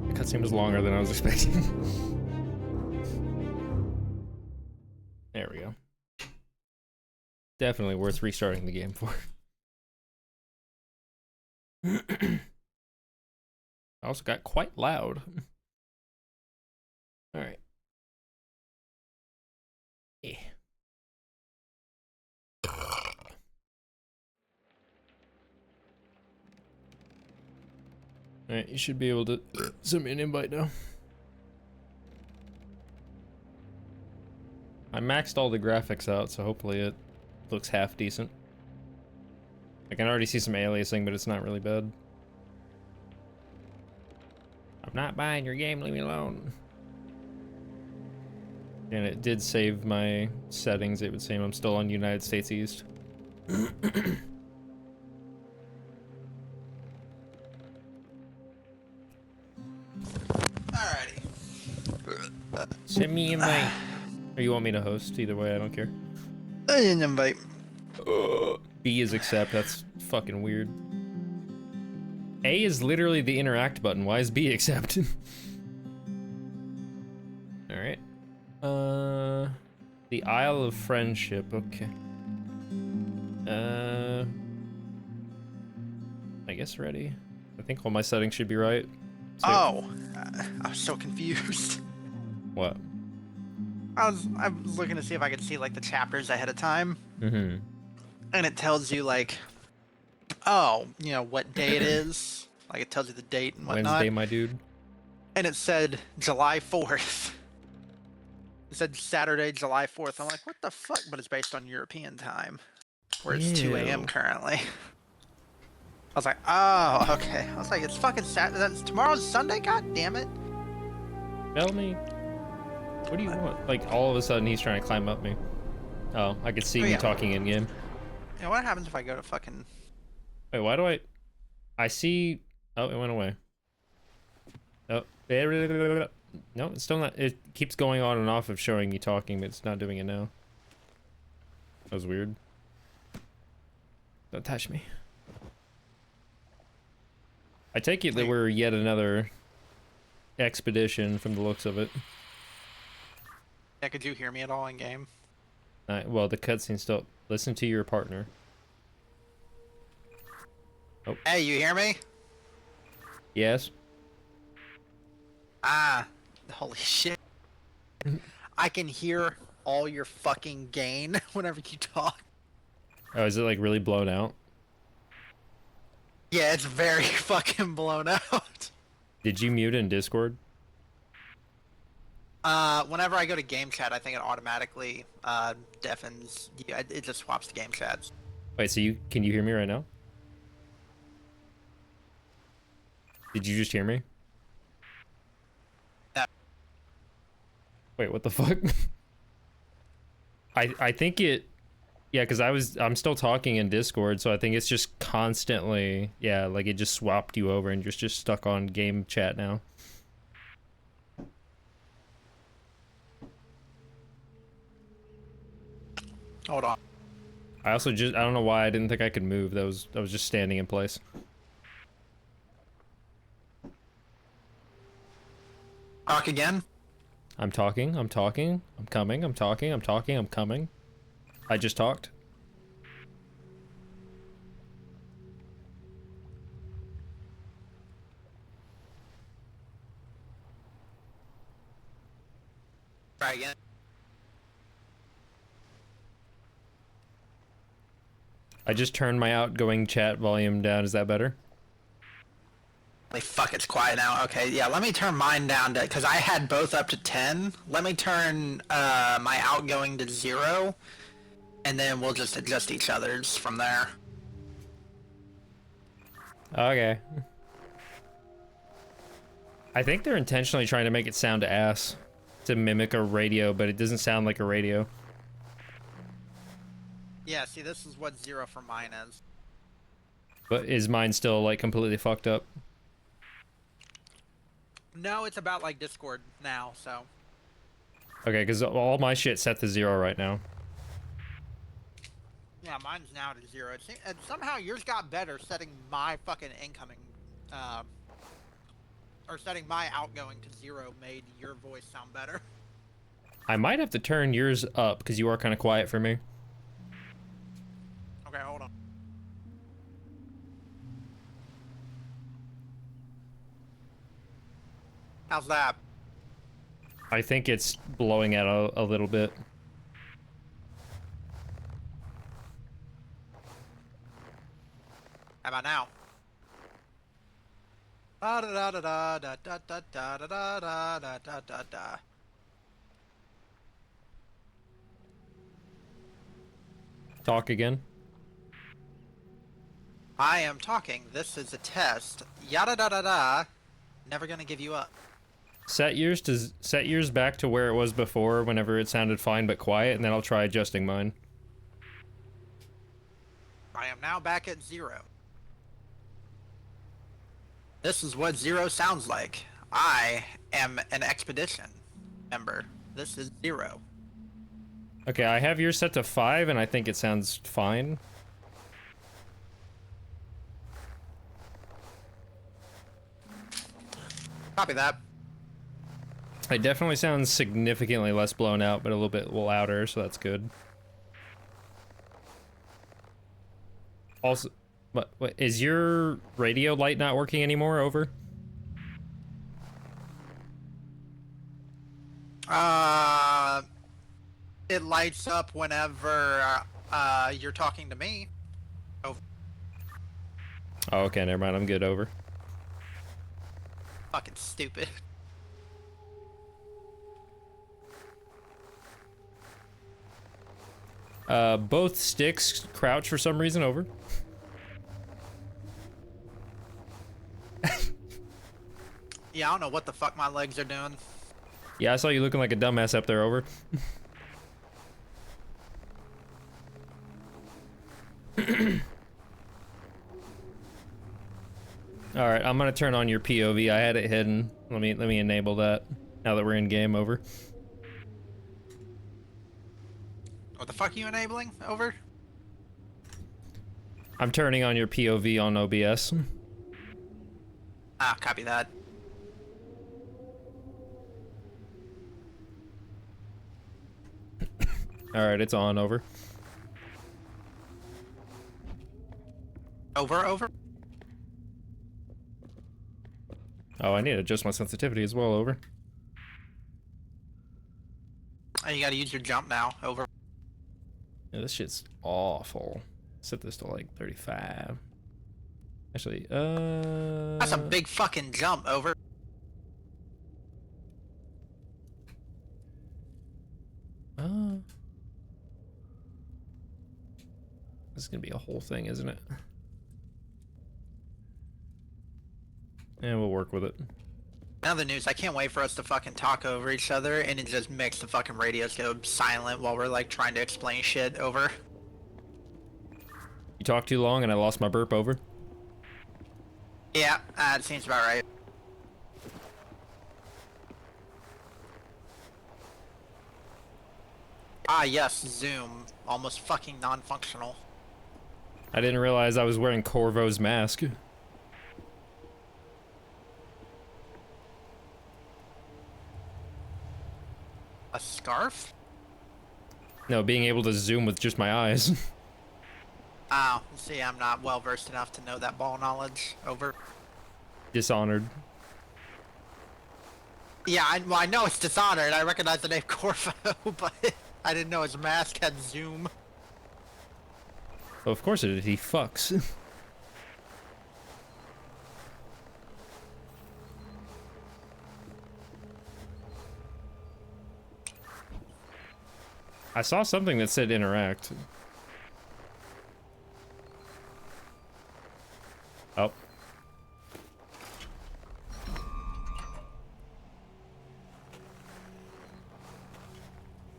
The cutscene was longer than I was expecting. There we go. Definitely worth restarting the game for. I also got quite loud. Alright. Yeah. Alright, you should be able to send me an invite now. I maxed all the graphics out, so hopefully it looks half decent. I can already see some aliasing, but it's not really bad. I'm not buying your game, leave me alone. And it did save my settings. It would seem I'm still on United States East. Alrighty. Send me an invite. Or you want me to host? Either way, I don't care. An invite. B is accept. That's fucking weird. A is literally the interact button. Why is B accept? Alright. The Isle of Friendship. Okay. I guess ready. I think all my settings should be right. So, Oh, I was so confused. what? I was looking to see if I could see like the chapters ahead of time, Mm-hmm. and it tells you like, oh, you know what day it is. Like it tells you the date and whatnot. Wednesday, my dude. And it said July 4th. It said Saturday, July 4th. I'm like, what the fuck? But it's based on European time, where it's 2 a.m. Ew. currently. I was like, oh, okay. I was like, it's fucking Saturday. Tomorrow's Sunday. God damn it. Tell me. What do you want? Like, all of a sudden, he's trying to climb up me. Oh, I could see Oh, you yeah. talking in-game. You know, what happens if I go to fucking... Wait, why do I see... Oh, it went away. Oh. No, it's still not... It keeps going on and off of showing you talking, but it's not doing it now. That was weird. Don't touch me. I take it that we're yet another expedition from the looks of it. Yeah, could you hear me at all in game? Well, the cutscene still... Listen to your partner. Oh. Hey, you hear me? Yes? Ah, holy shit. I can hear all your fucking gain whenever you talk. Oh, is it like really blown out? Yeah, it's very fucking blown out. Did you mute in Discord? Whenever I go to game chat, I think it automatically deafens. Yeah, it just swaps to game chats. Wait, so can you hear me right now? Did you just hear me? No. Wait, what the fuck? I think it... Yeah, because I'm still talking in Discord, so I think it's just constantly... Yeah, like it just swapped you over and you're just stuck on game chat now. Hold on. I also just... I don't know why I didn't think I could move. I was just standing in place. Talk again? I'm talking, I'm talking, I'm coming, I'm talking, I'm talking, I'm coming. I just talked. Try again. I just turned my outgoing chat volume down. Is that better? Holy fuck, it's quiet now. Okay, yeah, let me turn mine down to... Because I had both up to 10. Let me turn my outgoing to 0. And then we'll just adjust each other's from there. Okay. I think they're intentionally trying to make it sound ass to mimic a radio, but it doesn't sound like a radio. Yeah, see, this is what 0 for mine is. But is mine still like completely fucked up? No, it's about like Discord now, so. Okay, because all my shit's set to 0 right now. Yeah, mine's now to 0. And somehow yours got better setting my fucking incoming, or setting my outgoing to 0 made your voice sound better. I might have to turn yours up because you are kind of quiet for me. Okay, hold on. How's that? I think it's blowing out a little bit. How about now? Da da da da da da da da da da da da da da da. Talk again. I am talking. This is a test. Yada da da da. Never gonna give you up. Set yours back to where it was before whenever it sounded fine but quiet, and then I'll try adjusting mine. I am now back at 0. This is what 0 sounds like. I am an expedition member. This is 0. Okay, I have yours set to 5, and I think it sounds fine. Copy that. It definitely sounds significantly less blown out, but a little bit louder, so that's good. Also, what is your radio light not working anymore? Over? It lights up whenever you're talking to me. Oh, Oh, okay, never mind. I'm good. Over. fucking stupid. Both sticks crouch for some reason. Over. Yeah, I don't know what the fuck my legs are doing. Yeah, I saw you looking like a dumbass up there. Over. All right, I'm gonna turn on your POV. I had it hidden. Let me enable that now that we're in game. Over. What the fuck are you enabling? Over? I'm turning on your POV on OBS. Ah, copy that. All right, it's on. Over. Over? Oh, I need to adjust my sensitivity as well. Over. Oh, you gotta use your jump now. Over. Yeah, this shit's awful. Set this to like 35. Actually, That's a big fucking jump. Over. This is gonna be a whole thing, isn't it? Yeah, we'll work with it. Another news, I can't wait for us to fucking talk over each other and it just makes the fucking radios go silent while we're like trying to explain shit. Over. You talked too long and I lost my burp. Over. Yeah, it seems about right. Ah yes, Zoom. Almost fucking non-functional. I didn't realize I was wearing Corvo's mask. A scarf? No, being able to zoom with just my eyes. Oh, see, I'm not well versed enough to know that ball knowledge. Over. Dishonored. Yeah, I know it's Dishonored. I recognize the name Corvo, but I didn't know his mask had zoom. Well, of course it did. He fucks. I saw something that said interact. Oh.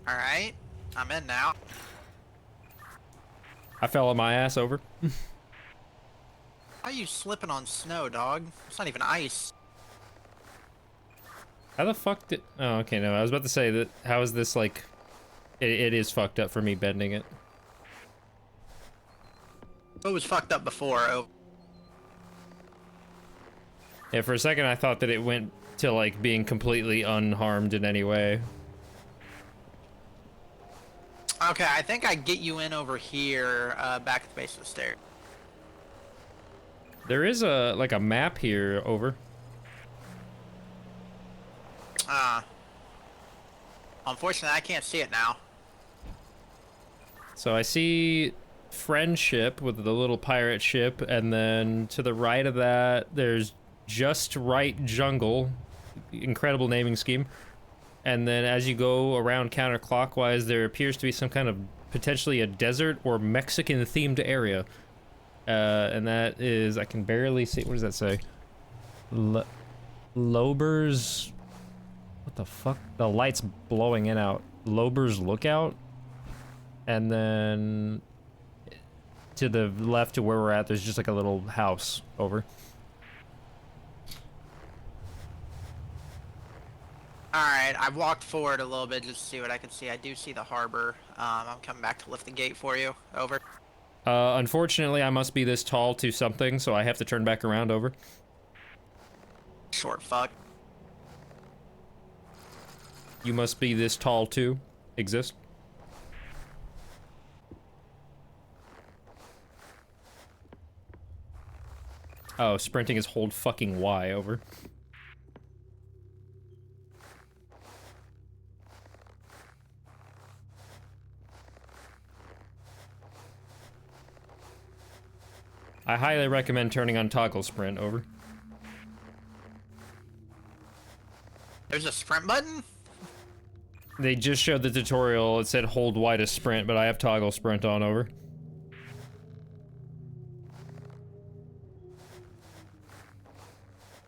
Alright. I'm in now. I fell on my ass over. How are you slipping on snow, dog? It's not even ice. How the fuck did... Oh, okay, no, I was about to say that, how is this, like... It is fucked up for me bending it. It was fucked up before. Oh. Yeah, for a second I thought that it went to, like, being completely unharmed in any way. Okay, I think I get you in over here, back at the base of the stairs. There is a, like, a map here, over. Unfortunately, I can't see it now. So I see FriendShip with the little pirate ship, and then to the right of that, there's Just Right Jungle. Incredible naming scheme. And then as you go around counterclockwise, there appears to be some kind of potentially a desert or Mexican-themed area. And that is, I can barely see, what does that say? Lober's... What the fuck? The light's blowing in and out. Lober's Lookout? And then to the left to where we're at, there's just like a little house, over. Alright, I've walked forward a little bit just to see what I can see. I do see the harbor. I'm coming back to lift the gate for you. Over. Unfortunately, I must be this tall to something, so I have to turn back around, over. Short fuck. You must be this tall to exist. Oh, sprinting is hold fucking Y, over. I highly recommend turning on toggle sprint, over. There's a sprint button? They just showed the tutorial, it said hold Y to sprint, but I have toggle sprint on, over.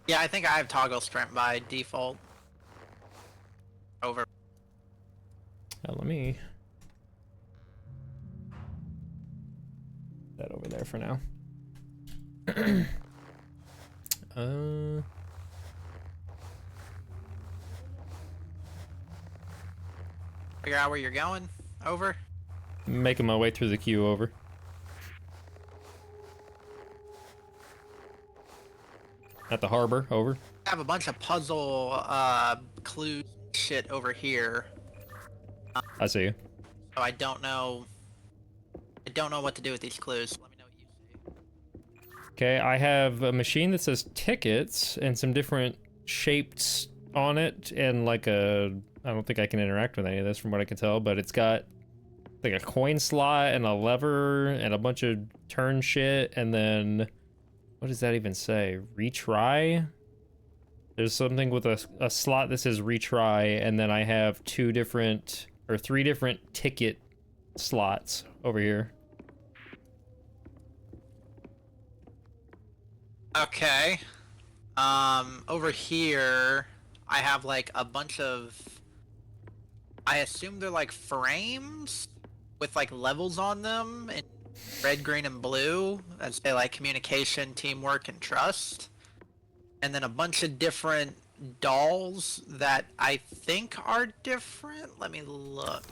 Yeah, I think I have toggle sprint by default. Over. Let me... that over there for now. Figure out where you're going. Over. Making my way through the queue, over. At the harbor, over. I have a bunch of puzzle clues shit over here. I see you. So I don't know what to do with these clues. Let me know what you see. Okay, I have a machine that says tickets and some different shapes on it, and like a... I don't think I can interact with any of this from what I can tell, but it's got like a coin slot and a lever and a bunch of turn shit, and then... what does that even say? Retry? There's something with a slot that says retry, and then I have three different ticket slots over here. Okay. Over here, I have like a bunch of... I assume they're like frames with like levels on them in red, green, and blue that say like communication, teamwork, and trust. And then a bunch of different dolls that I think are different. Let me look.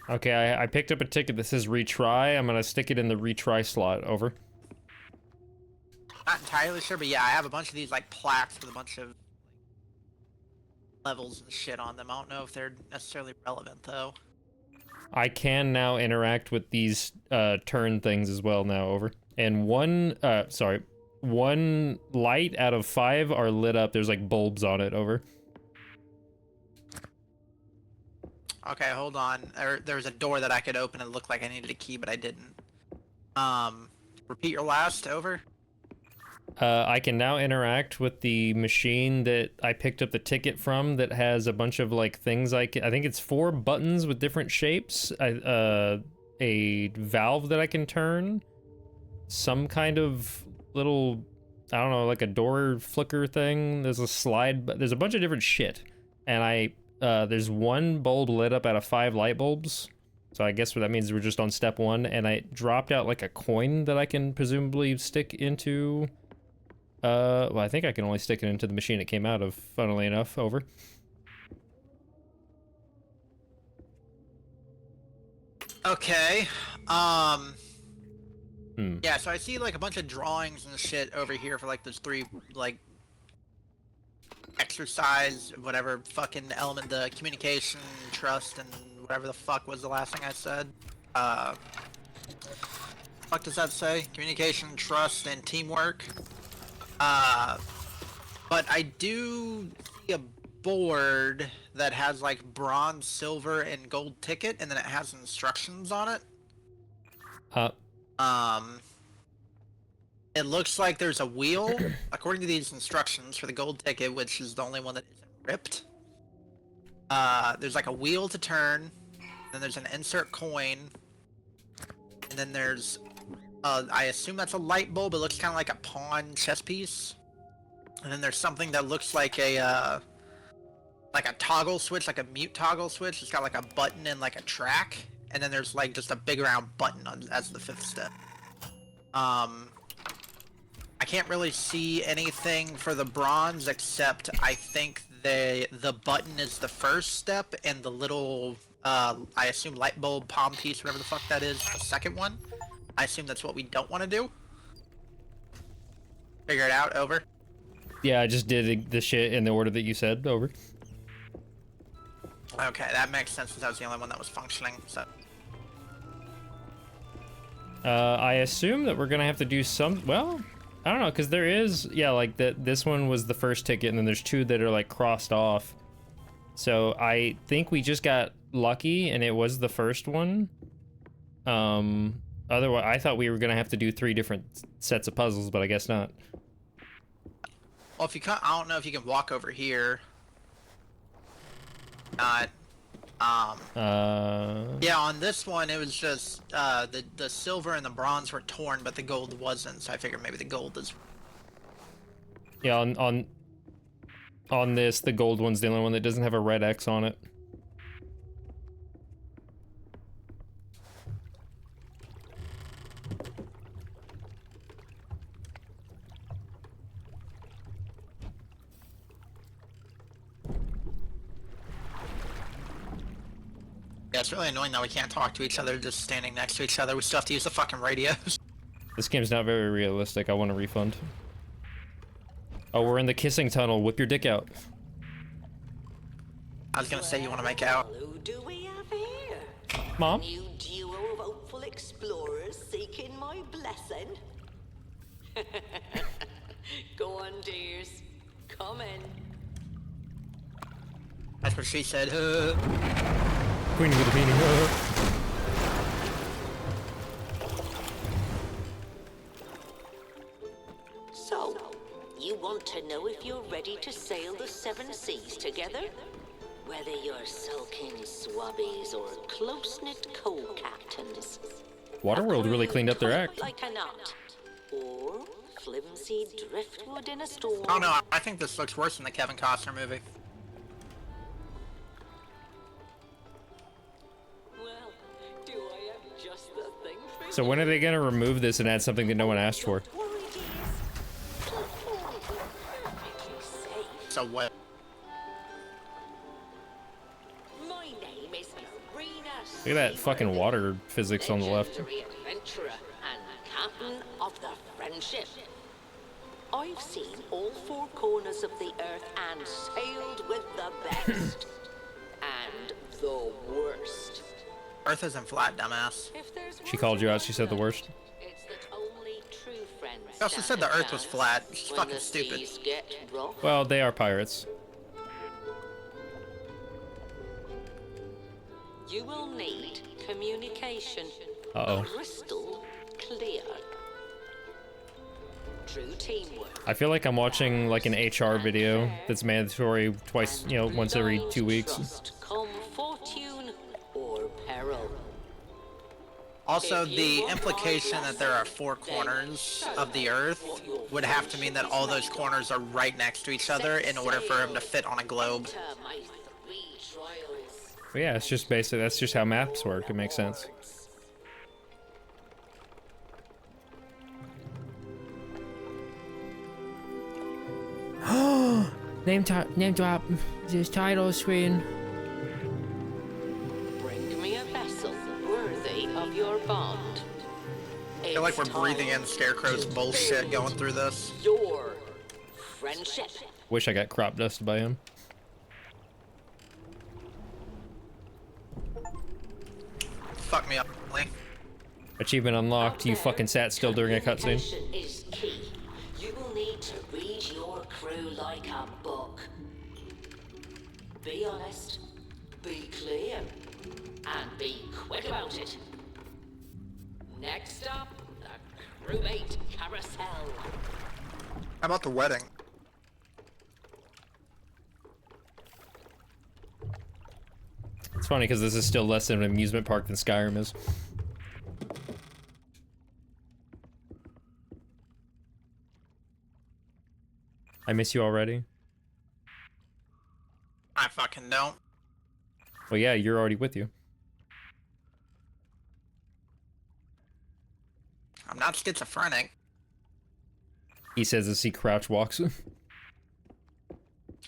Okay, I picked up a ticket that says retry. I'm gonna stick it in the retry slot, over. Not entirely sure, but yeah, I have a bunch of these like plaques with a bunch of levels and shit on them. I don't know if they're necessarily relevant though. I can now interact with these turn things as well now, over. And one light out of 5 are lit up. There's like bulbs on it, over. Okay, hold on. There was a door that I could open and looked like I needed a key, but I didn't. Repeat your last, over. I can now interact with the machine that I picked up the ticket from that has a bunch of like things I think it's 4 buttons with different shapes. A valve that I can turn. Some kind of little, I don't know, like a door flicker thing. There's a slide, but there's a bunch of different shit. And I there's one bulb lit up out of 5 light bulbs. So I guess what that means we're just on step 1, and I dropped out like a coin that I can presumably stick into. Well, I think I can only stick it into the machine it came out of, funnily enough. Over. Okay. Yeah, so I see like a bunch of drawings and shit over here for like those 3 like exercise, whatever fucking element, the communication, trust, and whatever the fuck was the last thing I said. Fuck does that say? Communication, trust, and teamwork. But I do see a board that has like bronze, silver, and gold ticket, and then it has instructions on it. It looks like there's a wheel, according to these instructions, for the gold ticket, which is the only one that isn't ripped. There's like a wheel to turn, then there's an insert coin, and then there's, I assume that's a light bulb. It looks kind of like a pawn chess piece. And then there's something that looks like a toggle switch, like a mute toggle switch. It's got like a button and like a track. And then there's like just a big round button as the 5th step. I can't really see anything for the bronze except I think the button is the 1st step and the little, I assume light bulb palm piece, whatever the fuck that is, the 2nd one. I assume that's what we don't want to do. Figure it out, over. Yeah, I just did the shit in the order that you said, over. Okay, that makes sense since that was the only one that was functioning, so. I assume that we're gonna have to do some, well, I don't know, because there is, yeah, like this one was the 1st ticket, and then there's 2 that are like crossed off. So I think we just got lucky, and it was the 1st one. Otherwise, I thought we were gonna have to do 3 different sets of puzzles, but I guess not. Well, if you can't, I don't know if you can walk over here. Not. Yeah, on this one, it was just, the silver and the bronze were torn, but the gold wasn't, so I figured maybe the gold is... Yeah, on this, the gold one's the only one that doesn't have a red X on it. Yeah, it's really annoying that we can't talk to each other just standing next to each other. We still have to use the fucking radios. This game's not very realistic. I want a refund. Oh, we're in the kissing tunnel. Whip your dick out. I was gonna say you want to make out. Who do we have here? Mom? A new duo of hopeful explorers seeking my blessing. Go on, dears. Come in. That's what she said. Queen with a beanie. So, you want to know if you're ready to sail the 7 seas together? Whether you're sulking swabbies or close-knit co-captains. Waterworld really cleaned up their act. Like a knot. Or flimsy driftwood in a storm. Oh no, I think this looks worse than the Kevin Costner movie. Well, do I have just the thing for So when are they gonna remove this and add something that no one asked for? So what? My name is Marina. Look at that fucking water physics on the left. Legendary adventurer and captain of the FriendShip. I've seen all 4 corners of the earth and sailed with the best and the worst. Earth isn't flat, dumbass. If there's She called you out, she said the worst. It's that only true friends. She also said the Earth was flat. She's when fucking the stupid. seas get rough. Well, they are pirates. You will need communication. Uh-oh. Crystal clear. True teamwork. I feel like I'm watching like an HR video that's mandatory twice, you know, once every 2 weeks. Trust, come fortune or peril. Also, the implication that there are 4 corners of the Earth would have to mean that all those corners are right next to each other in order for them to fit on a globe. Enter my retrials. But yeah, it's just basic. That's just how maps work. It makes sense. Name drop. This title screen. Bring me a vessel worthy of your bond. I feel like we're breathing in Scarecrow's bullshit going through this. Your friendship. Wish I got crop dusted by him. Fuck me up, Lee. Achievement unlocked. You fucking sat still during a cutscene. Communication is key. You will need to read your crew like a book. Be honest, be clear, and be quick about it. Next up, the crewmate carousel. How about the wedding? It's funny because this is still less than an amusement park than Skyrim is. I miss you already. I fucking don't. Well, yeah, you're already with you. I'm not schizophrenic. He says as he crouch walks.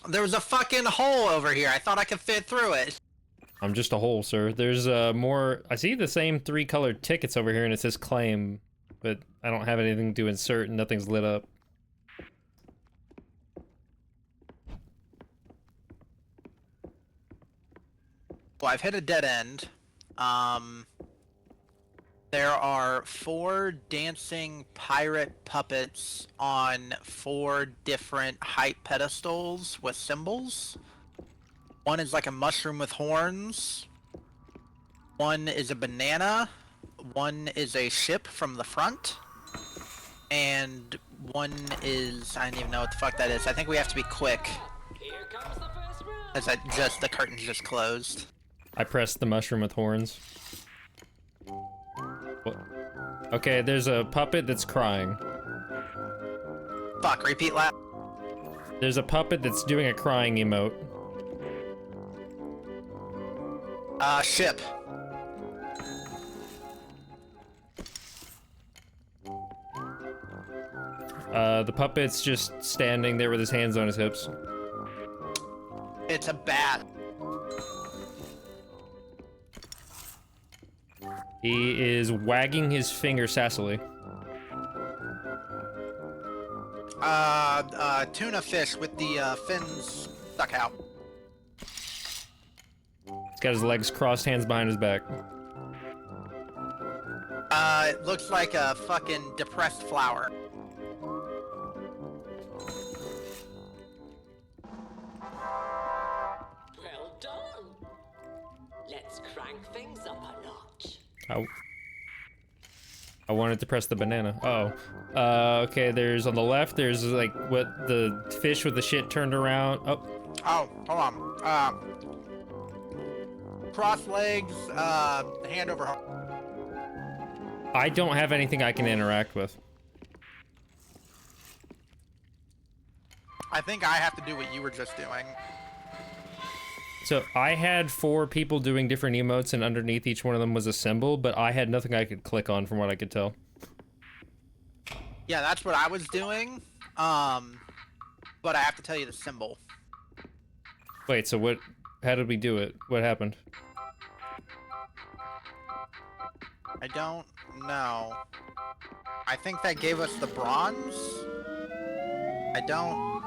There was a fucking hole over here. I thought I could fit through it. I'm just a hole, sir. There's more. I see the same 3 colored tickets over here, and it says claim, but I don't have anything to insert, and nothing's lit up. Well, I've hit a dead end. There are 4 dancing pirate puppets on 4 different height pedestals with symbols. One is like a mushroom with horns. One is a banana. One is a ship from the front. And one is... I don't even know what the fuck that is. I think we have to be quick. Here comes the first round. As the curtains just closed. I pressed the mushroom with horns. What? Okay, there's a puppet that's crying. Fuck, repeat lap. There's a puppet that's doing a crying emote. Ship. The puppet's just standing there with his hands on his hips. It's a bat. He is wagging his finger sassily. Tuna fish with the fins stuck out. He's got his legs crossed, hands behind his back. It looks like a fucking depressed flower. Well done. Let's crank things up a notch. I wanted to press the banana. Oh. Okay, there's on the left, there's like what the fish with the shit turned around. Oh. Oh, hold on. Cross legs, hand over heart. I don't have anything I can interact with. I think I have to do what you were just doing. So I had 4 people doing different emotes, and underneath each one of them was a symbol, but I had nothing I could click on from what I could tell. Yeah, that's what I was doing. But I have to tell you the symbol. Wait, so what? How did we do it? What happened? I don't know. I think that gave us the bronze. I don't...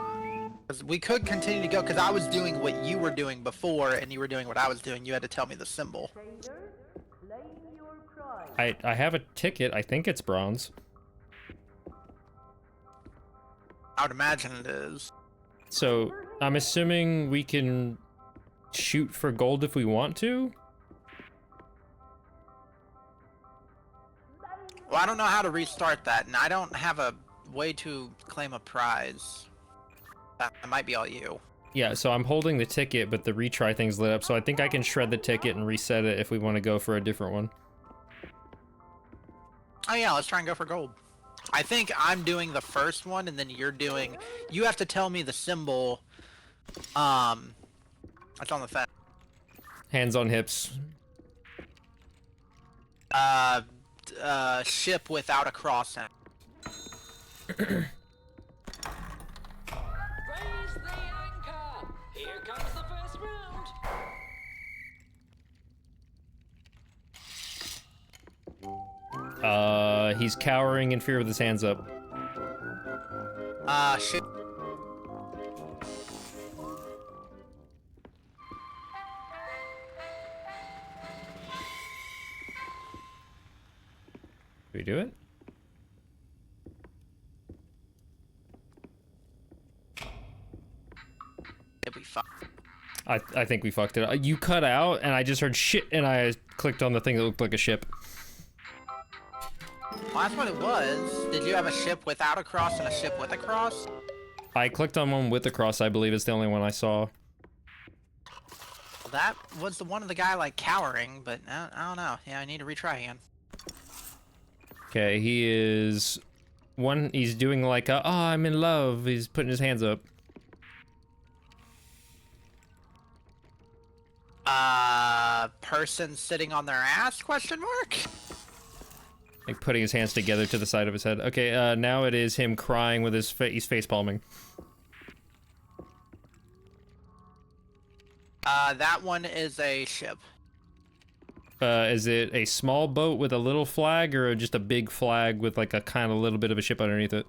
Because we could continue to go, because I was doing what you were doing before, and you were doing what I was doing. You had to tell me the symbol. I have a ticket. I think it's bronze. I would imagine it is. So I'm assuming we can shoot for gold if we want to? Well, I don't know how to restart that, and I don't have a way to claim a prize. That might be all you. Yeah, so I'm holding the ticket, but the retry thing's lit up, so I think I can shred the ticket and reset it if we want to go for a different one. Oh yeah, let's try and go for gold. I think I'm doing the first one, and then you're doing... You have to tell me the symbol, It's on the fence. Hands on hips. Ship without a cross in it. Raise the anchor! Here comes the first round! He's cowering in fear with his hands up. Ship. Do we do it? Did we fuck? I think we fucked it. You cut out, and I just heard shit, and I clicked on the thing that looked like a ship. Well, that's what it was. Did you have a ship without a cross and a ship with a cross? I clicked on one with a cross, I believe. It's the only one I saw. Well, that was the one of the guy, like, cowering, but I don't know. Yeah, I need to retry again. Okay, he is... He's doing like a, oh, I'm in love. He's putting his hands up. Person sitting on their ass, question mark? Like putting his hands together to the side of his head. Okay, now it is him crying with his he's face palming. That one is a ship. Is it a small boat with a little flag, or just a big flag with like a kind of little bit of a ship underneath it?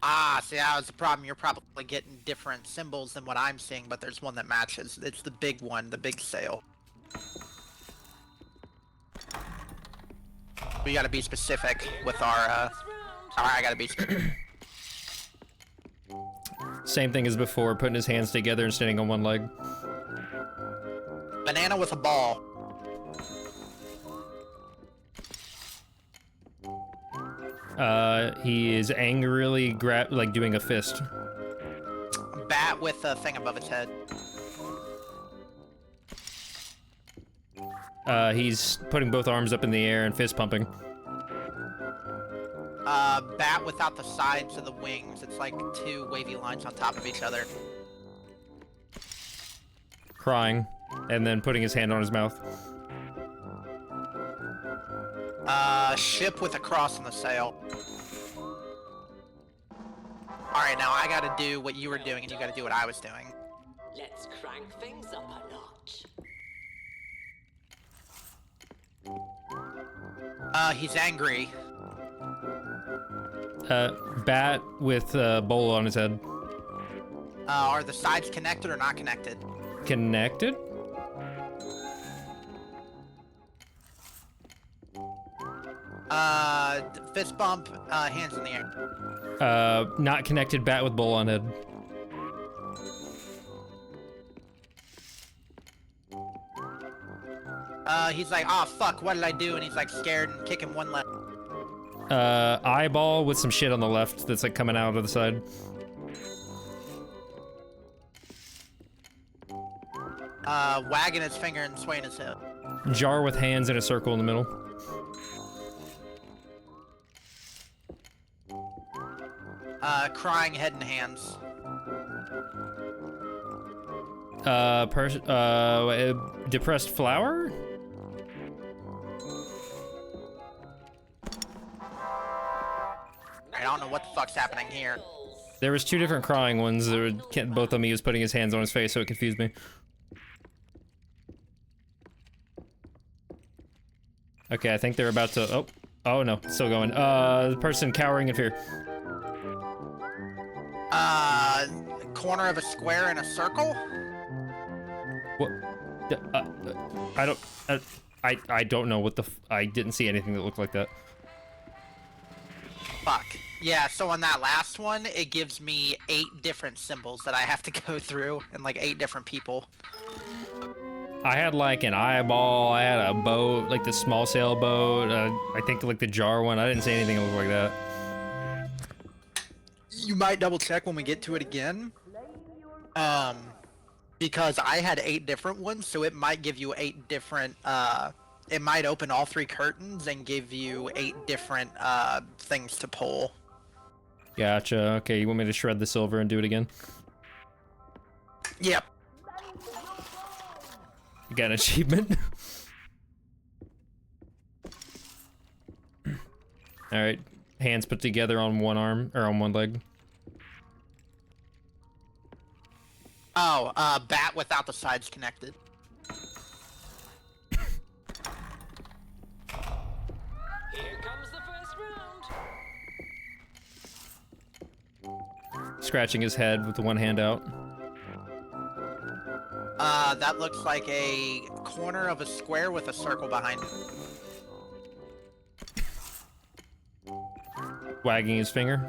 Ah, see, that was the problem. You're probably getting different symbols than what I'm seeing, but there's one that matches. It's the big one, the big sail. We gotta be specific with our, I gotta be specific. Same thing as before, putting his hands together and standing on one leg. Banana with a ball. He is angrily like doing a fist. Bat with a thing above its head. He's putting both arms up in the air and fist pumping. Bat without the sides of the wings. It's like two wavy lines on top of each other. Crying, and then putting his hand on his mouth. Ship with a cross in the sail. Alright, now I gotta do what you were doing and you gotta do what I was doing. Let's crank things up a notch. He's angry. Bat with a bowl on his head. Are the sides connected or not connected? Connected? Fist bump, hands in the air. Not connected, bat with bowl on head. He's like, oh fuck, what did I do? And he's like scared and kicking one leg. Eyeball with some shit on the left that's like coming out of the side. Wagging his finger and swaying his hip. Jar with hands in a circle in the middle. Crying head and hands. Depressed flower? I don't know what the fuck's happening here. There was two different crying ones. There were, both of them he was putting his hands on his face, so it confused me. Okay, I think they're about to... Oh no, it's still going. The person cowering in fear. Corner of a square in a circle? What? I don't know what the... I didn't see anything that looked like that. Fuck. Yeah, so on that last one, it gives me 8 different symbols that I have to go through, and like 8 different people. I had like an eyeball, I had a boat, like the small sailboat, I think like the jar one. I didn't see anything that looked like that. You might double check when we get to it again. Because I had 8 different ones, so it might give you 8 different, it might open all 3 curtains and give you 8 different, things to pull. Gotcha, okay, you want me to shred the silver and do it again? Yep. got an achievement. Alright. Hands put together on one arm, or on one leg. Oh, bat without the sides connected. Here comes the first round. Scratching his head with the one hand out. That looks like a corner of a square with a circle behind it. Wagging his finger.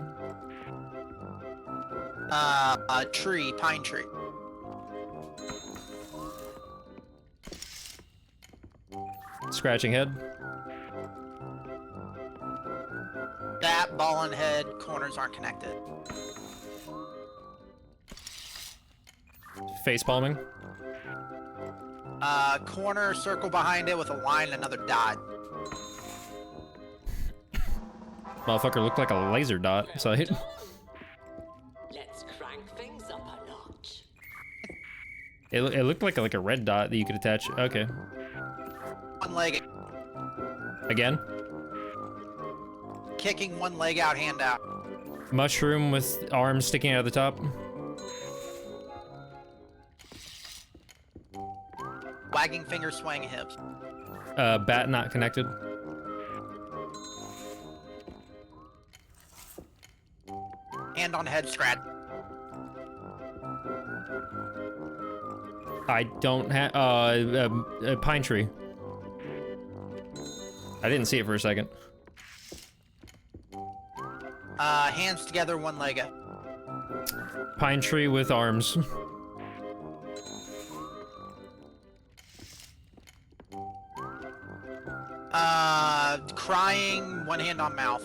A tree, pine tree. Scratching head. Bat, ball and head, corners aren't connected. Face palming. Corner, circle behind it with a line and another dot. Motherfucker looked like a laser dot, so I hit. Let's crank things up a notch. It looked like a red dot that you could attach. Okay. One leg, Again. kicking one leg out, hand out. Mushroom with arms sticking out of the top. Wagging finger, swaying hips. Bat not connected. Hand on head, scratch. I don't have a pine tree. I didn't see it for a second. Hands together, one leg up. Pine tree with arms. Crying, one hand on mouth.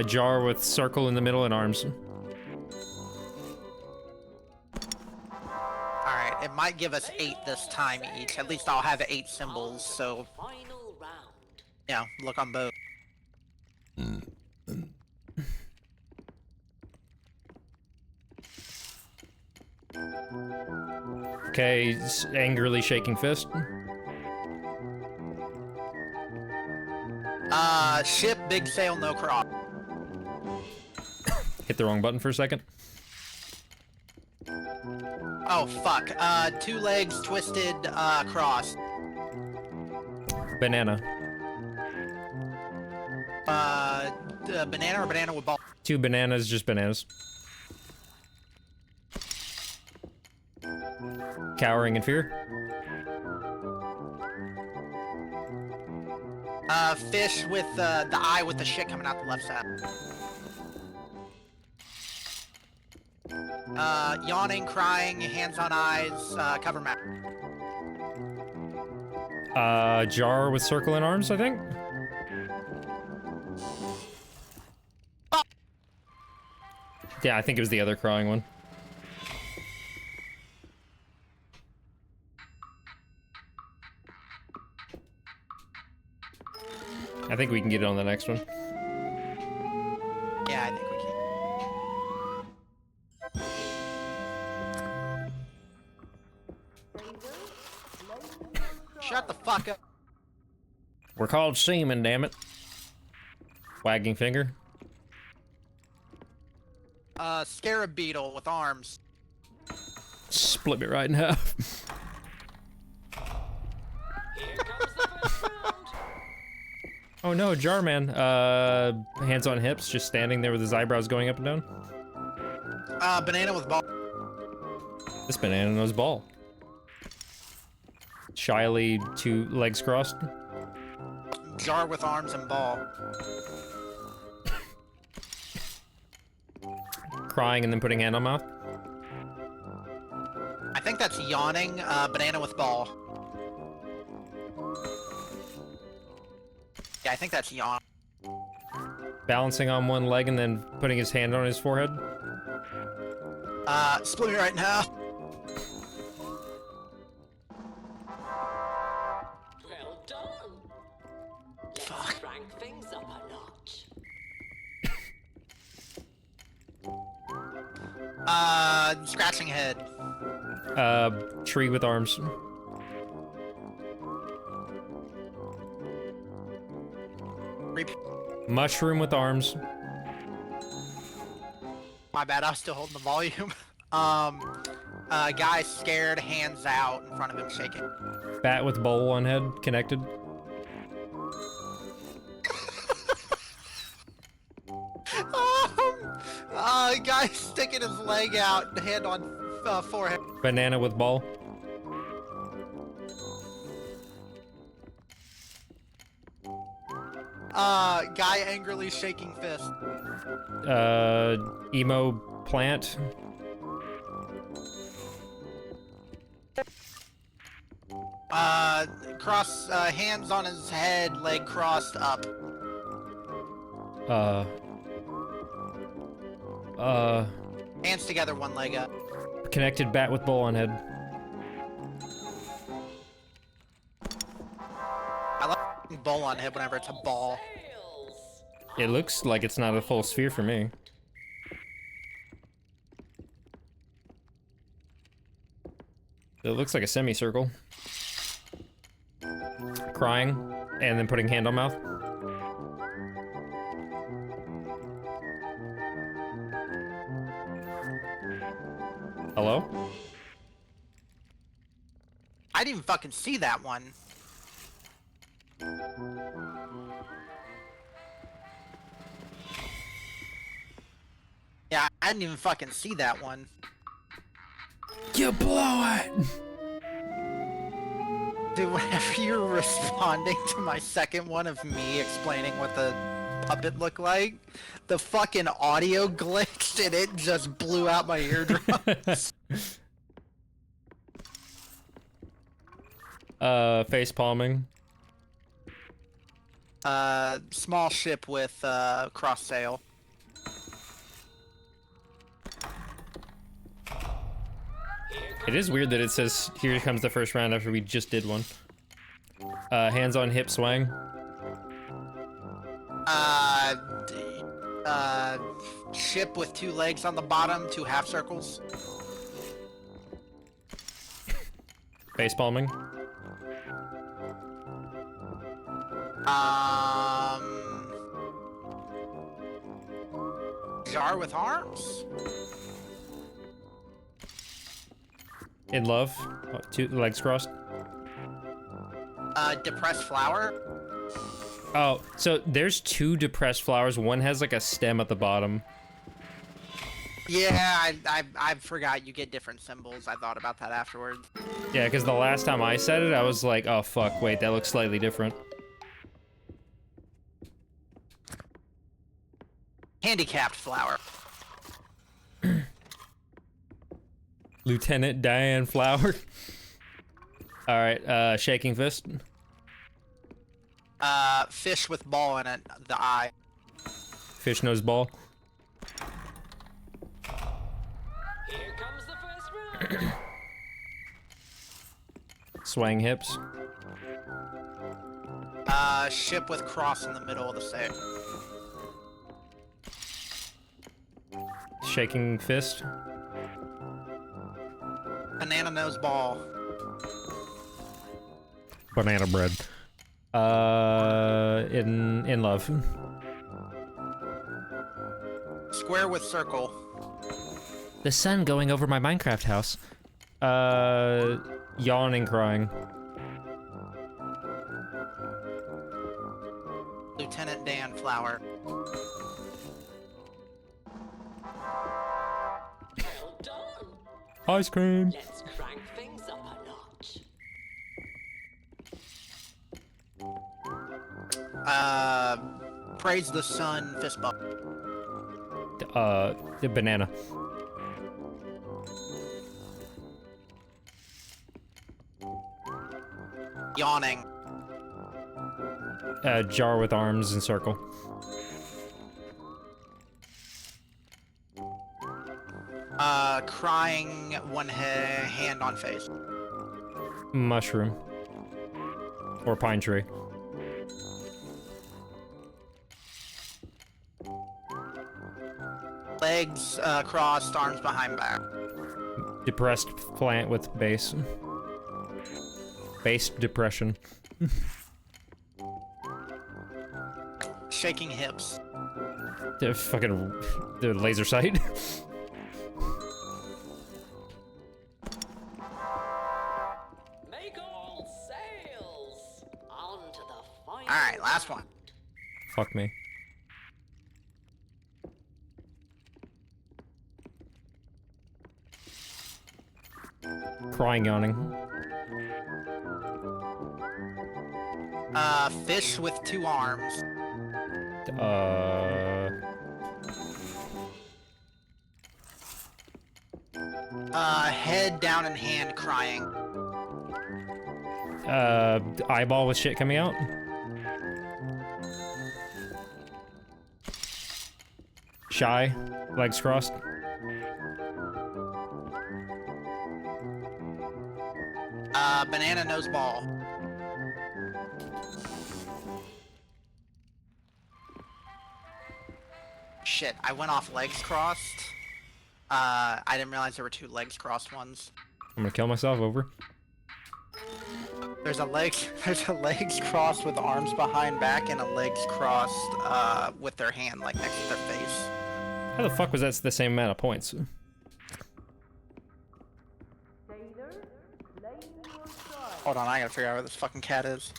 Jar with circle in the middle and arms. Alright, it might give us 8 this time each. At least I'll have 8 symbols, so Final round. yeah, look on both. Okay, angrily shaking fist. Ship, big sail, no cross. Hit the wrong button for a second. Oh, fuck. 2 legs, twisted, cross. Banana. Banana or banana with ball? 2 bananas, just bananas. Cowering in fear. Fish with, the eye with the shit coming out the left side. Yawning, crying, hands on eyes, cover map. Jar with circle and arms, I think. Yeah, I think it was the other crying one. I think we can get it on the next one. Yeah, I think we can. Shut the fuck up. We're called seamen, damn it. Wagging finger. Scarab beetle with arms. Split me right in half. Here comes the first round. Oh no, Jarman. Hands on hips, just standing there with his eyebrows going up and down. Banana with ball. This banana knows ball. Shyly, 2 legs crossed. Jar with arms and ball. Crying and then putting hand on mouth. I think that's yawning. Banana with ball. Yeah, I think that's yawn. Balancing on one leg and then putting his hand on his forehead. Split me right now. Well done. Let's crank things up a notch. Scratching head. Tree with arms. Repeat. Mushroom with arms. My bad, I was still holding the volume. Guy scared, hands out, in front of him shaking. Bat with bowl on head, connected. Guy sticking his leg out, hand on forehead. Banana with ball. Guy angrily shaking fist. Emo plant. Cross, hands on his head, leg crossed up. Hands together, one leg up. Connected bat with bowl on head. I like bowl on head whenever it's a ball. It looks like it's not a full sphere for me. It looks like a semicircle. Crying, and then putting hand on mouth. Hello? I didn't even fucking see that one. Yeah, I didn't even fucking see that one. You blow it! Dude, whenever you're responding to my second one of me explaining what the puppet looked like, the fucking audio glitched and it just blew out my eardrums. Face palming. Small ship with, cross sail. It is weird that it says, here comes the first round after we just did one. Hands on hip swang. Ship with 2 legs on the bottom, 2 half circles. Face palming. Jar with arms? In love. 2 legs crossed. Depressed flower? Oh, so there's 2 depressed flowers. One has like a stem at the bottom. Yeah, I forgot you get different symbols. I thought about that afterwards. Yeah, because the last time I said it, I was like, oh fuck, wait, that looks slightly different. Handicapped flower. Lieutenant Diane Flower. Alright, shaking fist. Fish with ball in it, the eye. Fish nose ball. Here comes the first round. Swang hips. Ship with cross in the middle of the sail. Shaking fist. Banana nose ball. Banana bread. In love. Square with circle. The sun going over my Minecraft house. Yawning, crying. Lieutenant Dan flower. Well done. Ice cream. Let's crank things up a notch. Praise the sun, fist bump. The banana. Yawning. Jar with arms and circle. Crying, one hand on face. Mushroom. Or pine tree. Legs crossed, arms behind back. Depressed plant with base. Base depression. Shaking hips. The fucking the laser sight. Make all sails on to the final. Alright, last one. Fuck me. Crying, yawning. Fish with 2 arms. Head down and hand crying. Eyeball with shit coming out. Shy, legs crossed. Banana nose ball. Shit, I went off legs crossed. I didn't realize there were 2 legs crossed ones. I'm gonna kill myself over. There's a legs crossed with arms behind back and a legs crossed with their hand like next to their face. How the fuck was that the same amount of points? Hold on, I gotta figure out where this fucking cat is.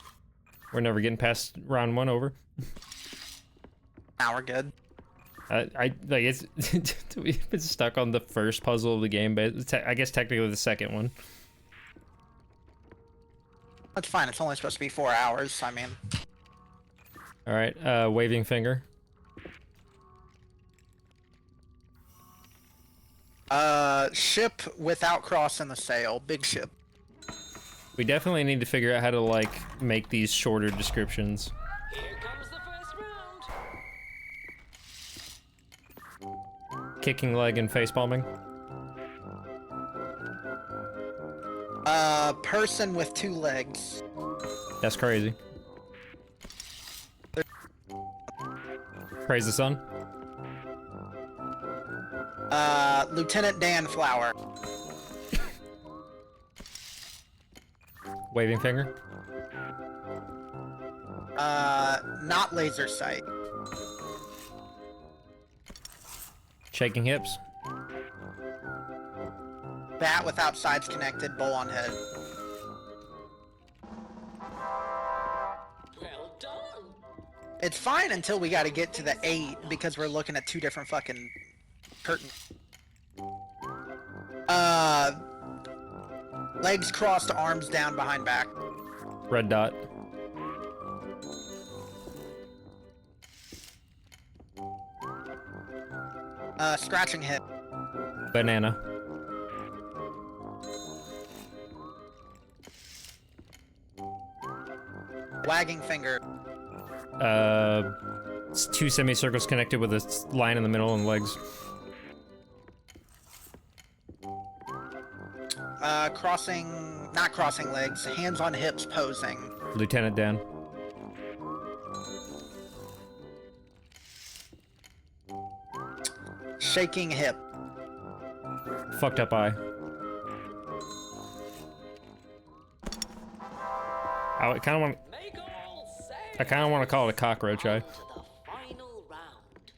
We're never getting past round 1 over. Now we're good. I like it's we've been stuck on the first puzzle of the game, but I guess technically the second one. That's fine. It's only supposed to be 4 hours. I mean, All right, waving finger. ship without crossing the sail. Big ship. We definitely need to figure out how to like make these shorter descriptions. Here comes the first round. Kicking leg and face palming. Person with 2 legs. That's crazy. Praise the sun. Lieutenant Dan Flower. Waving finger. Not laser sight. Shaking hips. Bat without sides connected, bowl on head. Well done. It's fine until we gotta get to the 8 because we're looking at 2 different fucking curtains. Legs crossed, arms down behind back. Red dot. Scratching hip. Banana. Wagging finger. It's 2 semicircles connected with a line in the middle and legs. Not crossing legs, hands on hips posing. Lieutenant Dan. Shaking hip. Fucked up eye. I kind of want. Make all sail. I kind of want to call it a cockroach eye. To the final round.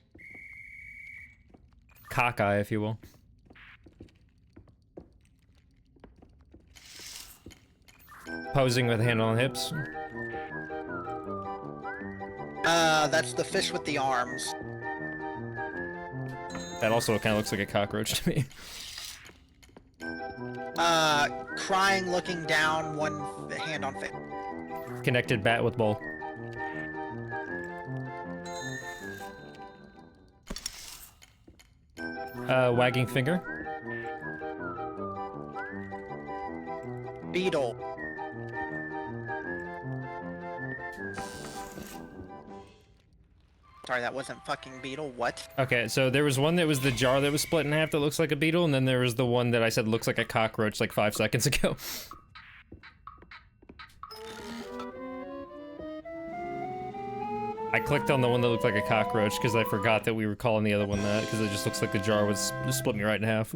Cock eye, if you will. Posing with a hand on hips. That's the fish with the arms. That also kind of looks like a cockroach to me. Crying, looking down, one hand on face. Connected bat with bowl. Wagging finger. Beetle. Sorry, that wasn't fucking beetle. What? Okay, so there was one that was the jar that was split in half that looks like a beetle, and then there was the one that I said looks like a cockroach like 5 seconds ago. I clicked on the one that looked like a cockroach because I forgot that we were calling the other one that, because it just looks like the jar was split me right in half.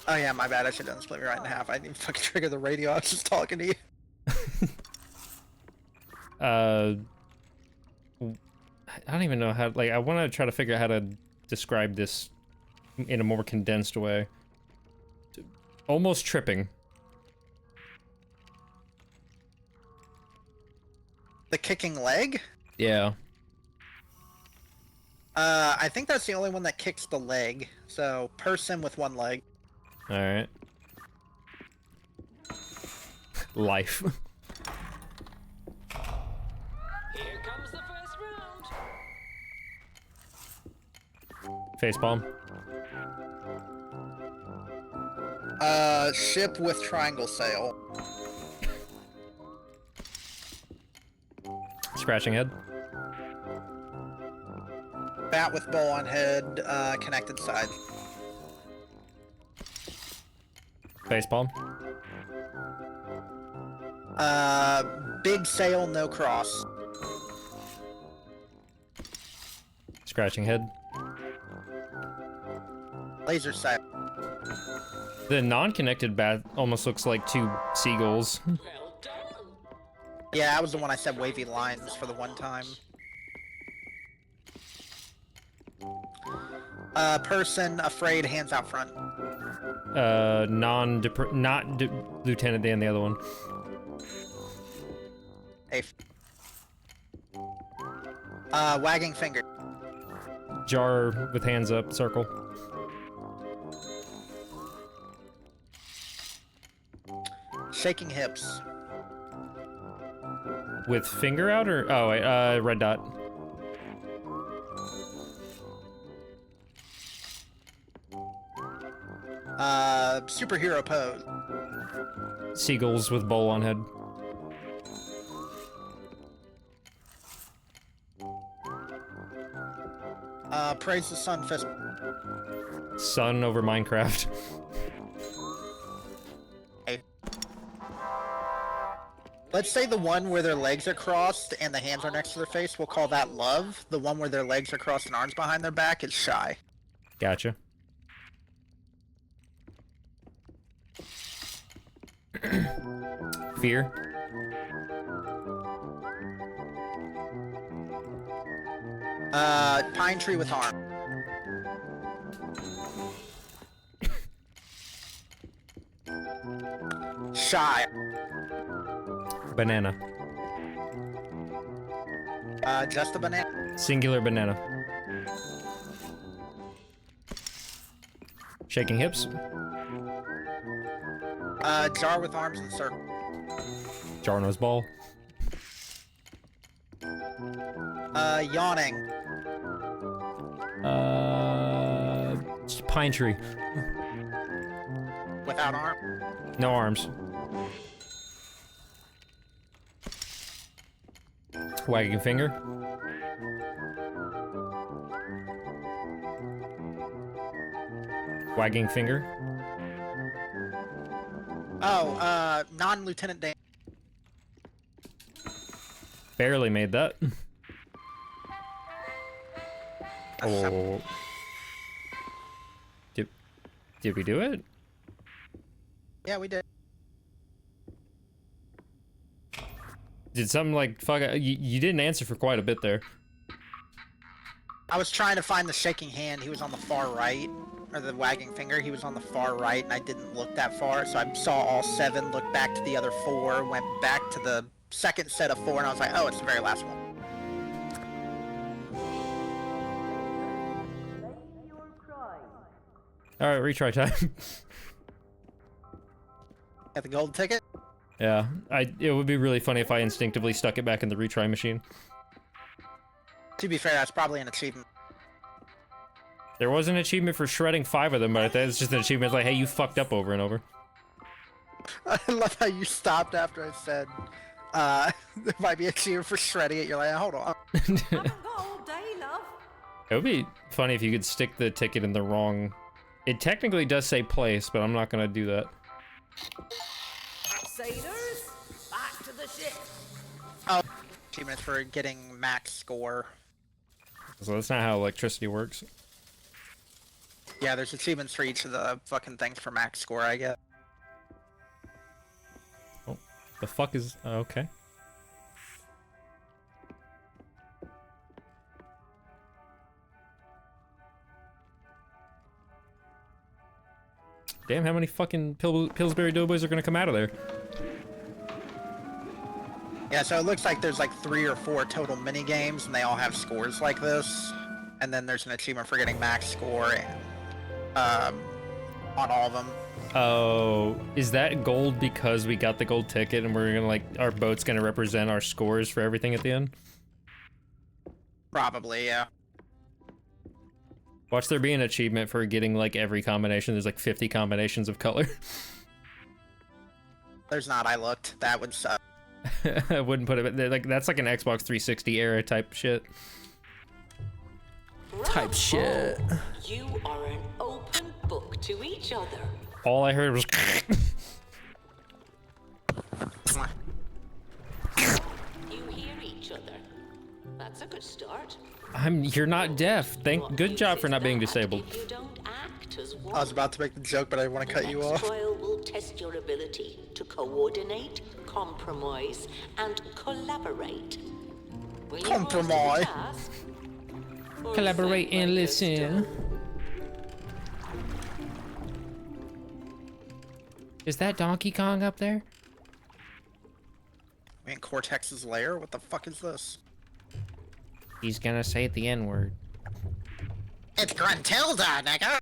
Oh yeah, my bad. I should have done split me right in half. I didn't even fucking trigger the radio. I was just talking to you. I don't even know how. Like, I want to try to figure out how to describe this in a more condensed way. Almost tripping. The kicking leg? Yeah. I think that's the only one that kicks the leg. So, person with one leg. Alright. Life. Here comes the first round. Facepalm. Ship with triangle sail. Scratching head. Bat with bow on head, connected side. Facepalm. Big sail, no cross. Scratching head. Laser sight. The non-connected bat almost looks like two seagulls. Well done. Yeah, that was the one I said wavy lines for the one time. Person afraid, hands out front. Lieutenant Dan, the other one. Wagging finger. Jar with hands up, circle. Shaking hips. With finger out or oh wait, red dot. Superhero pose. Seagulls with bowl on head. Praise the sun fist. Sun over Minecraft. Let's say the one where their legs are crossed and the hands are next to their face, we'll call that love. The one where their legs are crossed and arms behind their back is shy. Gotcha. Fear. Pine tree with harm. Shy. Banana. Just a banana. Singular banana. Shaking hips. Jar with arms and circle. Jarno's ball. Yawning. Pine tree. Without arm. No arms. Wagging finger. Wagging finger. Oh, non-Lieutenant Dan. Barely made that. Oh. Did we do it? Yeah, we did. Did something like fuck? You didn't answer for quite a bit there. I was trying to find the shaking hand. He was on the far right, or the wagging finger. He was on the far right, and I didn't look that far, so I saw all 7, looked back to the other 4, went back to the second set of 4, and I was like, oh, it's the very last one. All right, retry time. Got the gold ticket? Yeah, it would be really funny if I instinctively stuck it back in the retry machine. To be fair, that's probably an achievement. There was an achievement for shredding 5 of them, but it's just an achievement like, hey, you fucked up over and over. I love how you stopped after I said, there might be an achievement for shredding it. You're like, hold on. Haven't got all day, love. It would be funny if you could stick the ticket in the wrong... It technically does say place, but I'm not gonna do that. Sailors, back to the ship. Oh, achievements for getting max score. So that's not how electricity works. Yeah, there's achievements for each of the fucking things for max score, I guess. Oh, the fuck is... okay. Damn, how many fucking Pillsbury Doughboys are gonna come out of there? Yeah, so it looks like there's like 3 or 4 total mini games, and they all have scores like this. And then there's an achievement for getting max score on all of them. Oh, is that gold because we got the gold ticket and we're gonna like, our boat's gonna represent our scores for everything at the end? Probably, yeah. Watch there be an achievement for getting like every combination. There's like 50 combinations of color. There's not, I looked. That would suck. I wouldn't put it, like, that's like an Xbox 360 era type shit. Type shit. You are an open book to each other. All I heard was You hear each other. That's a good start. you're not deaf. Good job for not being Use disabled. that if you don't act as one. I was about to make the joke, but I want to cut you Next off. trial will test your ability to coordinate, compromise, and collaborate. Will you rise to the Compromise. task? Or Collaborate think and like this, listen. Is that Donkey Kong up there? I mean, Cortex's lair? What the fuck is this? He's gonna say the N-word. It's Gruntilda, nigga!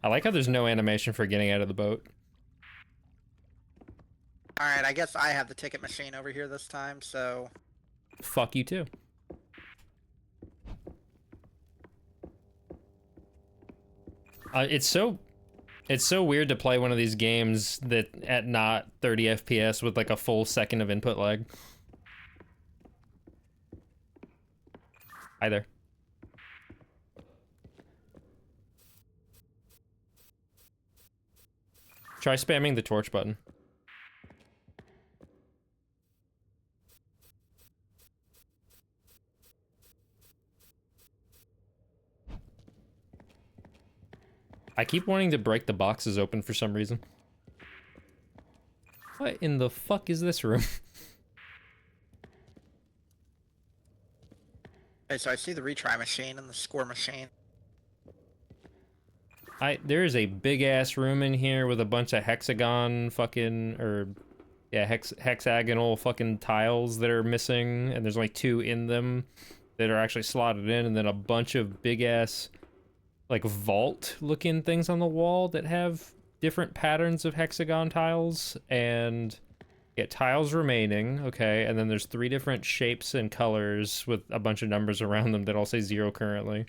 I like how there's no animation for getting out of the boat. Alright, I guess I have the ticket machine over here this time, so... Fuck you too. It's so weird to play one of these games that at not 30 FPS with like a full second of input lag. Hi there. Try spamming the torch button. I keep wanting to break the boxes open for some reason. What in the fuck is this room? Okay, so I see the retry machine and the score machine. There is a big ass room in here with a bunch of hexagon fucking, or yeah, hexagonal fucking tiles that are missing, and there's only 2 in them that are actually slotted in, and then a bunch of big ass like vault looking things on the wall that have different patterns of hexagon tiles, and yeah, tiles remaining, okay, and then there's 3 different shapes and colors with a bunch of numbers around them that all say 0 currently.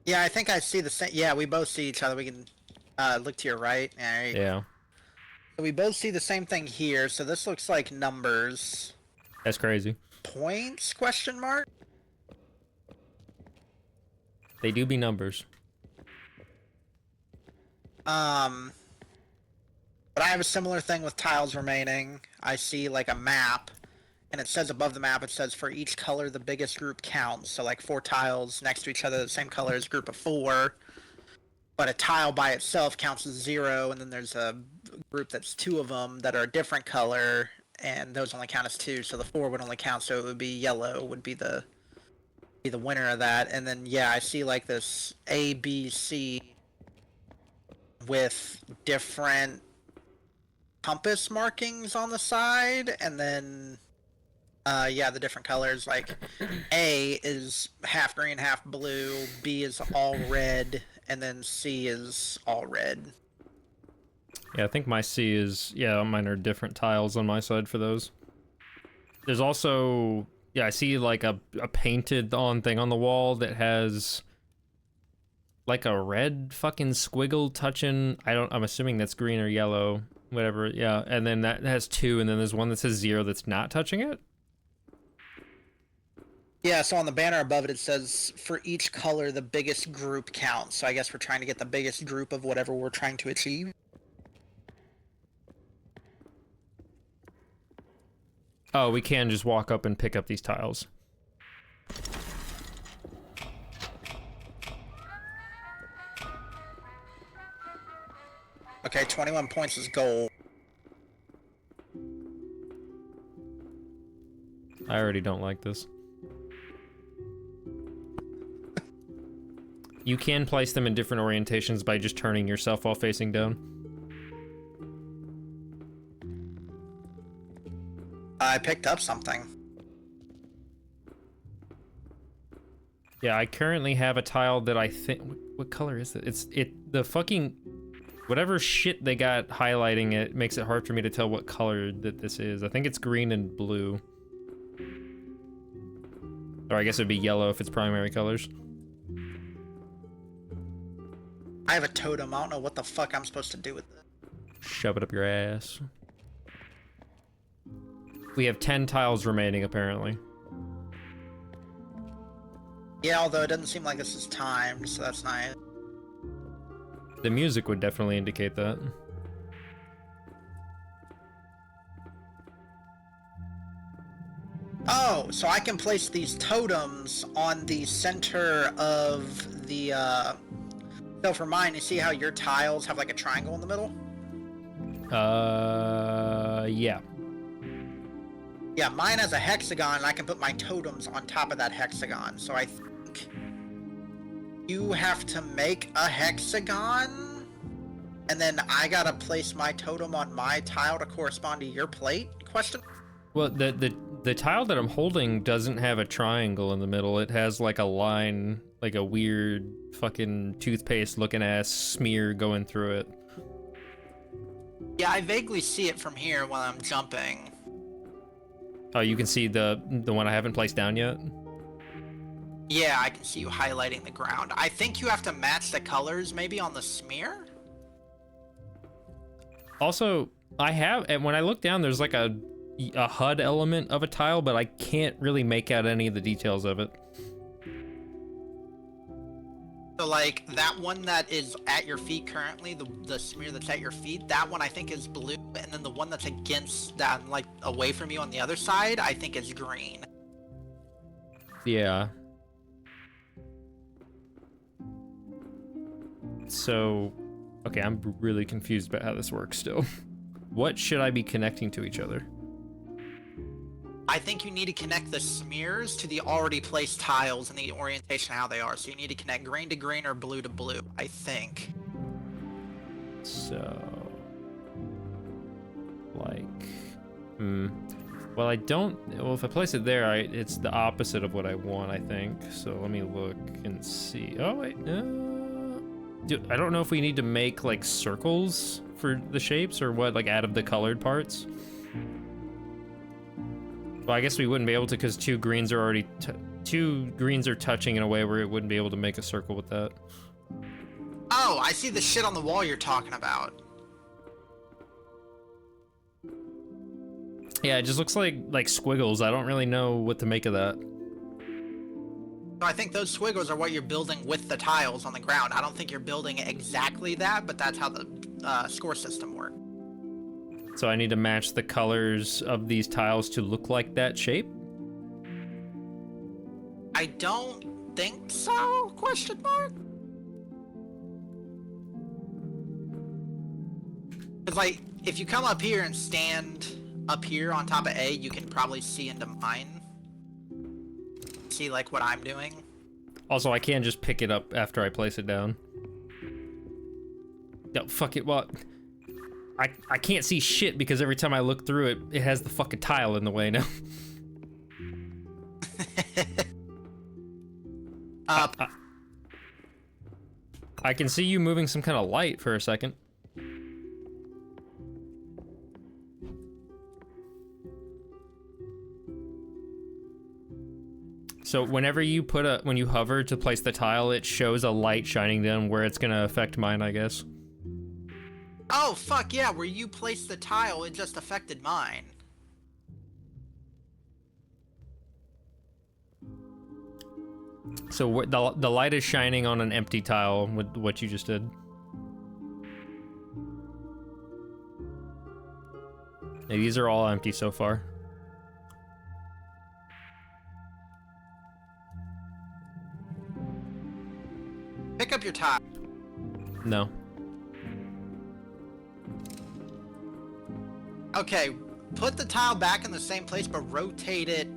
Yeah, I think I see the same. Yeah, we both see each other. We can look to your right. Alright. Yeah, So we both see the same thing here. So this looks like numbers. that's crazy. Points? Question mark? They do be numbers. But I have a similar thing with tiles remaining. I see like a map, and it says above the map, it says for each color the biggest group counts. So like 4 tiles next to each other, the same color as a group of 4. But a tile by itself counts as 0, and then there's a group that's 2 of them that are a different color, and those only count as 2. So the 4 would only count, so it would be yellow would be the winner of that. And then yeah, I see like this A, B, C with different compass markings on the side, and then yeah, the different colors, like A is half green, half blue, B is all red, and then C is all red. Yeah, I think my C is, yeah, mine are different tiles on my side for those. There's also, yeah, I see like a painted on thing on the wall that has like a red fucking squiggle touching, I'm assuming that's green or yellow, whatever, yeah, and then that has 2, and then there's one that says 0 that's not touching it? Yeah, so on the banner above it, it says for each color the biggest group counts. So I guess we're trying to get the biggest group of whatever we're trying to achieve. Oh, we can just walk up and pick up these tiles. Okay, 21 points is gold. I already don't like this. You can place them in different orientations by just turning yourself while facing down. I picked up something. Yeah, I currently have a tile that I think... What color is it? The fucking... Whatever shit they got highlighting it makes it hard for me to tell what color that this is. I think it's green and blue. Or I guess it'd be yellow if it's primary colors. I have a totem. I don't know what the fuck I'm supposed to do with it. Shove it up your ass. We have 10 tiles remaining, apparently. Yeah, although it doesn't seem like this is timed, so that's nice. The music would definitely indicate that. Oh, so I can place these totems on the center of the, So for mine, you see how your tiles have like a triangle in the middle? Yeah. Yeah, mine has a hexagon, and I can put my totems on top of that hexagon. So I think you have to make a hexagon, and then I gotta place my totem on my tile to correspond to your plate? Question? Well, the tile that I'm holding doesn't have a triangle in the middle. It has like a line, like a weird fucking toothpaste looking ass smear going through it. Yeah, I vaguely see it from here when I'm jumping. Oh, you can see the one I haven't placed down yet? Yeah, I can see you highlighting the ground. I think you have to match the colors maybe on the smear? Also, and when I look down, there's like a HUD element of a tile, but I can't really make out any of the details of it. So like that one that is at your feet currently, the smear that's at your feet, that one I think is blue, and then the one that's against that, like away from you on the other side, I think is green. Yeah. So, okay, I'm really confused about how this works still. What should I be connecting to each other? I think you need to connect the smears to the already placed tiles and the orientation of how they are. So you need to connect green to green or blue to blue, I think. So, like, well, well, if I place it there, it's the opposite of what I want, I think. So let me look and see. Oh, wait, dude, I don't know if we need to make like circles for the shapes or what, like out of the colored parts. Well, I guess we wouldn't be able to because two greens are touching in a way where it wouldn't be able to make a circle with that. Oh, I see the shit on the wall you're talking about. Yeah, it just looks like squiggles. I don't really know what to make of that. So I think those squiggles are what you're building with the tiles on the ground. I don't think you're building exactly that, but that's how the score system works. So I need to match the colors of these tiles to look like that shape? I don't think so? Question mark? Because, like, if you come up here and stand up here on top of A, you can probably see into mine. See, like, what I'm doing. Also, I can't just pick it up after I place it down. No, fuck it, what? I can't see shit because every time I look through it, it has the fucking tile in the way now. I can see you moving some kind of light for a second. So whenever you when you hover to place the tile, it shows a light shining down where it's gonna affect mine, I guess. Oh, fuck yeah, where you placed the tile, it just affected mine. So the light is shining on an empty tile with what you just did. Yeah, these are all empty so far. Pick up your tile. No. Okay, put the tile back in the same place, but rotate it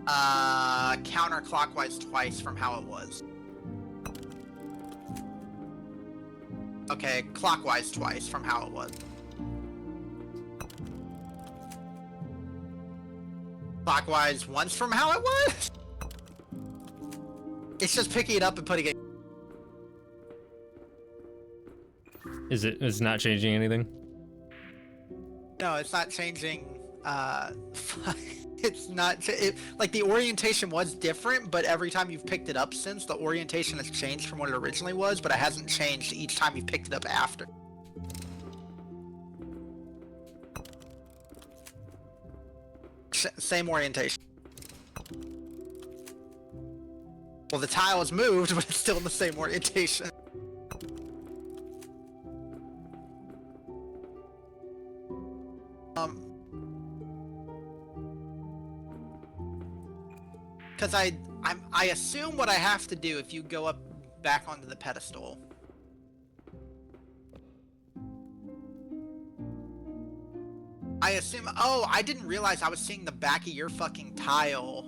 counterclockwise twice from how it was. Okay, clockwise twice from how it was. Clockwise once from how it was? It's just picking it up and putting it... It's not changing anything? No, it's not changing, it's not, like, the orientation was different, but every time you've picked it up since, the orientation has changed from what it originally was, but it hasn't changed each time you've picked it up after. Same orientation. Well, the tile is moved, but it's still in the same orientation. Because I assume what I have to do if you go up back onto the pedestal. I assume, oh, I didn't realize I was seeing the back of your fucking tile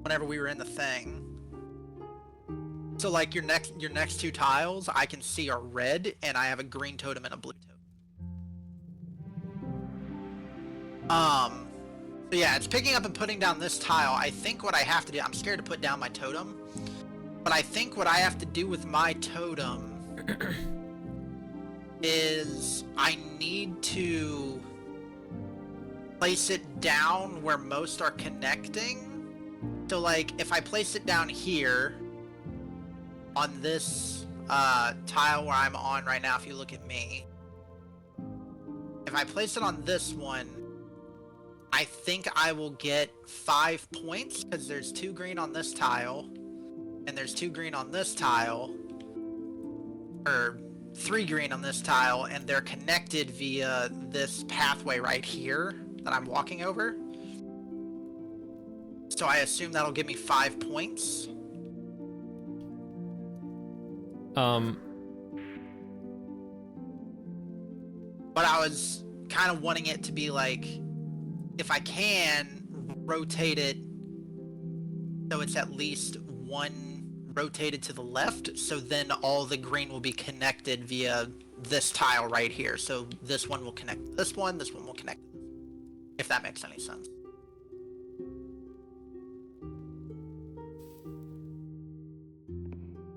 whenever we were in the thing. So like your next two tiles I can see are red, and I have a green totem and a blue totem. So yeah, it's picking up and putting down this tile. I think what I have to do, I'm scared to put down my totem, but I think what I have to do with my totem is I need to place it down where most are connecting. So like, if I place it down here on this tile where I'm on right now, if you look at me, if I place it on this one, I think I will get 5 points because there's 2 green on this tile, and there's 2 green on this tile, or 3 green on this tile, and they're connected via this pathway right here that I'm walking over. So I assume that'll give me 5 points. But I was kind of wanting it to be like, if I can, rotate it so it's at least 1 rotated to the left, so then all the green will be connected via this tile right here. So this one will connect to this one will connect to this, if that makes any sense.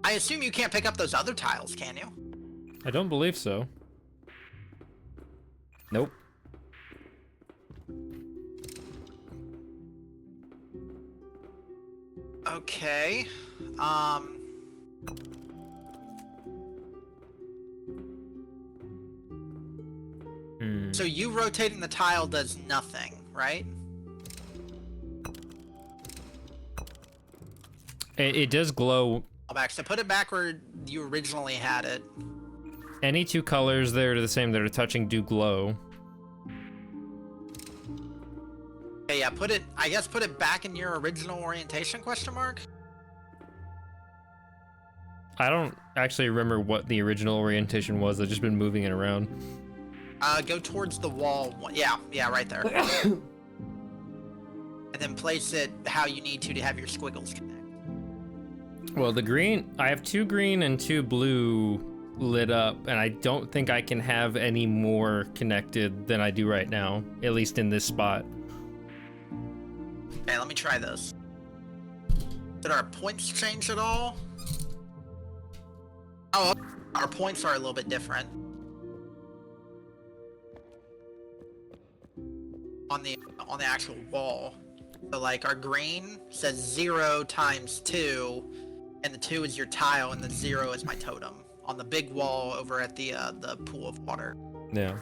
I assume you can't pick up those other tiles, can you? I don't believe so. Nope. Okay. So you rotating the tile does nothing, right? It does glow. Back. So put it back where you originally had it. Any 2 colors that are the same that are touching do glow. Okay, yeah, put it, I guess put it back in your original orientation, question mark? I don't actually remember what the original orientation was. I've just been moving it around. Go towards the wall. Yeah, right there. And then place it how you need to have your squiggles connect. Well, the green, I have 2 green and 2 blue lit up, and I don't think I can have any more connected than I do right now, at least in this spot. Okay, let me try this. Did our points change at all? Oh, our points are a little bit different. On the actual wall. So like our green says 0 times 2, and the 2 is your tile, and the 0 is my totem. On the big wall over at the pool of water. Yeah.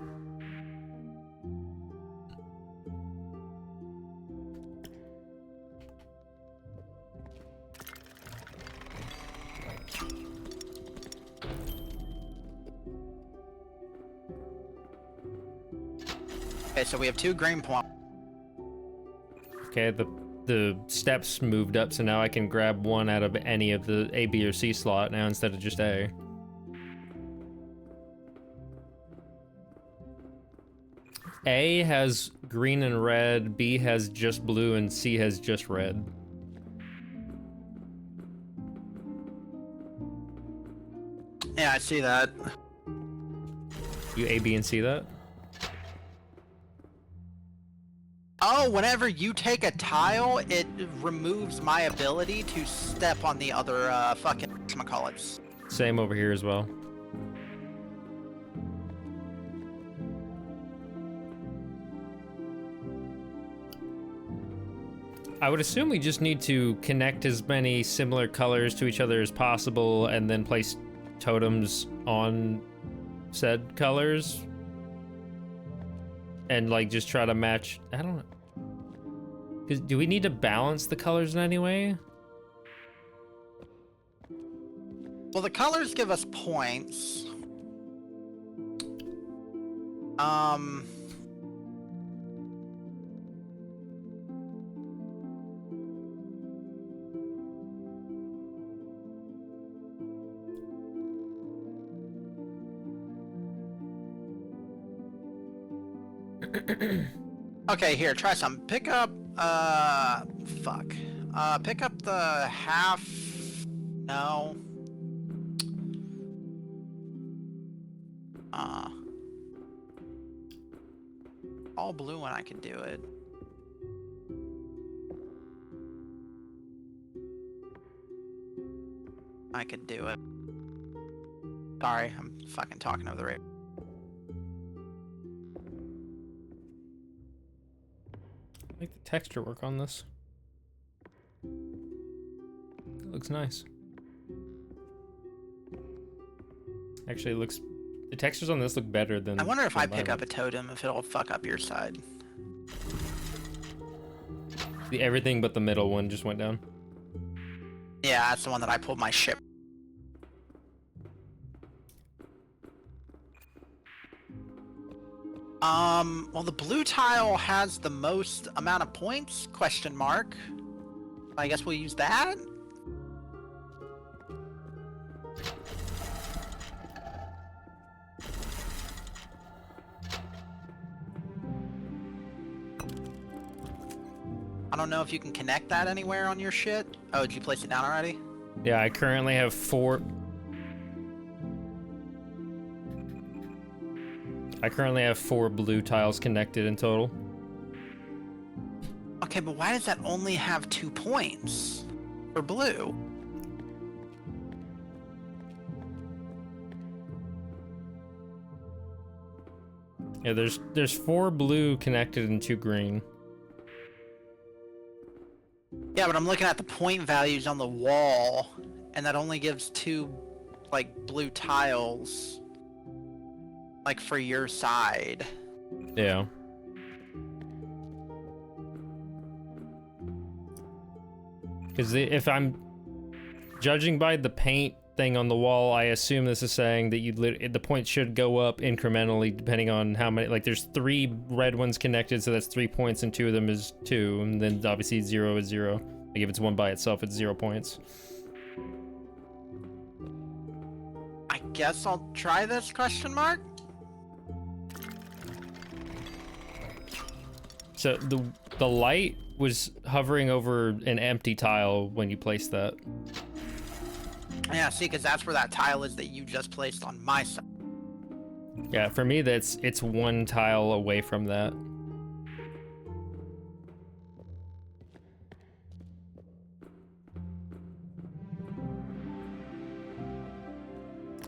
Okay, so we have 2 green points. Okay, the steps moved up, so now I can grab one out of any of the A, B, or C slot now instead of just A. A has green and red, B has just blue, and C has just red. Yeah, I see that. You A, B, and C that? Oh, whenever you take a tile, it removes my ability to step on the other fucking whatchamacallits. Same over here as well. I would assume we just need to connect as many similar colors to each other as possible and then place totems on said colors. And like just try to match, I don't know. Do we need to balance the colors in any way? Well, the colors give us points. Okay, here, try some. Pick up, fuck. Pick up the half... No. All blue when I can do it. I could do it. Sorry, I'm fucking talking over the radio. Make the texture work on this. It looks nice. Actually, it looks... The textures on this look better than... I wonder if I pick up a totem, if it'll fuck up your side. Everything but the middle one just went down. Yeah, that's the one that I pulled my ship. Well, the blue tile has the most amount of points, question mark. I guess we'll use that? I don't know if you can connect that anywhere on your shit. Oh, did you place it down already? Yeah, I currently have 4... I currently have 4 blue tiles connected in total. Okay, but why does that only have 2 points for blue? Yeah, there's 4 blue connected and 2 green. Yeah, but I'm looking at the point values on the wall, and that only gives 2, like, blue tiles, like, for your side. Yeah. Because if I'm judging by the paint thing on the wall, I assume this is saying that the points should go up incrementally depending on how many. Like, there's 3 red ones connected, so that's 3 points, and 2 of them is 2, and then obviously 0 is 0. Like, if it's one by itself, it's 0 points. I guess I'll try this, question mark? So the light was hovering over an empty tile when you placed that. Yeah, see, because that's where that tile is that you just placed on my side. Yeah, for me, it's 1 tile away from that.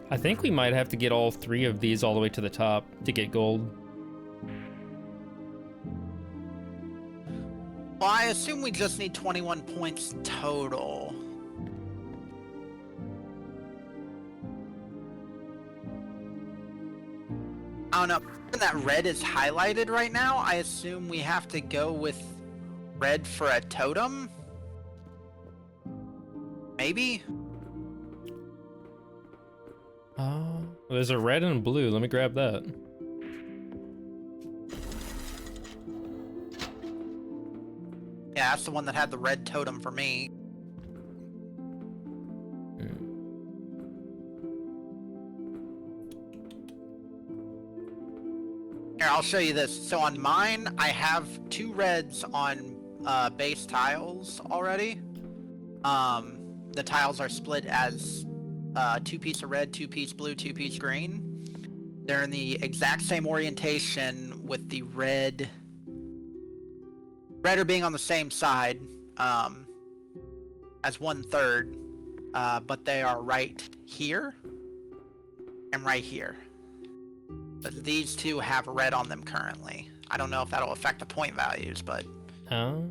I think we might have to get all 3 of these all the way to the top to get gold. Well, I assume we just need 21 points total. I don't know. When that red is highlighted right now, I assume we have to go with red for a totem? Maybe? There's a red and a blue. Let me grab that. Yeah, that's the one that had the red totem for me. Here, I'll show you this. So on mine, I have 2 reds on base tiles already. The tiles are split as 2 piece of red, 2 piece blue, 2 piece green. They're in the exact same orientation with the red are being on the same side as 1/3, but they are right here and right here. But these 2 have red on them currently. I don't know if that'll affect the point values, but... Oh.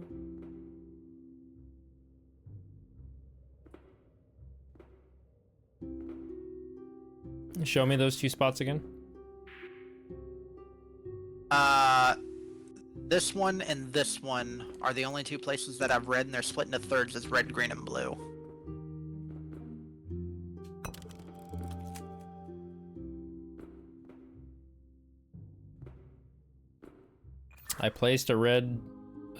Show me those 2 spots again. This one and this one are the only 2 places that have red, and they're split into thirds as red, green, and blue. I placed a red...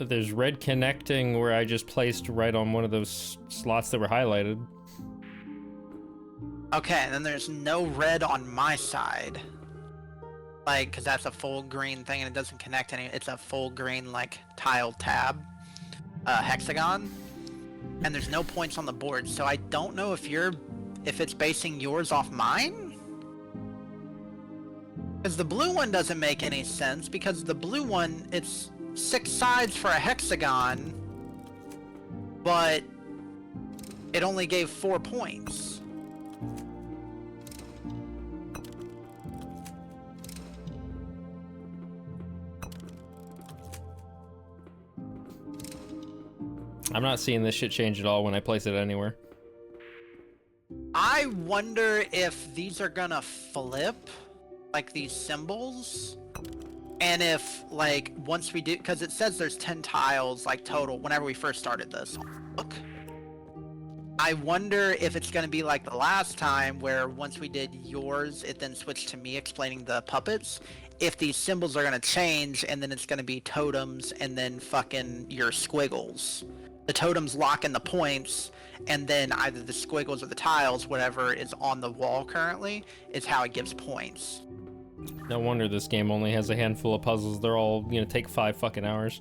There's red connecting where I just placed right on one of those slots that were highlighted. Okay, and then there's no red on my side. Like, because that's a full green thing and it doesn't connect any. It's a full green, like, tile tab, hexagon. And there's no points on the board, so I don't know if it's basing yours off mine? Because the blue one doesn't make any sense, because the blue one, it's 6 sides for a hexagon, but it only gave 4 points. I'm not seeing this shit change at all when I place it anywhere. I wonder if these are gonna flip, like these symbols, and if, like, once we do, because it says there's 10 tiles, like, total, whenever we first started this. Look. I wonder if it's gonna be like the last time, where once we did yours, it then switched to me explaining the puppets. If these symbols are gonna change, and then it's gonna be totems, and then fucking your squiggles. The totems lock in the points, and then either the squiggles or the tiles, whatever is on the wall currently, is how it gives points. No wonder this game only has a handful of puzzles. They're all, you know, take 5 fucking hours.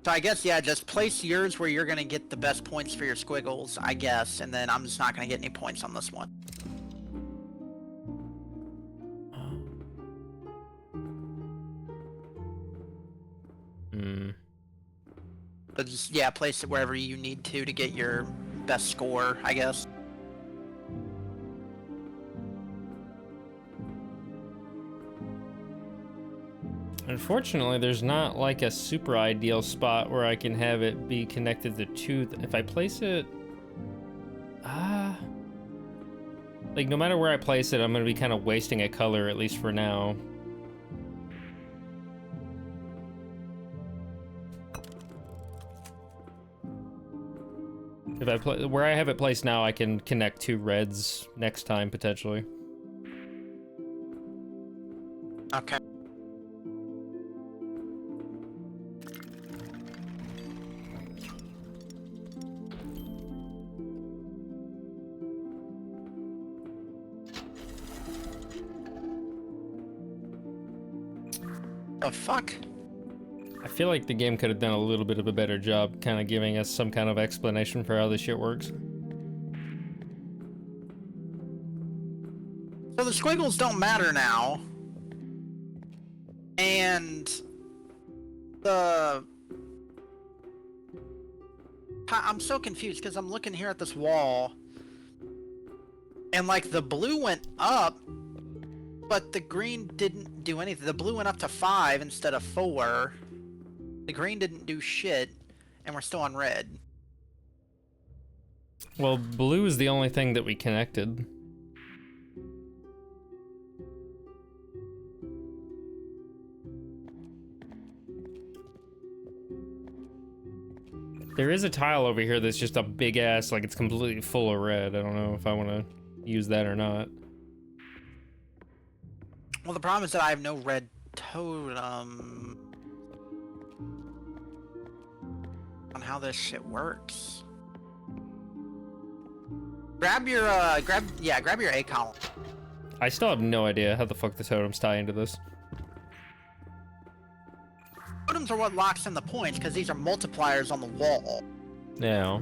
So I guess, yeah, just place yours where you're gonna get the best points for your squiggles, I guess, and then I'm just not gonna get any points on this one. But just, yeah, place it wherever you need to get your best score, I guess. Unfortunately, there's not like a super ideal spot where I can have it be connected to 2. If I place it... like, no matter where I place it, I'm gonna be kind of wasting a color, at least for now. If I where I have it placed now, I can connect 2 reds next time, potentially. Okay. The fuck? I feel like the game could have done a little bit of a better job kind of giving us some kind of explanation for how this shit works. So the squiggles don't matter now. And I'm so confused because I'm looking here at this wall, and like the blue went up, but the green didn't do anything. The blue went up to 5 instead of 4. The green didn't do shit, and we're still on red. Well, blue is the only thing that we connected. There is a tile over here that's just a big ass, like it's completely full of red. I don't know if I want to use that or not. Well, the problem is that I have no red totem on how this shit works. Grab your grab your A column. I still have no idea how the fuck the totems tie into this. Totems are what locks in the points because these are multipliers on the wall. Yeah.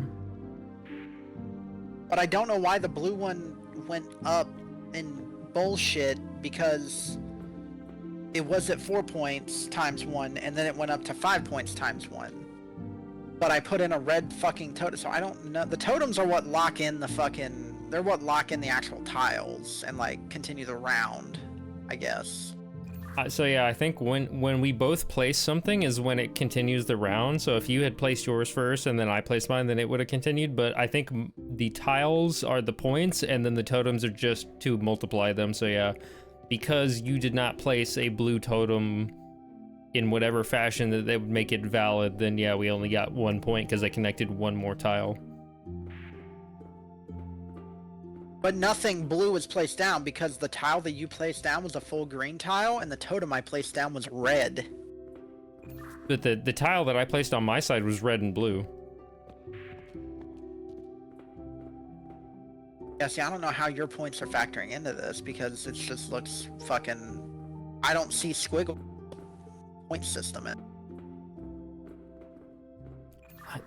But I don't know why the blue one went up in bullshit because it was at 4 points times 1 and then it went up to 5 points times 1. But I put in a red fucking totem, so I don't know. The totems are what lock in the fucking... They're what lock in the actual tiles and, like, continue the round, I guess. So yeah, I think when we both place something is when it continues the round. So if you had placed yours first and then I placed mine, then it would have continued. But I think the tiles are the points and then the totems are just to multiply them. So yeah, because you did not place a blue totem in whatever fashion that would make it valid, then yeah, we only got 1 point because I connected one more tile. But nothing blue was placed down because the tile that you placed down was a full green tile and the totem I placed down was red. But the tile that I placed on my side was red and blue. Yeah, see, I don't know how your points are factoring into this because it just looks fucking... I don't see squiggle point system in.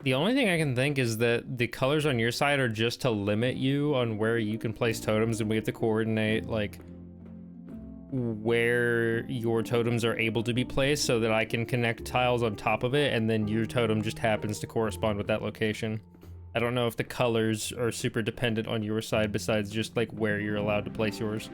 The only thing I can think is that the colors on your side are just to limit you on where you can place totems, and we have to coordinate like where your totems are able to be placed so that I can connect tiles on top of it and then your totem just happens to correspond with that location. I don't know if the colors are super dependent on your side besides just like where you're allowed to place yours.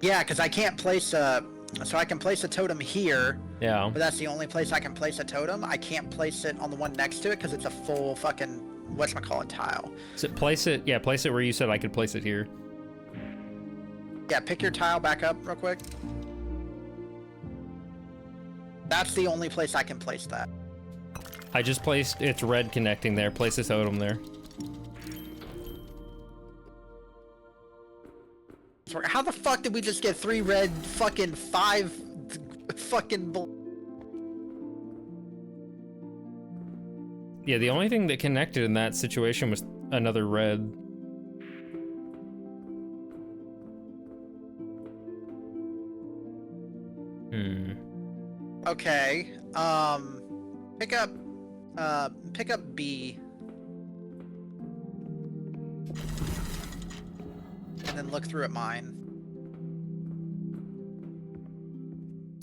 Yeah, because I can't place a... So I can place a totem here, Yeah. but that's the only place I can place a totem. I can't place it on the one next to it because it's a full fucking whatchamacallit tile. So place it where you said I could place it here. Yeah, pick your tile back up real quick. That's the only place I can place that. I just placed, it's red connecting there, place a totem there. How the fuck did we just get 3 red, fucking 5 fucking Yeah, the only thing that connected in that situation was another red. Okay, pick up B. And then look through at mine.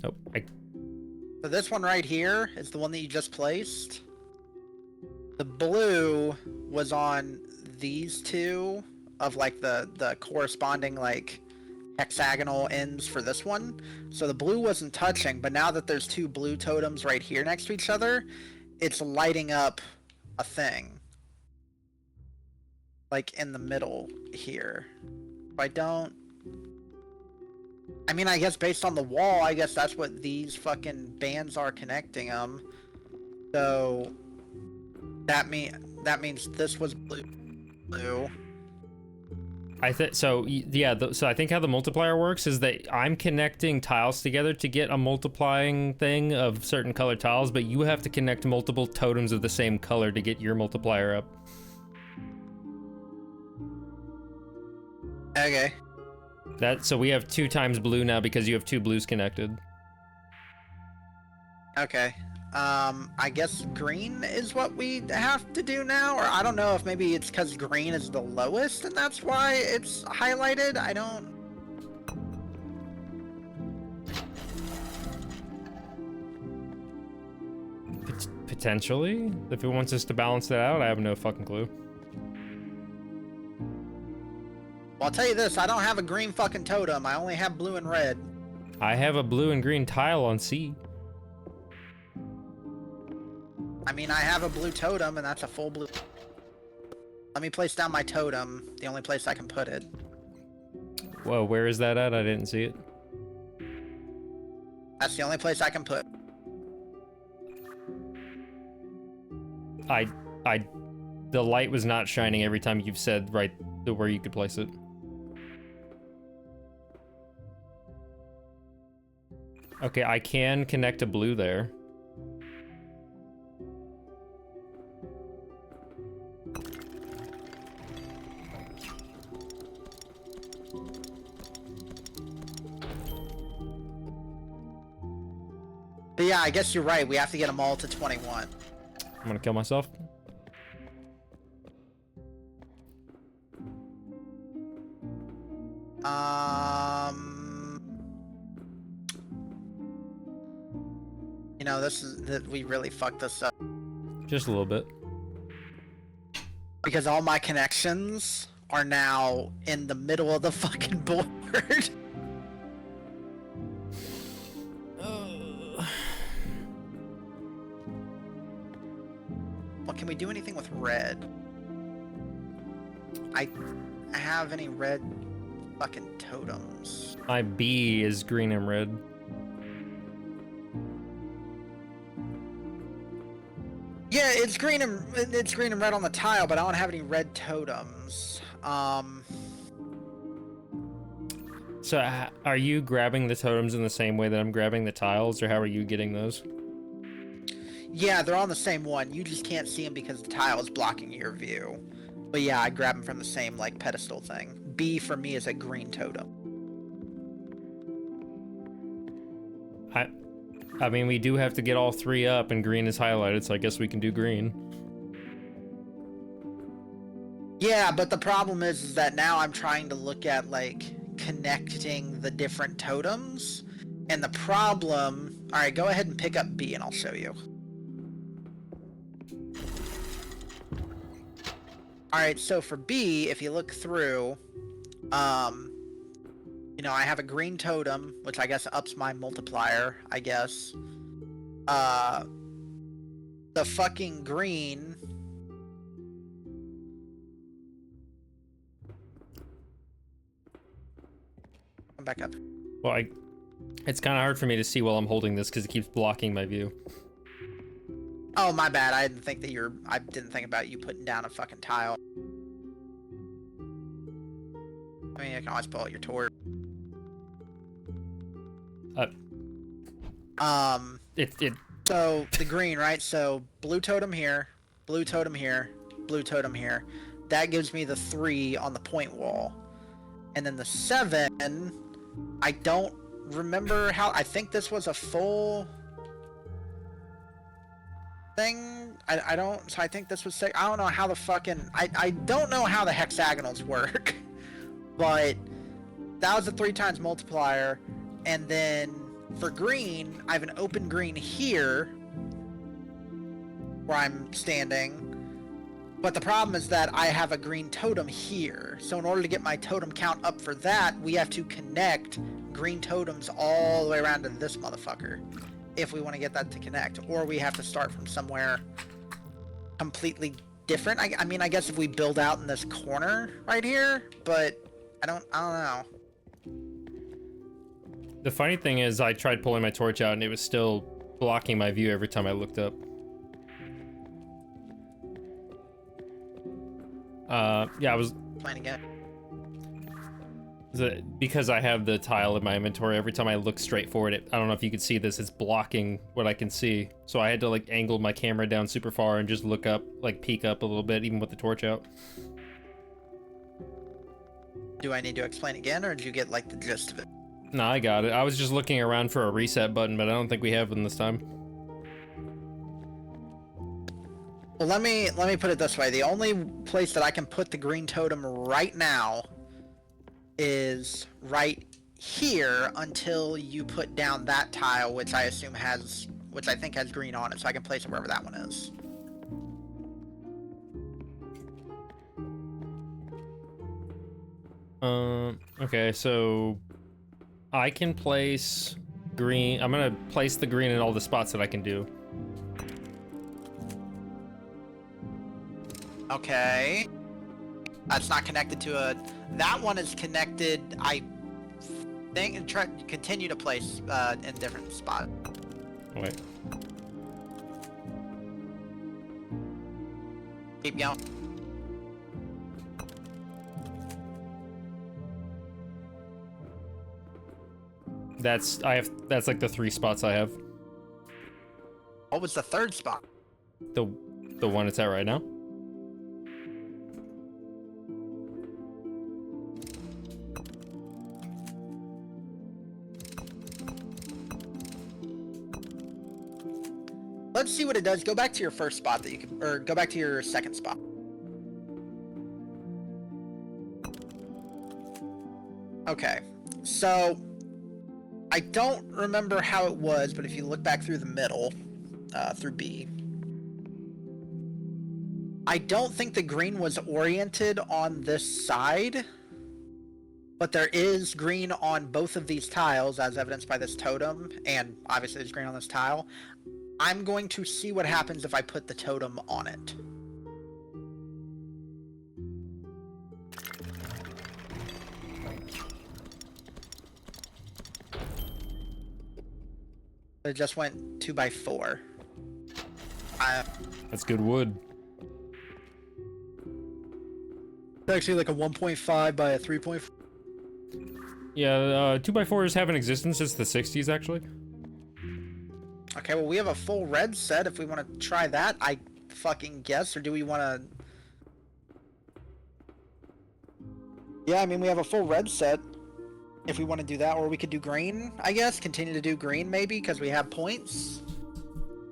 Oh, So this one right here is the one that you just placed. The blue was on these two of like the corresponding like hexagonal ends for this one. So the blue wasn't touching, but now that there's 2 blue totems right here next to each other, it's lighting up a thing. Like in the middle here. If I don't... I mean, I guess based on the wall, I guess that's what these fucking bands are connecting them. So... That means this was blue. So yeah, so I think how the multiplier works is that I'm connecting tiles together to get a multiplying thing of certain color tiles, but you have to connect multiple totems of the same color to get your multiplier up. Okay. So we have 2 times blue now because you have 2 blues connected. Okay. I guess green is what we have to do now, or I don't know if maybe it's because green is the lowest and that's why it's highlighted. I don't... Potentially? If it wants us to balance that out, I have no fucking clue. Well, I'll tell you this, I don't have a green fucking totem. I only have blue and red. I have a blue and green tile on C. I mean, I have a blue totem, and that's a full blue... Let me place down my totem, the only place I can put it. Whoa, where is that at? I didn't see it. That's the only place I can put. The light was not shining every time you've said right where you could place it. Okay, I can connect a blue there. But yeah, I guess you're right. We have to get them all to 21. I'm gonna kill myself. You know, this is that we really fucked this up Just a little bit. because all my connections are now in the middle of the fucking board. Well, can we do anything with red? I have any red fucking totems? My B is green and red. Yeah, it's green and red on the tile, but I don't have any red totems. So are you grabbing the totems in the same way that I'm grabbing the tiles, or how are you getting those? Yeah, they're on the same one. You just can't see them because the tile is blocking your view. But yeah, I grab them from the same like pedestal thing. B for me is a green totem. I mean, we do have to get all 3 up, and green is highlighted, so I guess we can do green. Yeah, but the problem is that now I'm trying to look at like connecting the different totems, and the problem. All right, go ahead and pick up B, and I'll show you. All right, so for B, if you look through, you know, I have a green totem, which I guess ups my multiplier, I guess. The fucking green. Come back up. Well, it's kind of hard for me to see while I'm holding this because it keeps blocking my view. Oh, my bad. I didn't think that I didn't think about you putting down a fucking tile. I mean, I can always pull out your torch. So the green, right? So blue totem here, blue totem here, blue totem here. That gives me the 3 on the point wall, and then the 7. I don't remember how. I think this was a full thing. I don't. So I think this was. I don't know how the fucking. I don't know how the hexagonals work, but that was a 3 times multiplier, and then. For green, I have an open green here where I'm standing, but the problem is that I have a green totem here. So in order to get my totem count up for that, we have to connect green totems all the way around to this motherfucker if we want to get that to connect, or we have to start from somewhere completely different. I mean, I guess if we build out in this corner right here, but I don't know. The funny thing is, I tried pulling my torch out, and it was still blocking my view every time I looked up. Yeah, I was Playing again. because I have the tile in my inventory. Every time I look straight forward, I don't know if you could see this. It's blocking what I can see, so I had to like angle my camera down super far and just look up, like peek up a little bit, even with the torch out. Do I need to explain again, or did you get like the gist of it? No, I got it. I was just looking around for a reset button, but I don't think we have one this time. Well, let me put it this way. The only place that I can put the green totem right now is right here until you put down that tile, which I think has green on it, so I can place it wherever that one is. Okay, so I can place green. I'm gonna place the green in all the spots that I can do. Okay. That's not connected to a... That one is connected, I think, and continue to place in different spots. Wait. Keep going. That's like the 3 spots I have. What was the third spot? The one it's at right now. Let's see what it does. Go back to your first spot that you can, or go back to your second spot. Okay, so I don't remember how it was, but if you look back through the middle, through B, I don't think the green was oriented on this side, but there is green on both of these tiles, as evidenced by this totem, and obviously there's green on this tile. I'm going to see what happens if I put the totem on it. It just went 2x4. That's good wood. It's actually like a 1.5 by a 3.4. Yeah, 2x4s have an existence since the 60s, actually. Okay, well, we have a full red set if we want to try that, I fucking guess. Or do we want to... Yeah, I mean, we have a full red set if we want to do that. Or we could do green, I guess. Continue to do green, maybe, because we have points.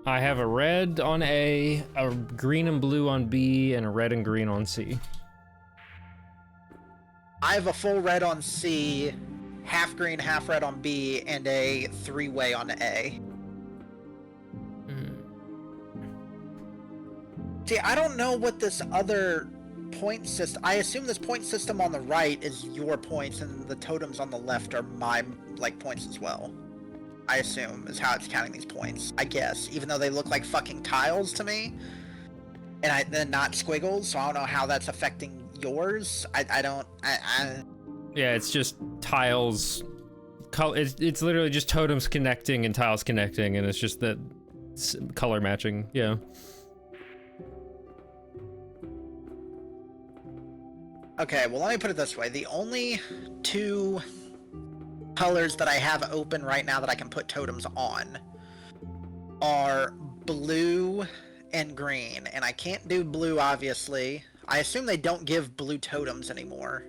I have a red on A, a green and blue on B, and a red and green on C. I have a full red on C, half green, half red on B, and a three-way on A. See, I don't know what this other point system... I assume this point system on the right is your points, and the totems on the left are my, like, points as well. I assume is how it's counting these points. I guess, even though they look like fucking tiles to me. And they're not squiggles, so I don't know how that's affecting yours. I don't... Yeah, it's just tiles. It's literally just totems connecting and tiles connecting, and it's just that color matching, yeah. Okay, well, let me put it this way. The only two colors that I have open right now that I can put totems on are blue and green. And I can't do blue, obviously. I assume they don't give blue totems anymore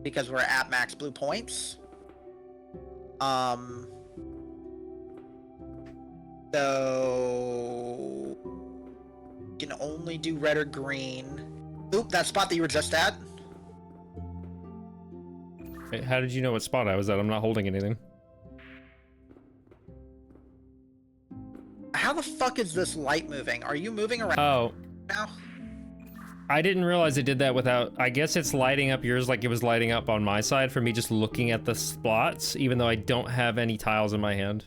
because we're at max blue points. So you can only do red or green. Oop, that spot that you were just at. Wait, how did you know what spot I was at? I'm not holding anything. How the fuck is this light moving? Are you moving around now? I didn't realize it did that without... I guess it's lighting up yours like it was lighting up on my side for me just looking at the spots, even though I don't have any tiles in my hand.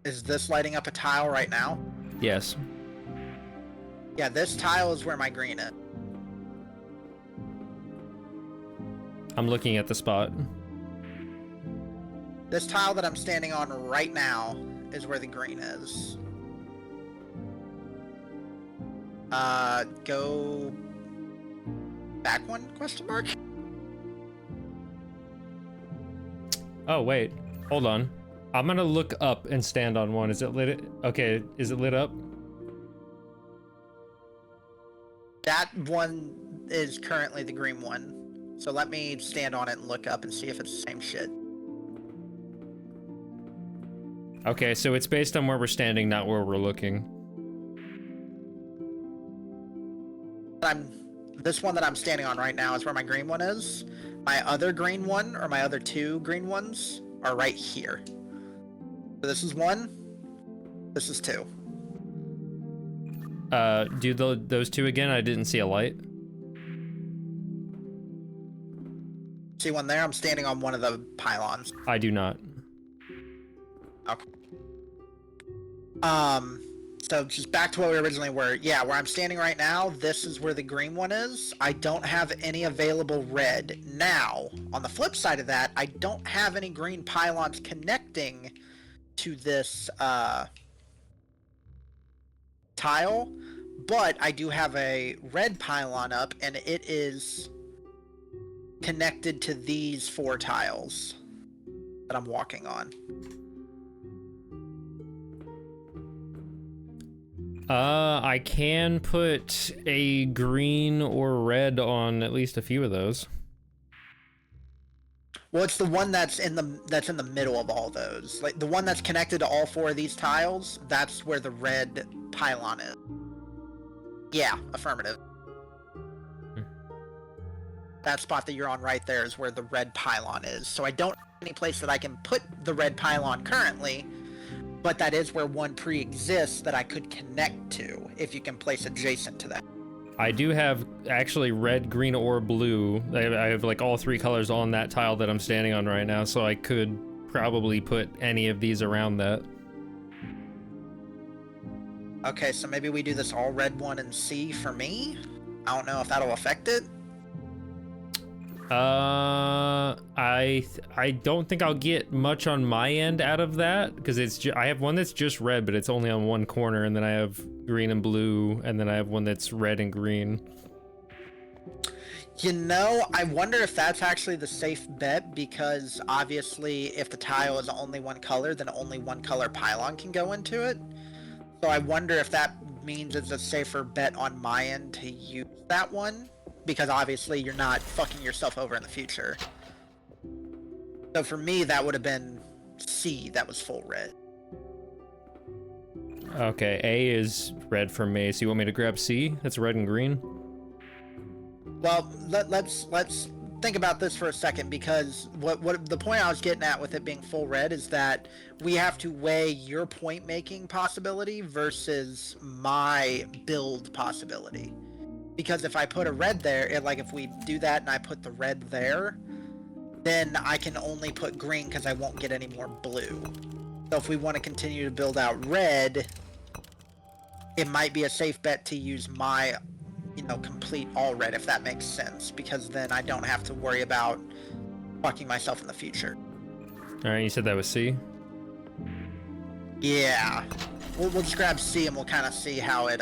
Is this lighting up a tile right now? Yes. Yeah, this tile is where my green is. I'm looking at the spot. This tile that I'm standing on right now is where the green is. Go back one, question mark? Oh, wait. Hold on. I'm gonna look up and stand on one. Is it lit? Okay, is it lit up? That one is currently the green one. So let me stand on it and look up and see if it's the same shit. Okay, so it's based on where we're standing, not where we're looking. This one that I'm standing on right now is where my green one is. My other green one, or my other two green ones, are right here. So this is one. This is two. Do those two again? I didn't see a light. See one there? I'm standing on one of the pylons. I do not. Okay. So just back to what we originally were. Yeah, where I'm standing right now, this is where the green one is. I don't have any available red. Now, on the flip side of that, I don't have any green pylons connecting to this, tile, but I do have a red pylon up, and it is connected to these four tiles that I'm walking on. I can put a green or red on at least a few of those. Well, it's the one that's in the middle of all those. Like the one that's connected to all four of these tiles, that's where the red pylon is. Yeah, affirmative. That spot that you're on right there is where the red pylon is. So I don't have any place that I can put the red pylon currently, but that is where one pre-exists that I could connect to if you can place adjacent to that. I do have actually red, green, or blue. I have like all three colors on that tile that I'm standing on right now, so I could probably put any of these around that. Okay, so maybe we do this all red one and C for me. I don't know if that'll affect it. I don't think I'll get much on my end out of that because I have one that's just red, but it's only on one corner, and then I have green and blue, and then I have one that's red and green. You know, I wonder if that's actually the safe bet, because obviously if the tile is only one color, then only one color pylon can go into it. So I wonder if that means it's a safer bet on my end to use that one, because obviously you're not fucking yourself over in the future. So for me, that would have been C, that was full red. Okay, A is red for me, so you want me to grab C? That's red and green? Well, let's think about this for a second, because what the point I was getting at with it being full red is that we have to weigh your point making possibility versus my build possibility. Because if I put a red there, if we do that and I put the red there, then I can only put green because I won't get any more blue. So if we want to continue to build out red, it might be a safe bet to use my, complete all red, if that makes sense, because then I don't have to worry about fucking myself in the future. All right, you said that was C? Yeah. We'll just grab C and we'll kind of see how it,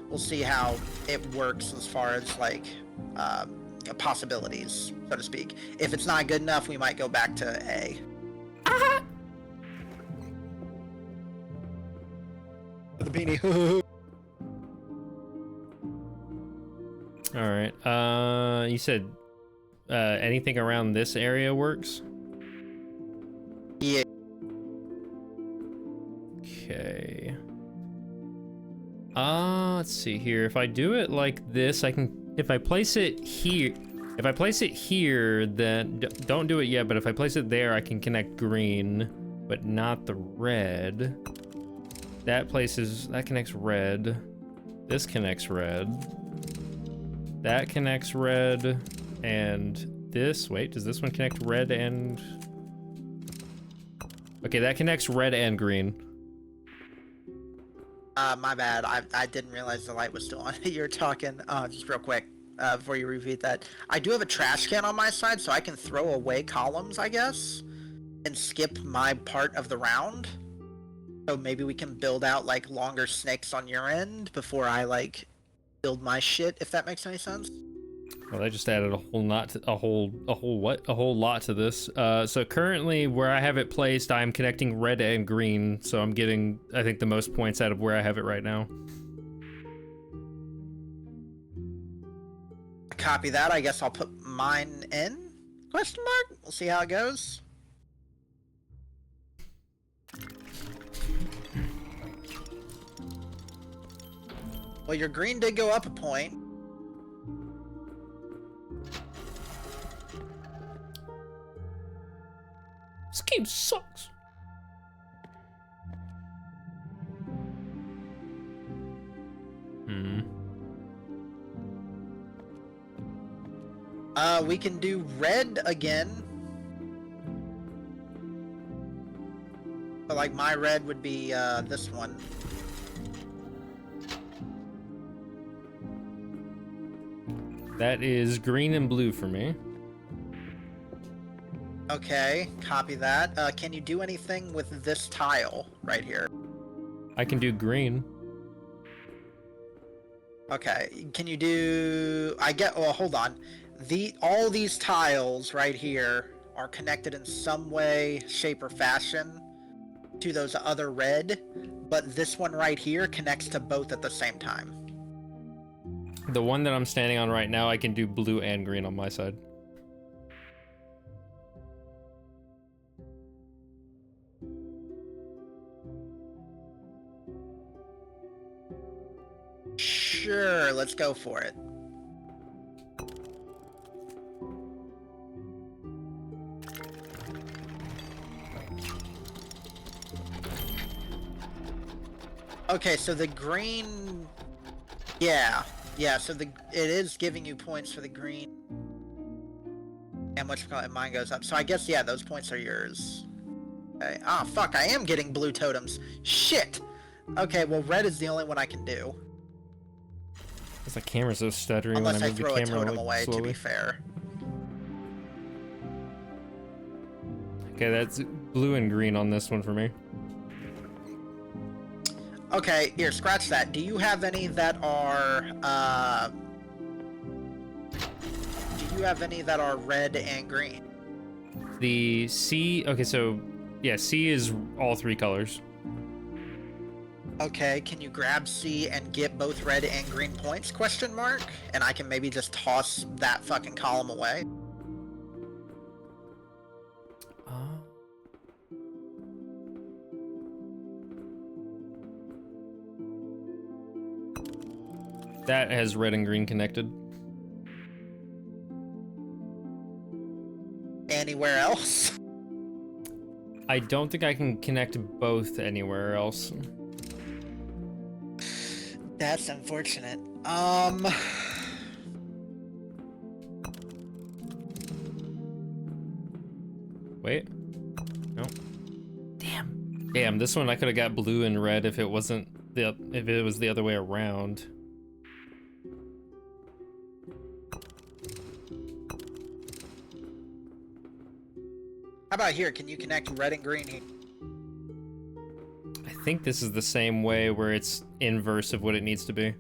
we'll see how it works as far as, possibilities, so to speak. If it's not good enough, we might go back to A. The beanie. All right. You said anything around this area works? Yeah. Okay. Let's see here. If I do it like this, I can. If I place it here, then don't do it yet. But if I place it there, I can connect green, but not the red. That connects red. This connects red. That connects red, and this, wait, does this one connect red and... Okay, that connects red and green. My bad, I didn't realize the light was still on. You're talking, just real quick, before you repeat that. I do have a trash can on my side, so I can throw away columns, I guess, and skip my part of the round. So maybe we can build out, longer snakes on your end before I, build my shit, if that makes any sense. Well, I just added a whole lot to this. So currently where I have it placed, I'm connecting red and green, so I'm getting, I think, the most points out of where I have it right now. Copy that. I guess I'll put mine in? Question mark? We'll see how it goes. Well, your green did go up a point. This game sucks. We can do red again. So, my red would be, this one. That is green and blue for me. Okay, copy that. Can you do anything with this tile right here? I can do green. Okay, can you do... well, hold on. All these tiles right here are connected in some way, shape, or fashion to those other red, but this one right here connects to both at the same time. The one that I'm standing on right now, I can do blue and green on my side. Sure, let's go for it. Okay, so the green... Yeah, so it is giving you points for the green. And mine goes up. So I guess, yeah, those points are yours. Okay. Ah, fuck, I am getting blue totems. Shit! Okay, well, red is the only one I can do. It's the camera's so stuttering Unless when I I move the throw a camera totem like, away, slowly. to be fair. Okay, that's blue and green on this one for me. Okay, here, scratch that. Do you have any that are, do you have any that are red and green? The C, okay, so, yeah, C is all 3 colors. Okay, can you grab C and get both red and green points, question mark? And I can maybe just toss that fucking column away? That has red and green connected. Anywhere else? I don't think I can connect both anywhere else. That's unfortunate. Wait. No. Damn, this one I could have got blue and red if it wasn't if it was the other way around. How about here? Can you connect red and green here? I think this is the same way where it's inverse of what it needs to be.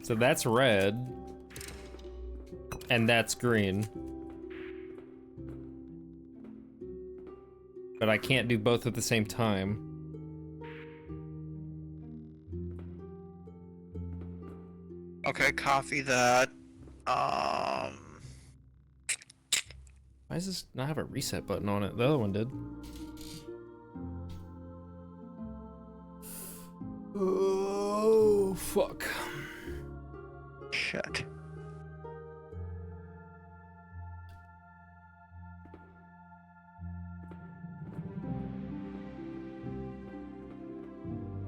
So that's red, and that's green. But I can't do both at the same time. Okay, copy that. Why does this not have a reset button on it? The other one did. Oh, fuck. Shit.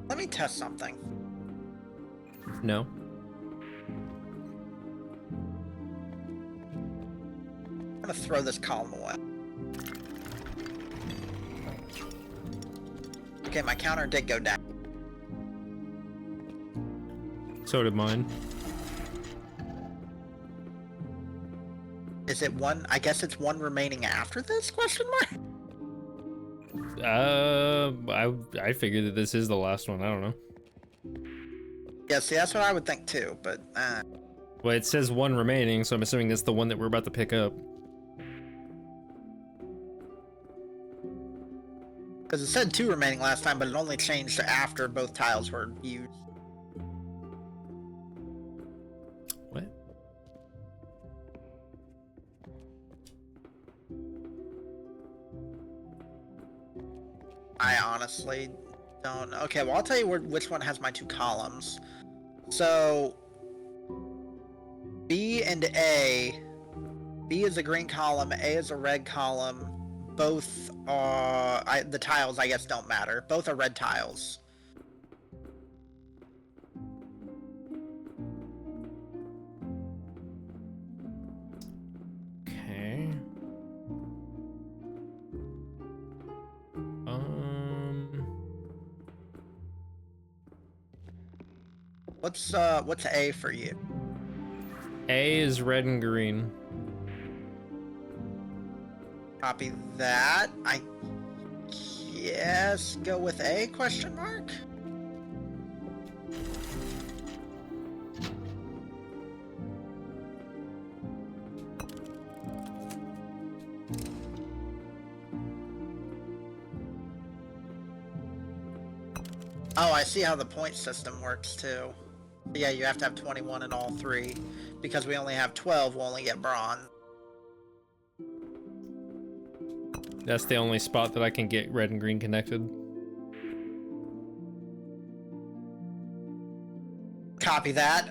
Let me test something. No. I'm gonna throw this column away. Okay, my counter did go down. So did mine. Is it one? I guess it's one remaining after this, question mark? I figured that this is the last one. I don't know. Yeah, see, that's what I would think too, but, Well, it says one remaining, so I'm assuming that's the one that we're about to pick up. because it said 2 remaining last time, but it only changed after both tiles were used. What? I honestly don't know. Okay, well, I'll tell you which one has my 2 columns. So, B and A. B is a green column, A is a red column. Both are... the tiles, I guess, don't matter. Both are red tiles. Okay. What's A for you? A is red and green. Copy that. I guess go with A, question mark? Oh, I see how the point system works too. Yeah, you have to have 21 in all 3. Because we only have 12, we'll only get bronze. That's the only spot that I can get red and green connected. Copy that.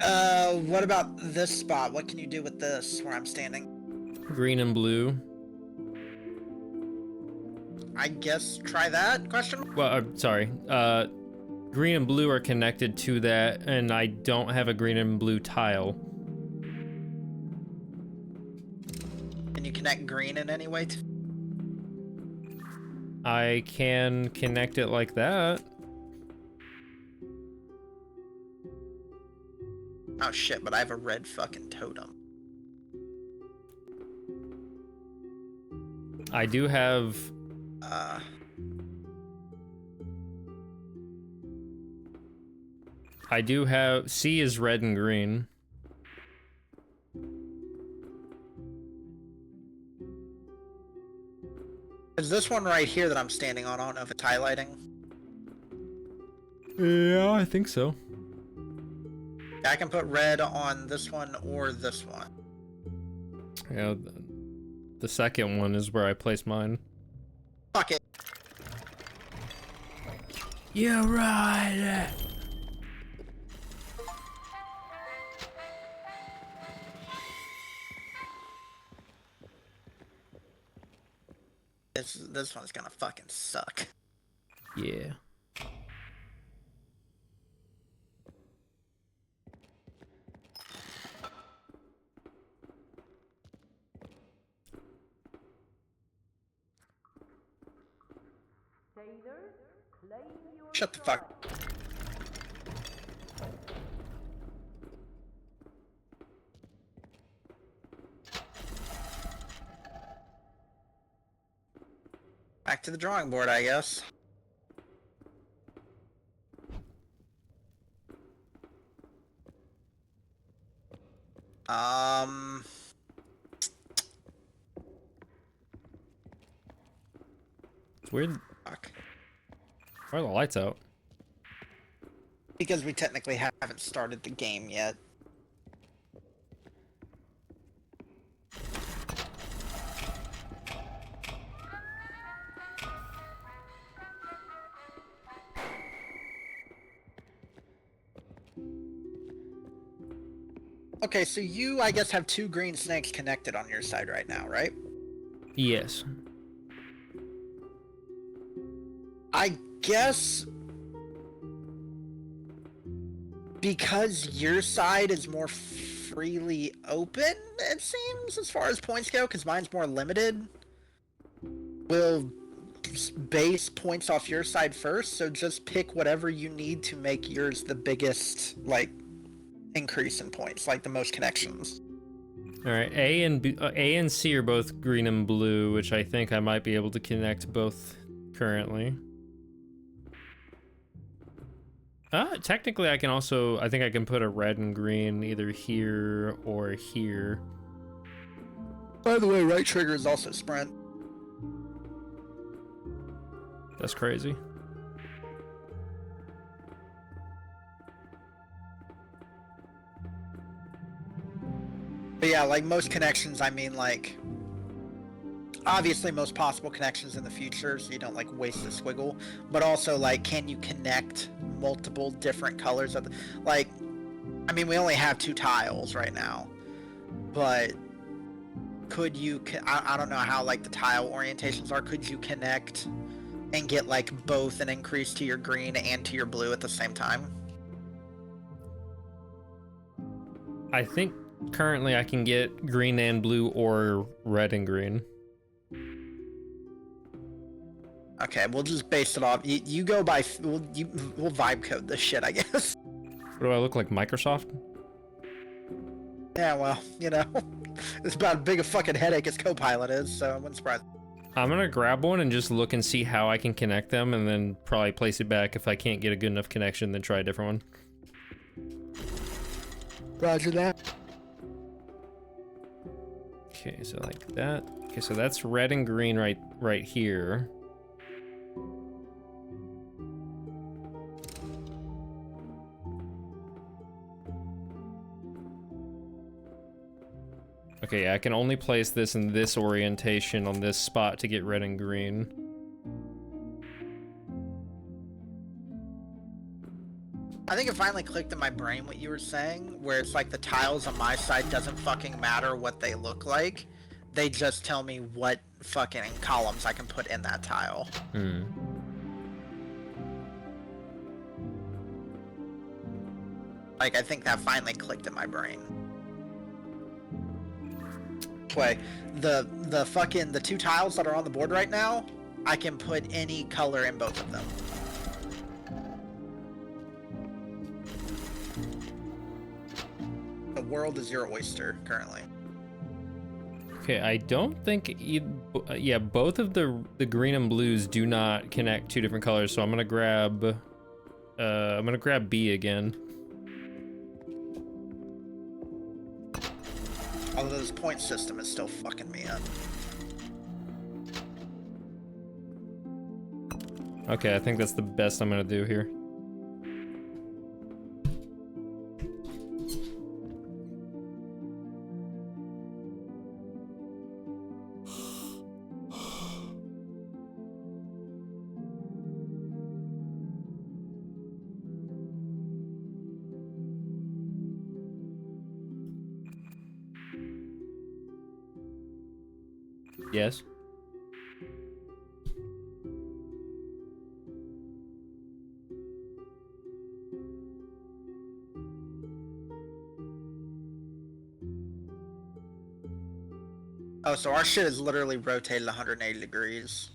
What about this spot? What can you do with this where I'm standing? Green and blue. I guess try that? Question? Well, sorry. Green and blue are connected to that, and I don't have a green and blue tile. Can you connect green in any way? I can connect it like that. Oh shit, but I have a red fucking totem. I do have... I do have... C is red and green. Is this one right here that I'm standing on? I don't know if it's highlighting. Yeah, I think so. I can put red on this one or this one. Yeah, the second one is where I place mine. Fuck it. You're right. This one's gonna fucking suck. Yeah. Shut the fuck. Back to the drawing board, I guess. It's weird. Fuck. Why are the lights out? Because we technically haven't started the game yet. Okay, so you, I guess, have two green snakes connected on your side right now, right? Yes. I guess because your side is more freely open, it seems, as far as points go, because mine's more limited, we'll base points off your side first, so just pick whatever you need to make yours the biggest, like, increase in points, like the most connections. All right, A and C are both green and blue, which I think I might be able to connect both currently. Technically I think I can put a red and green either here or here. By the way, right trigger is also sprint. That's crazy. But yeah, like most connections, I mean, like, obviously most possible connections in the future, so you don't, like, waste the squiggle, but also, like, can you connect multiple different colors of the, like, I mean, we only have 2 tiles right now, but could you, I don't know how, like, the tile orientations are, could you connect and get, like, both an increase to your green and to your blue at the same time? I think currently I can get green and blue or red and green. Okay, we'll just base it off. You go by. We'll vibe code this shit, I guess. What do I look like, Microsoft? Yeah, well, you know, it's about as big a fucking headache as Copilot is, so I wouldn't surprise. I'm gonna grab one and just look and see how I can connect them, and then probably place it back. If I can't get a good enough connection, then try a different one. Roger that. Okay, so like that. Okay, so that's red and green right here. Okay, I can only place this in this orientation on this spot to get red and green. I think it finally clicked in my brain what you were saying, where it's like the tiles on my side doesn't fucking matter what they look like. They just tell me what fucking columns I can put in that tile. Hmm. Like, I think that finally clicked in my brain. Wait, the two tiles that are on the board right now, I can put any color in both of them. The world is your oyster currently. Okay, I don't think yeah, both of the green and blues do not connect two different colors, so I'm gonna grab B again. Although this point system is still fucking me up. Okay, I think that's the best I'm gonna do here. Yes. Oh, so our shit is literally rotated 180 degrees.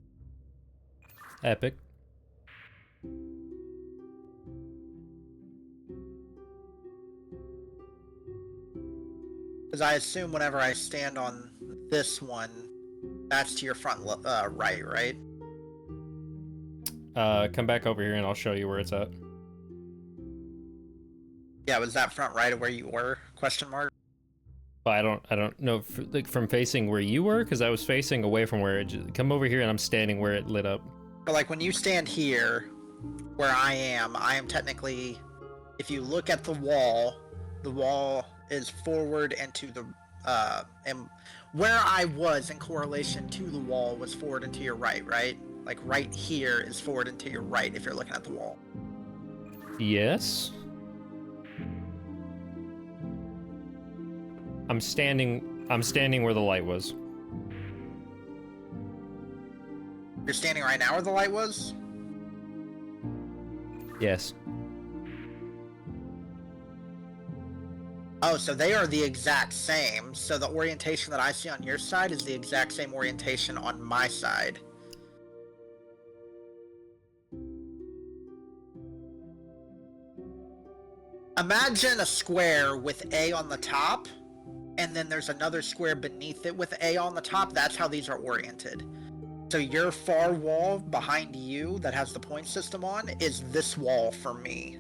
Epic. Because I assume whenever I stand on this one, that's to your front right? Come back over here and I'll show you where it's at. Yeah, was that front right of where you were? Question mark. But I don't know, like from facing where you were, because I was facing away from where it. Come over here and I'm standing where it lit up. But like when you stand here, where I am technically, if you look at the wall is forward and to the and where I was in correlation to the wall was forward and to your right? Like right here is forward and to your right if you're looking at the wall. Yes. I'm standing where the light was. You're standing right now where the light was? Yes. Oh, so they are the exact same. So the orientation that I see on your side is the exact same orientation on my side. Imagine a square with A on the top, and then there's another square beneath it with A on the top. That's how these are oriented. So your far wall behind you that has the point system on is this wall for me.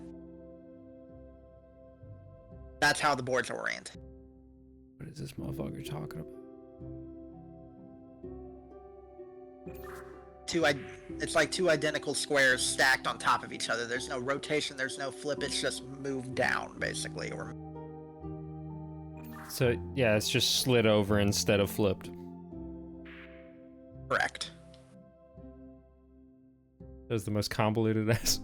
That's how the board's oriented. What is this motherfucker talking about? It's like two identical squares stacked on top of each other. There's no rotation, there's no flip, it's just moved down, basically. So, yeah, it's just slid over instead of flipped. Correct. That was the most convoluted ass.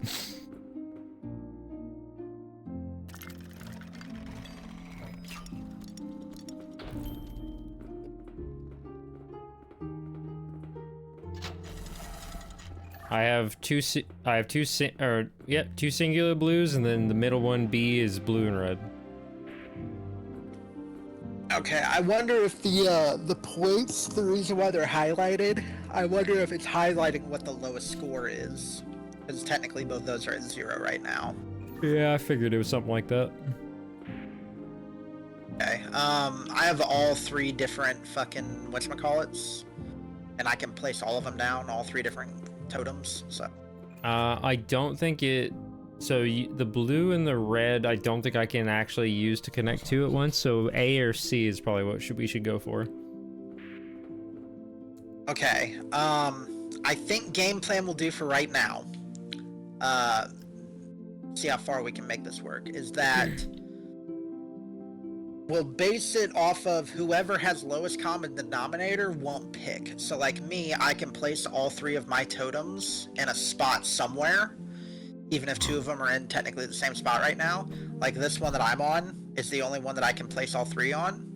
I have two singular blues, and then the middle one, B, is blue and red. Okay, I wonder if the points, the reason why they're highlighted, I wonder if it's highlighting what the lowest score is. Because technically both those are at 0 right now. Yeah, I figured it was something like that. Okay, I have all three different fucking whatchamacallits, and I can place all of them down, all three different totems, so. I don't think it... So the blue and the red, I don't think I can actually use to connect two at once, so A or C is probably what we should go for. Okay, I think game plan will do for right now. See how far we can make this work, is that We'll base it off of whoever has lowest common denominator won't pick. So like me, I can place all 3 of my totems in a spot somewhere, even if 2 of them are in technically the same spot right now. Like this one that I'm on is the only one that I can place all 3 on.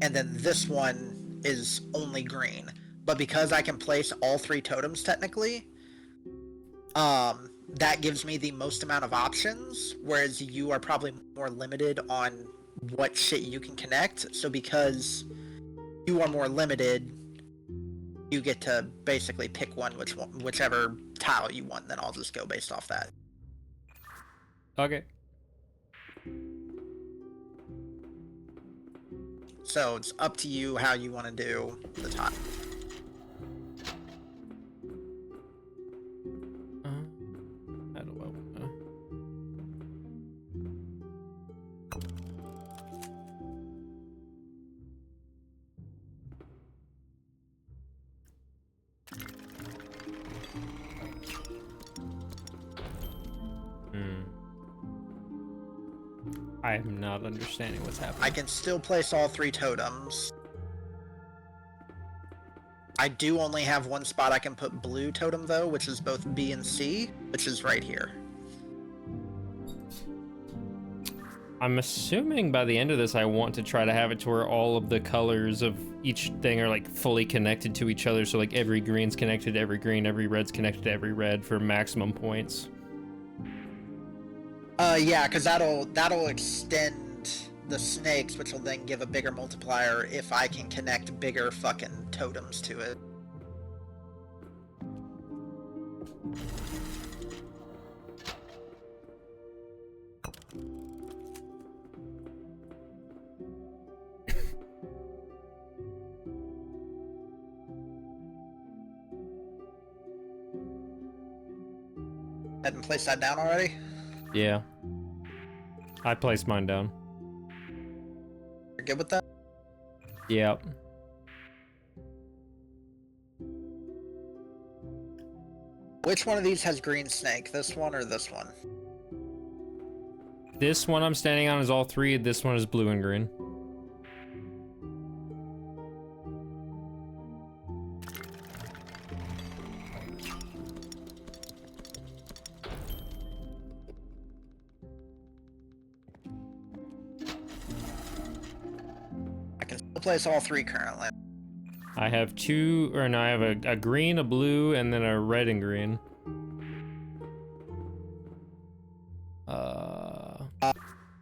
And then this one is only green. But because I can place all 3 totems technically, that gives me the most amount of options, whereas you are probably more limited on what shit you can connect. So because you are more limited, you get to basically pick whichever tile you want, then I'll just go based off that. Okay. So it's up to you how you want to do the tile. How do I wanna... I am not understanding what's happening. I can still place all 3 totems. I do only have one spot I can put blue totem though, which is both B and C, which is right here. I'm assuming by the end of this, I want to try to have it to where all of the colors of each thing are like fully connected to each other. So like every green's connected to every green, every red's connected to every red for maximum points. Yeah, because that'll extend the snakes, which will then give a bigger multiplier if I can connect bigger fucking totems to it. Hadn't placed that down already? Yeah. I placed mine down. You're good with that? Yep. Which one of these has green snake? This one or this one? This one I'm standing on is all 3. This one is blue and green. I can still place all 3 currently. I have 2, or no, I have a green, a blue, and then a red and green.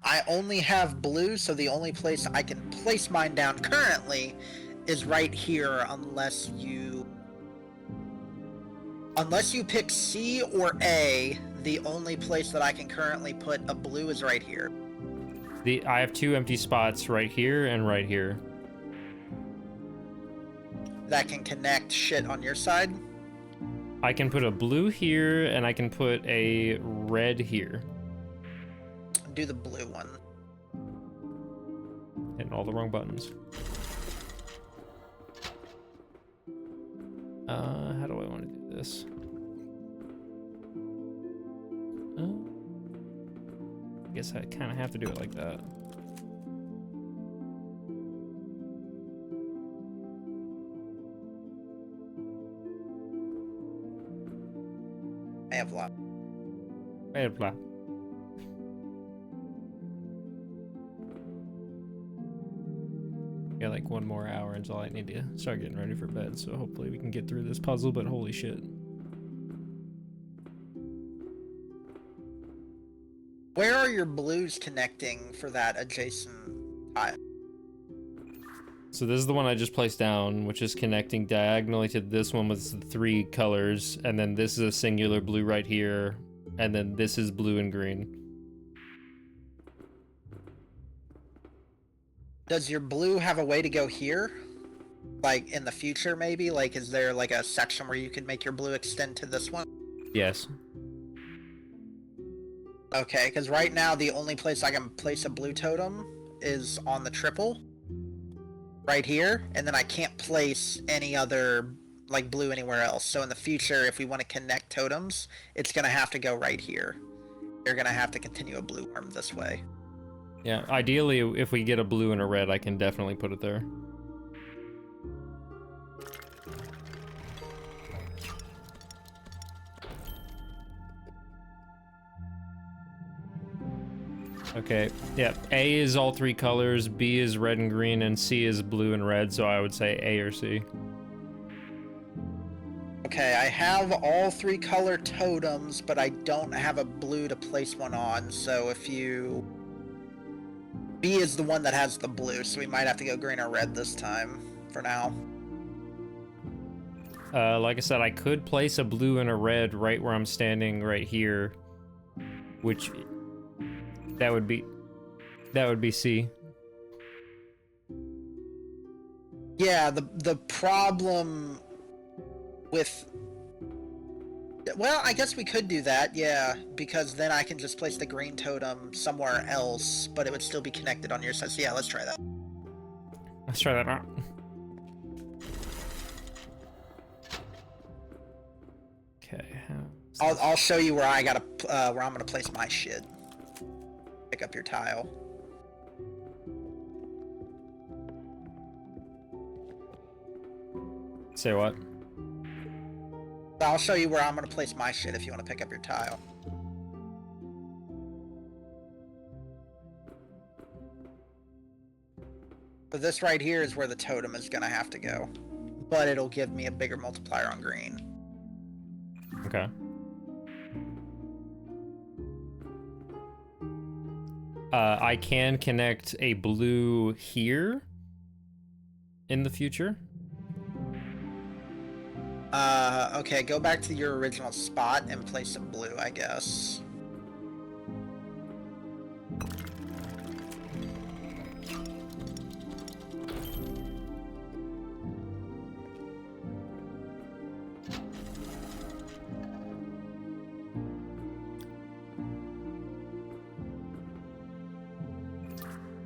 I only have blue, so the only place I can place mine down currently is right here, unless you pick C or A. The only place that I can currently put a blue is right here. I have 2 empty spots right here and right here. That can connect shit on your side. I can put a blue here, and I can put a red here. Do the blue one. Hitting all the wrong buttons. How do I want to do this? I guess I kind of have to do it like that. I have a lot. Blah. Got like 1 more hour until I need to start getting ready for bed, so hopefully we can get through this puzzle, but holy shit. Where are your blues connecting for that adjacent tile? So this is the one I just placed down, which is connecting diagonally to this one with the 3 colors, and then this is a singular blue right here, and then this is blue and green. Does your blue have a way to go here? Like in the future maybe? Like is there like a section where you could make your blue extend to this one? Yes. Okay, because right now the only place I can place a blue totem is on the triple. Right here, and then I can't place any other like blue anywhere else. So in the future, if we want to connect totems, it's gonna have to go right here. You're gonna have to continue a blue worm this way. Yeah, ideally, if we get a blue and a red, I can definitely put it there. Okay, yeah, A is all three colors, B is red and green, and C is blue and red, so I would say A or C. Okay, I have all 3 color totems, but I don't have a blue to place one on, so if you... B is the one that has the blue, so we might have to go green or red this time, for now. Like I said, I could place a blue and a red right where I'm standing right here, which that would be C. Yeah, the problem with... Well, I guess we could do that, yeah, because then I can just place the green totem somewhere else, but it would still be connected on your side. So yeah, let's try that. Let's try that out. Okay. I'll show you where I gotta where I'm gonna place my shit. Pick up your tile. Say what? I'll show you where I'm gonna place my shit if you want to pick up your tile. But this right here is where the totem is gonna have to go. But it'll give me a bigger multiplier on green. Okay. I can connect a blue here in the future. Okay, go back to your original spot and place some blue, I guess.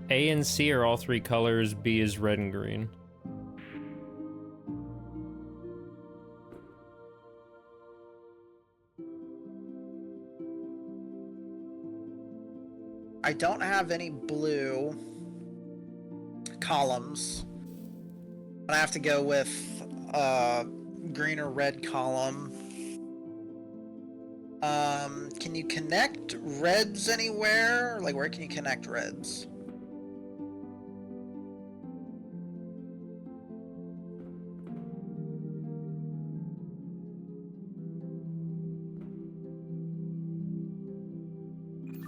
A and C are all three colors, B is red and green. I don't have any blue columns. I have to go with green or red column. Can you connect reds anywhere? Like, where can you connect reds?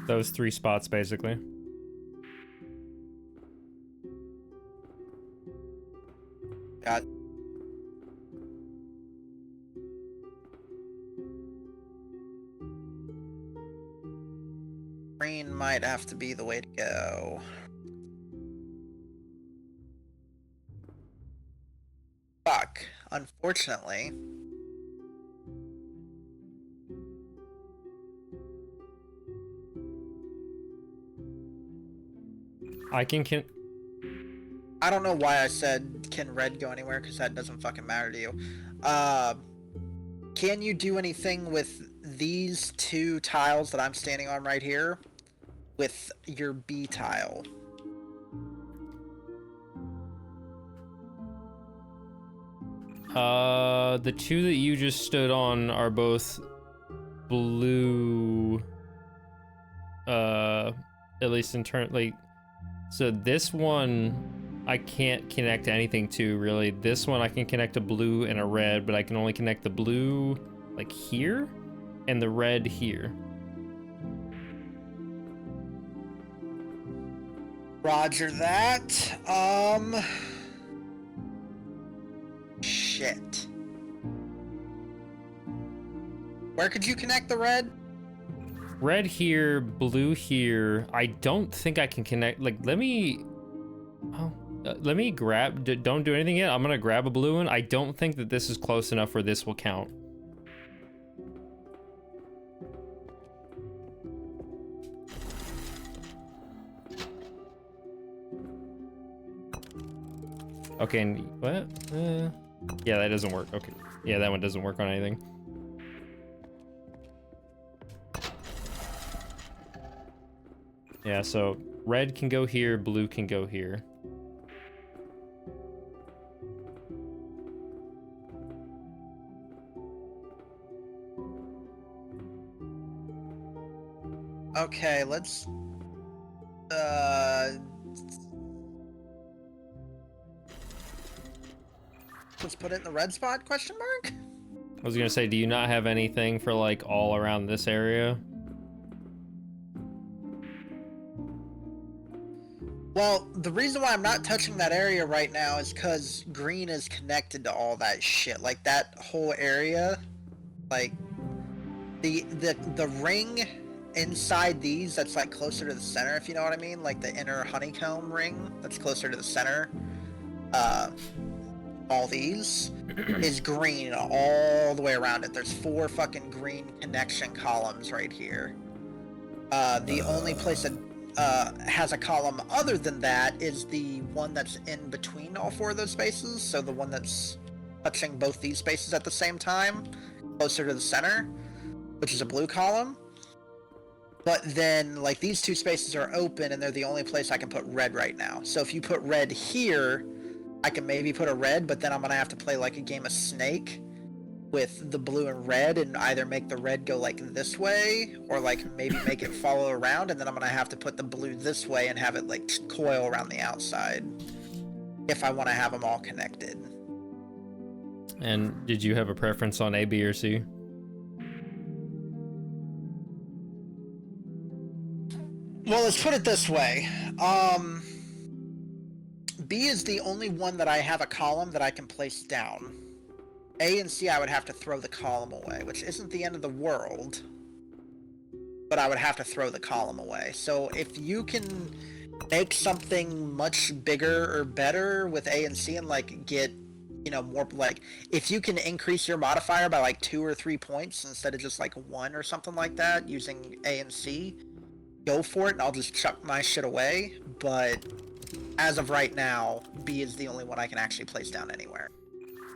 Those three spots, basically. Got. Green might have to be the way to go. Fuck. Unfortunately. I can I don't know why I said can red go anywhere, because that doesn't fucking matter to you. Can you do anything with these two tiles that I'm standing on right here with your B tile? The two that you just stood on are both blue. At least in turn, like, so this one I can't connect anything to, really. This one I can connect a blue and a red, but I can only connect the blue, like, here, and the red here. Roger that. Shit. Where could you connect the red? Red here, blue here. I don't think I can connect, like, let me grab, don't do anything yet. I'm gonna grab a blue one. I don't think that this is close enough where this will count. Okay, and what? Yeah, that doesn't work. Okay. Yeah, that one doesn't work on anything. Yeah, so Red can go here, blue can go here. Okay, let's put it in the red spot, question mark? I was gonna say, do you not have anything for like all around this area? Well, the reason why I'm not touching that area right now is because green is connected to all that shit. Like that whole area, like the ring inside these that's like closer to the center, if you know what I mean, like the inner honeycomb ring that's closer to the center. All these is green all the way around it. There's 4 fucking green connection columns right here. The only place that has a column other than that is the one that's in between all 4 of those spaces. So the one that's touching both these spaces at the same time, closer to the center, which is a blue column. But then, like, these 2 spaces are open, and they're the only place I can put red right now. So if you put red here, I can maybe put a red, but then I'm gonna have to play like a game of Snake with the blue and red, and either make the red go like this way, or like maybe make it follow around, and then I'm gonna have to put the blue this way and have it like coil around the outside if I want to have them all connected. And did you have a preference on A, B, or C? Well, let's put it this way. B is the only one that I have a column that I can place down. A and C, I would have to throw the column away, which isn't the end of the world, but I would have to throw the column away. So if you can make something much bigger or better with A and C and like get, you know, more, like if you can increase your modifier by like 2 or 3 points instead of just like 1 or something like that using A and C, go for it, and I'll just chuck my shit away. But as of right now, B is the only one I can actually place down anywhere.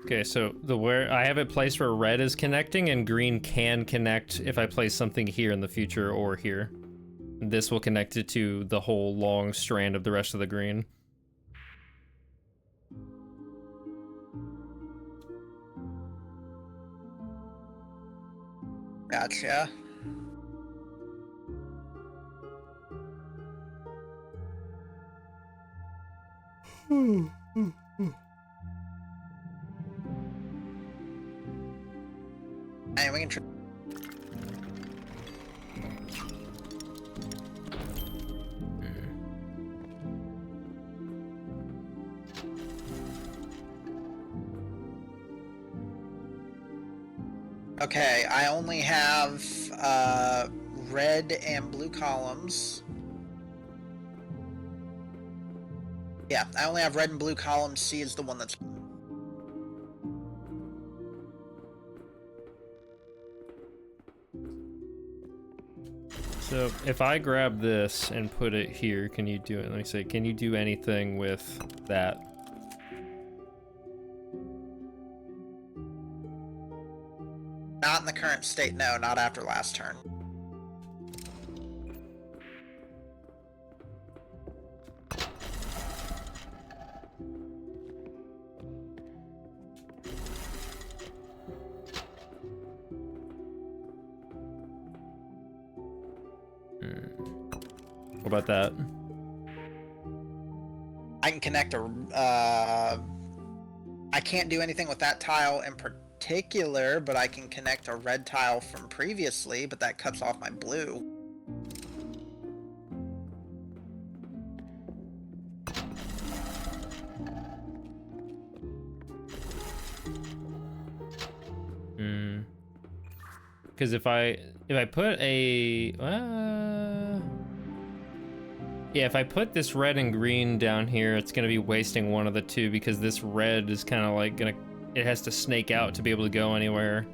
Okay, so where I have it placed where red is connecting and green can connect if I place something here in the future or here. This will connect it to the whole long strand of the rest of the green. Gotcha. And we can try. Okay, I only have red and blue columns. Yeah, I only have red and blue columns. C is the one that's... So if I grab this and put it here, can you do it? Let me see. Can you do anything with that? Not in the current state, no, not after last turn. What about that? I can connect a... I can't do anything with that tile in particular, but I can connect a red tile from previously, but that cuts off my blue. Because if I put a yeah, if I put this red and green down here, it's gonna be wasting one of the two, because this red is kind of like it has to snake out to be able to go anywhere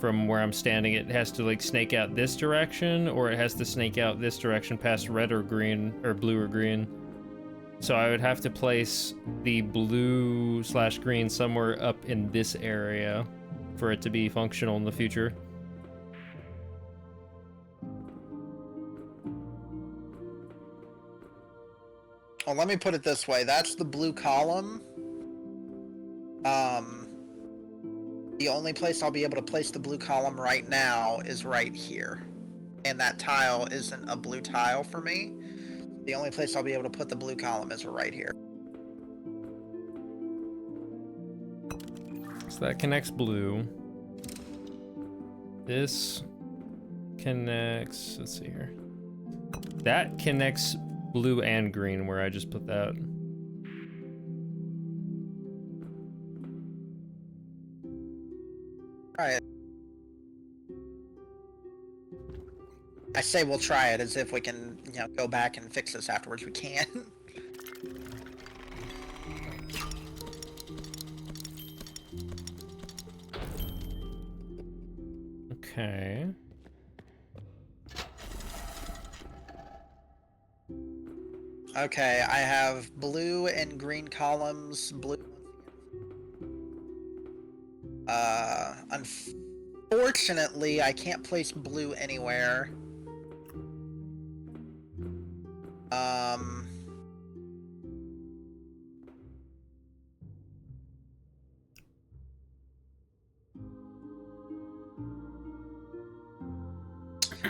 from where I'm standing. It has to like snake out this direction, or it has to snake out this direction past red or green, or blue or green. So I would have to place the blue/green somewhere up in this area for it to be functional in the future. Well, let me put it this way. That's the blue column. The only place I'll be able to place the blue column right now is right here. And that tile isn't a blue tile for me. The only place I'll be able to put the blue column is right here. So that connects blue. This connects, let's see here. That connects blue and green where I just put that. Alright. I say we'll try it as if we can, you know, go back and fix this afterwards. We can. Okay. Okay, I have blue and green columns. Blue. Unfortunately, I can't place blue anywhere.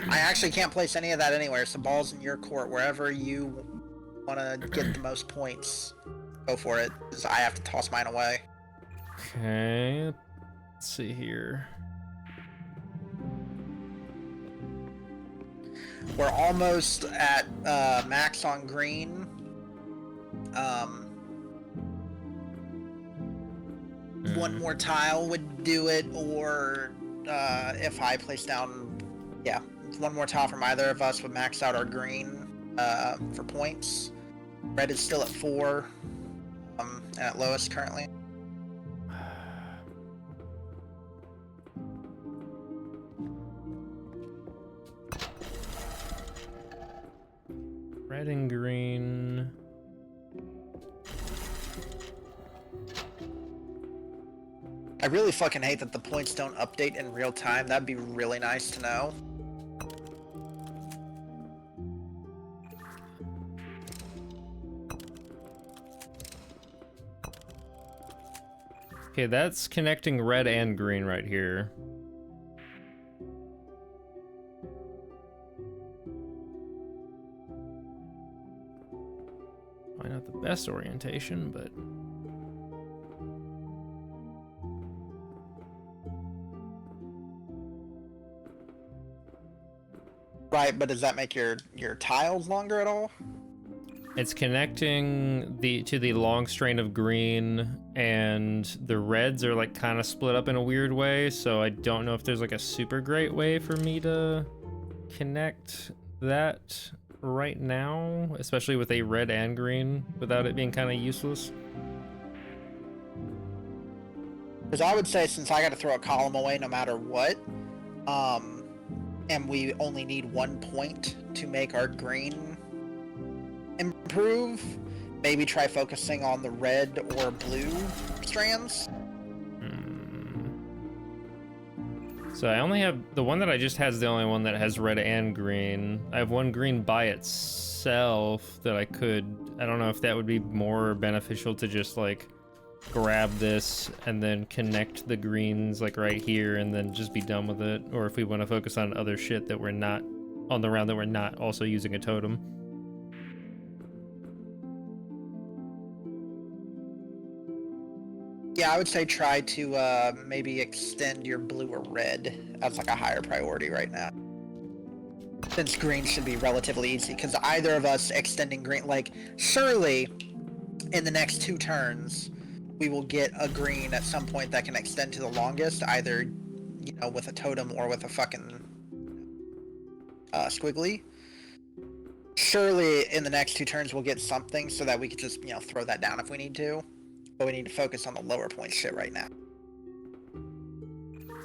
I actually can't place any of that anywhere, so ball's in your court. Wherever you want to get the most points, go for it, because I have to toss mine away. Okay. Let's see here. We're almost at max on green. One more tile would do it, or if I place down, yeah, one more tile from either of us would max out our green for points. Red is still at 4, and at lowest currently. Red and green. I really fucking hate that the points don't update in real time. That'd be really nice to know. Okay, that's connecting red and green right here. Probably not the best orientation, but... Right, but does that make your tiles longer at all? It's connecting to the long strain of green, and the reds are like kind of split up in a weird way, so I don't know if there's like a super great way for me to connect that right now, especially with a red and green, without it being kind of useless. Because I would say, since I got to throw a column away no matter what, and we only need 1 point to make our green improve, maybe try focusing on the red or blue strands. So I only have the one that I just had is the only one that has red and green. I have one green by itself that I don't know if that would be more beneficial to just like grab this and then connect the greens like right here and then just be done with it, or if we want to focus on other shit that we're not on the round that we're not also using a totem. Yeah, I would say try to maybe extend your blue or red as like a higher priority right now, since green should be relatively easy, because either of us extending green, like surely in the next 2 turns we will get a green at some point that can extend to the longest, either, you know, with a totem or with a fucking squiggly. Surely in the next 2 turns we'll get something so that we could just, you know, throw that down if we need to. But we need to focus on the lower point shit right now.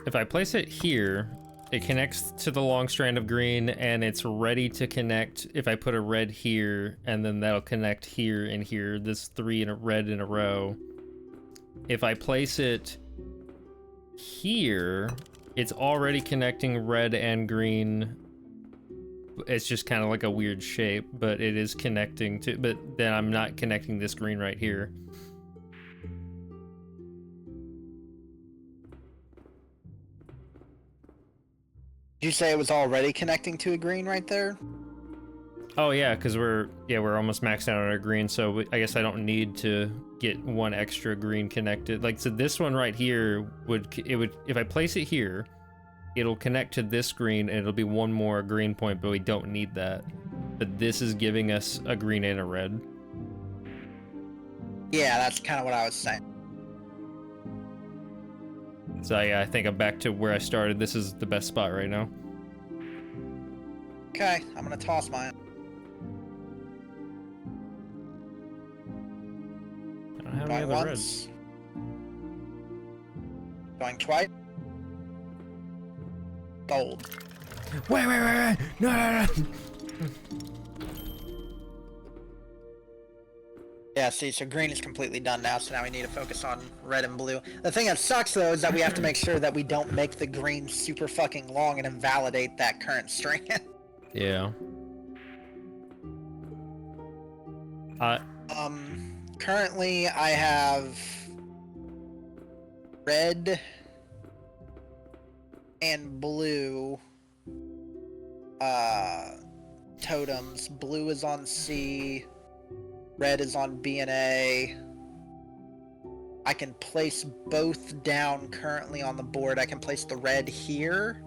If I place it here, it connects to the long strand of green, and it's ready to connect if I put a red here, and then that'll connect here and here. This 3 in a red in a row. If I place it here, it's already connecting red and green It's just kind of like a weird shape, but it is connecting to, but then I'm not connecting this green right here. Did you say it was already connecting to a green right there? Oh yeah, because we're almost maxed out on our green, so I guess I don't need to get one extra green connected. Like, so this one right here would if I place it here, it'll connect to this green and it'll be one more green point, but we don't need that. But this is giving us a green and a red. Yeah, that's kind of what I was saying. So yeah, I think I'm back to where I started. This is the best spot right now. Okay, I'm gonna toss mine. I don't have any Going other once. reds. Going twice. Gold. Wait! No! Yeah, see, so green is completely done now, so now we need to focus on red and blue. The thing that sucks, though, is that we have to make sure that we don't make the green super fucking long and invalidate that current strand. Yeah. Currently I have red and blue totems. Blue is on C, red is on B and A. I can place both down currently on the board. I can place the red here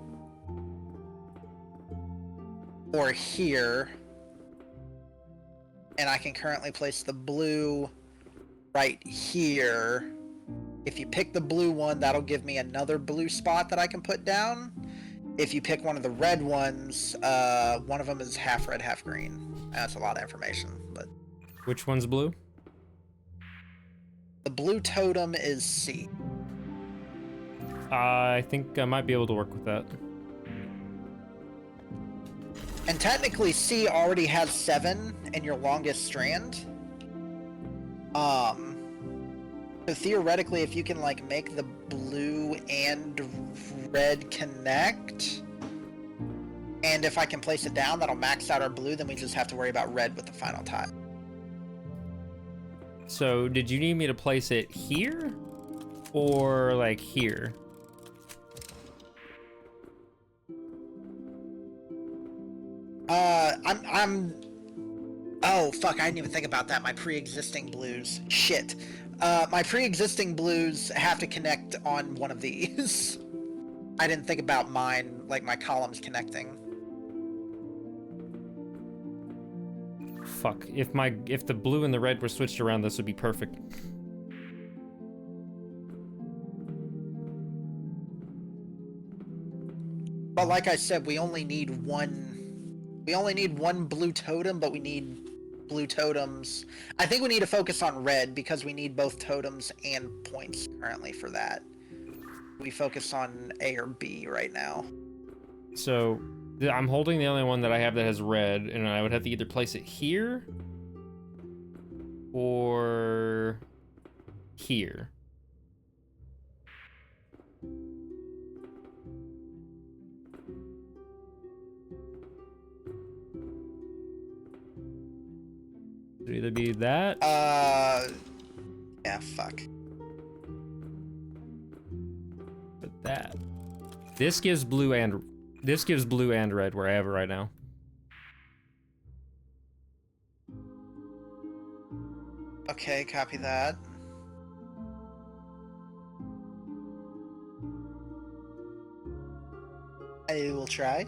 or here. And I can currently place the blue right here. If you pick the blue one, that'll give me another blue spot that I can put down. If you pick one of the red ones, one of them is half red, half green. That's a lot of information, but Which one's blue? the blue totem is C. I think I might be able to work with that. And technically C already has 7 in your longest strand. So theoretically, if you can like make the blue and red connect, and if I can place it down, that'll max out our blue, then we just have to worry about red with the final tie. So, did you need me to place it here? Or, like, here? Oh, fuck, I didn't even think about that. My pre-existing blues. Shit. My pre-existing blues have to connect on one of these. I didn't think about mine, like my columns connecting. Fuck. If the blue and the red were switched around, this would be perfect. But like I said, we only need one blue totem, but we need blue totems. I think we need to focus on red because we need both totems and points currently for that. We focus on A or B right now. So, I'm holding the only one that I have that has red, and I would have to either place it here or here. It'd either be that. Yeah, fuck. But that. This gives blue and red where I have it right now. Okay, copy that. I will try.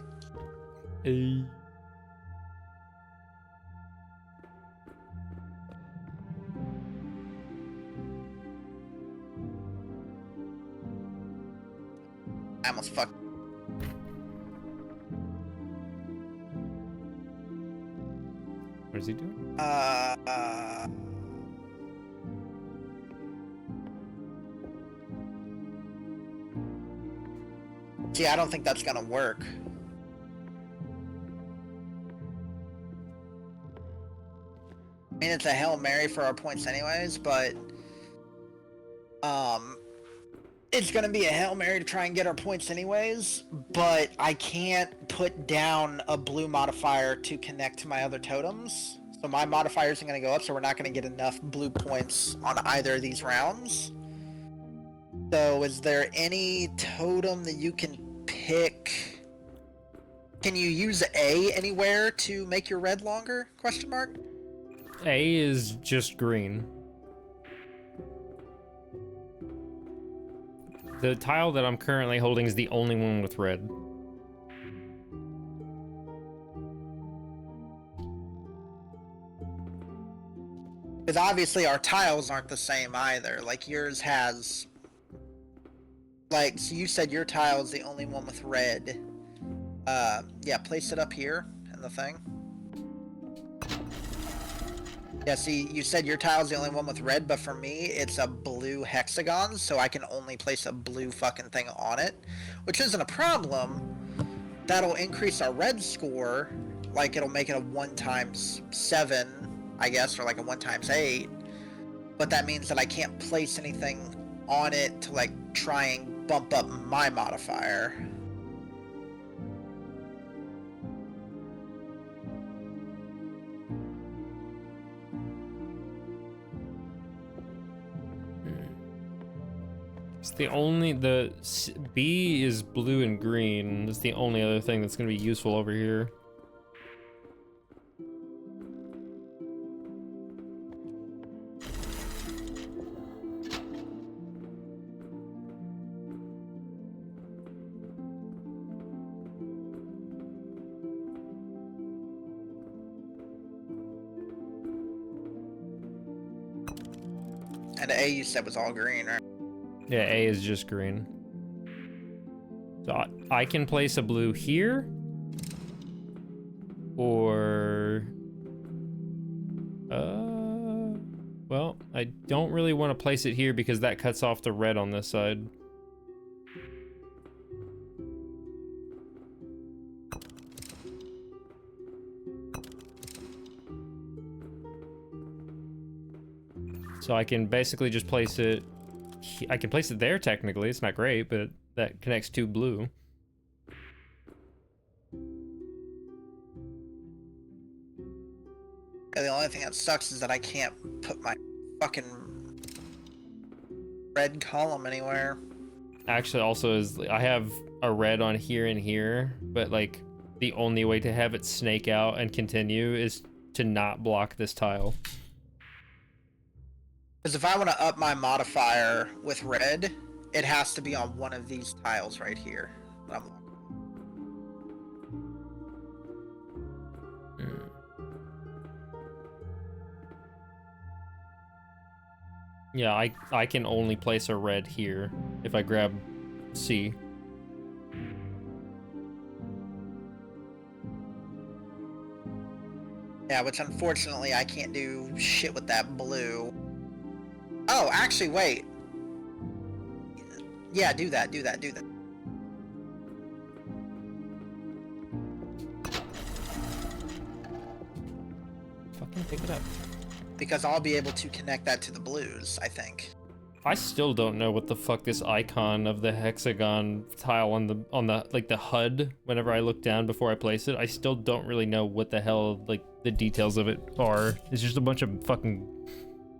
I almost fucked. What is he doing? See, I don't think that's gonna work. I mean, it's a Hail Mary for our points anyways, but It's gonna be a Hail Mary to try and get our points anyways, but I can't put down a blue modifier to connect to my other totems. So my modifier isn't gonna go up, so we're not gonna get enough blue points on either of these rounds. So is there any totem that you can pick? Can you use A anywhere to make your red longer? Question mark? A is just green. The tile that I'm currently holding is the only one with red. Because obviously our tiles aren't the same either. Like yours has... Like, so you said your tile is the only one with red. Yeah, place it up here in the thing. Yeah, see, you said your tile's the only one with red, but for me, it's a blue hexagon, so I can only place a blue fucking thing on it, which isn't a problem. That'll increase our red score, like it'll make it a 1 times 7, I guess, or like a 1 times 8, but that means that I can't place anything on it to, like, try and bump up my modifier. It's the only, B is blue and green. It's the only other thing that's gonna be useful over here. And A you said was all green, right? Yeah, A is just green. So I can place a blue here. Or... well, I don't really want to place it here because that cuts off the red on this side. So I can basically just place it... I can place it there technically, it's not great, but that connects to blue. Yeah, the only thing that sucks is that I can't put my fucking red column anywhere. Actually, also is I have a red on here and here, but like the only way to have it snake out and continue is to not block this tile. Because if I want to up my modifier with red, it has to be on one of these tiles right here. Yeah, I can only place a red here if I grab C. Yeah, which unfortunately I can't do shit with that blue. Oh, actually, wait. Yeah, do that. Fucking pick it up. Because I'll be able to connect that to the blues, I think. I still don't know what the fuck this icon of the hexagon tile on the like the HUD whenever I look down before I place it. I still don't really know what the hell like the details of it are. It's just a bunch of fucking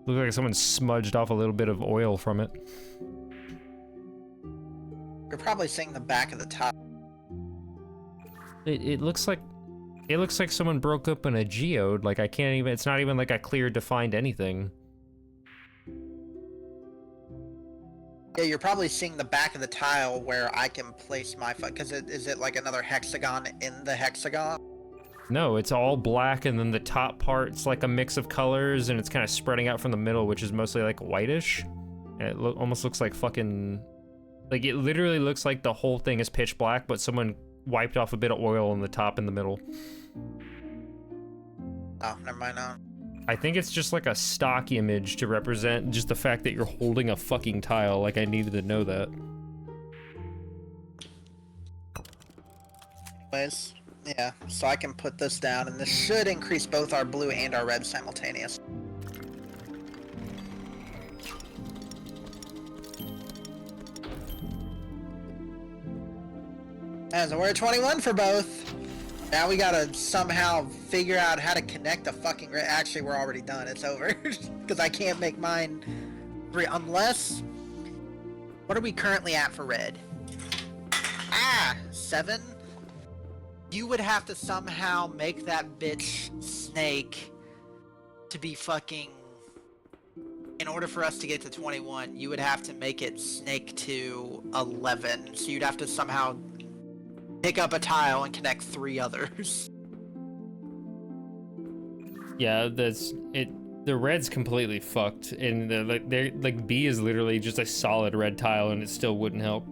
looks like someone smudged off a little bit of oil from it. You're probably seeing the back of the top. It looks like someone broke open a geode. Like I can't even. It's not even like a clear defined anything. Yeah, you're probably seeing the back of the tile where I can place my because is it like another hexagon in the hexagon? No, it's all black, and then the top part's like a mix of colors, and it's kind of spreading out from the middle, which is mostly like whitish. And it almost looks like fucking... Like, it literally looks like the whole thing is pitch black, but someone wiped off a bit of oil on the top and the middle. Oh, never mind now. I think it's just like a stock image to represent just the fact that you're holding a fucking tile. Like, I needed to know that. Anyways, yeah, so I can put this down, and this should increase both our blue and our red simultaneously. As we're at 21 for both. Now we gotta somehow figure out how to connect the fucking... Actually, we're already done. It's over. Because I can't make mine... Unless... What are we currently at for red? 7? You would have to somehow make that bitch snake to be fucking... In order for us to get to 21, you would have to make it snake to 11. So you'd have to somehow pick up a tile and connect 3 others. Yeah, that's it. The red's completely fucked, and like B is literally just a solid red tile, and it still wouldn't help.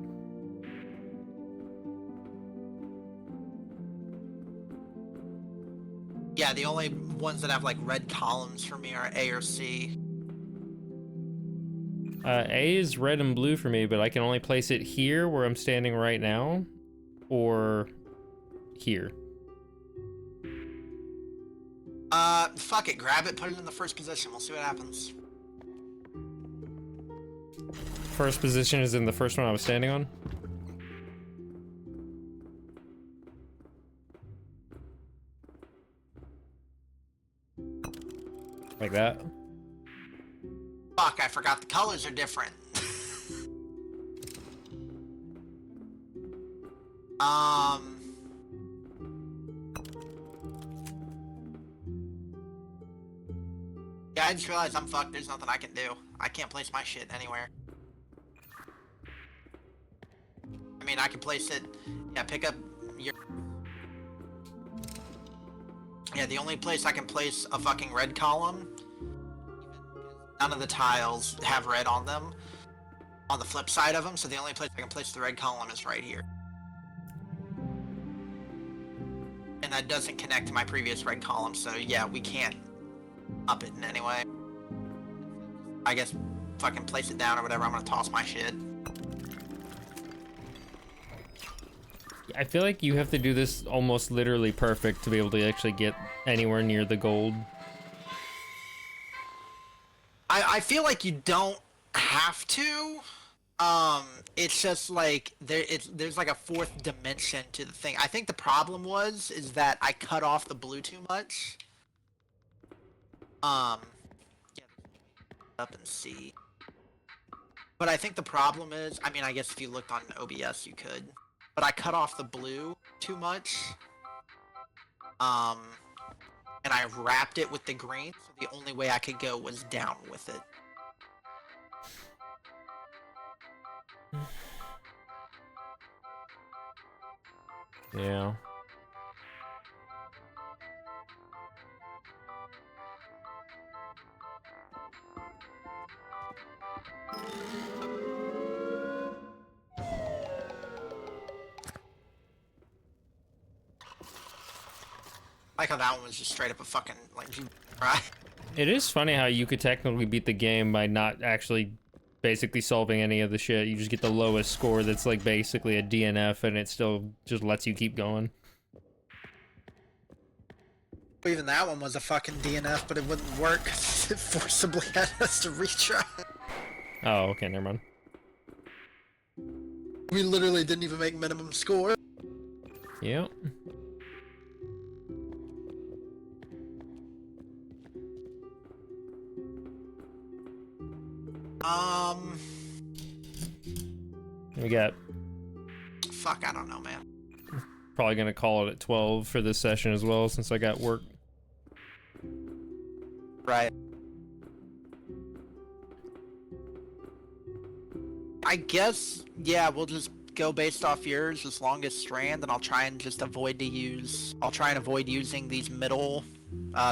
Yeah, the only ones that have like red columns for me are A or C. A is red and blue for me, but I can only place it here where I'm standing right now, or here. Fuck it, grab it, put it in the first position, we'll see what happens. First position is in the first one I was standing on? Like that? Fuck, I forgot the colors are different. Yeah, I just realized I'm fucked. There's nothing I can do. I can't place my shit anywhere. I mean, I can place it... Yeah, pick up your... Yeah, the only place I can place a fucking red column... None of the tiles have red on them. On the flip side of them, so the only place I can place the red column is right here. And that doesn't connect to my previous red column, so yeah, we can't up it in any way. I guess fucking place it down or whatever, I'm gonna toss my shit. I feel like you have to do this almost literally perfect to be able to actually get anywhere near the gold. I feel like you don't have to. It's just like there's like a 4th dimension to the thing. I think the problem is that I cut off the blue too much. Yeah, up and see. But I think the problem is, I mean, I guess if you looked on OBS, you could. But I cut off the blue too much. And I wrapped it with the green, so the only way I could go was down with it. Yeah. I like how that one was just straight up a fucking, like, right? It is funny how you could technically beat the game by not actually basically solving any of the shit. You just get the lowest score that's like basically a DNF, and it still just lets you keep going. Even that one was a fucking DNF, but it wouldn't work. It forcibly had us to retry. Oh, okay, never mind. We literally didn't even make minimum score. Yep. We got... Fuck, I don't know, man. Probably gonna call it at 12 for this session as well, since I got work. Right. I guess, yeah, we'll just go based off yours as longest strand, and I'll try and just avoid avoid using these middle,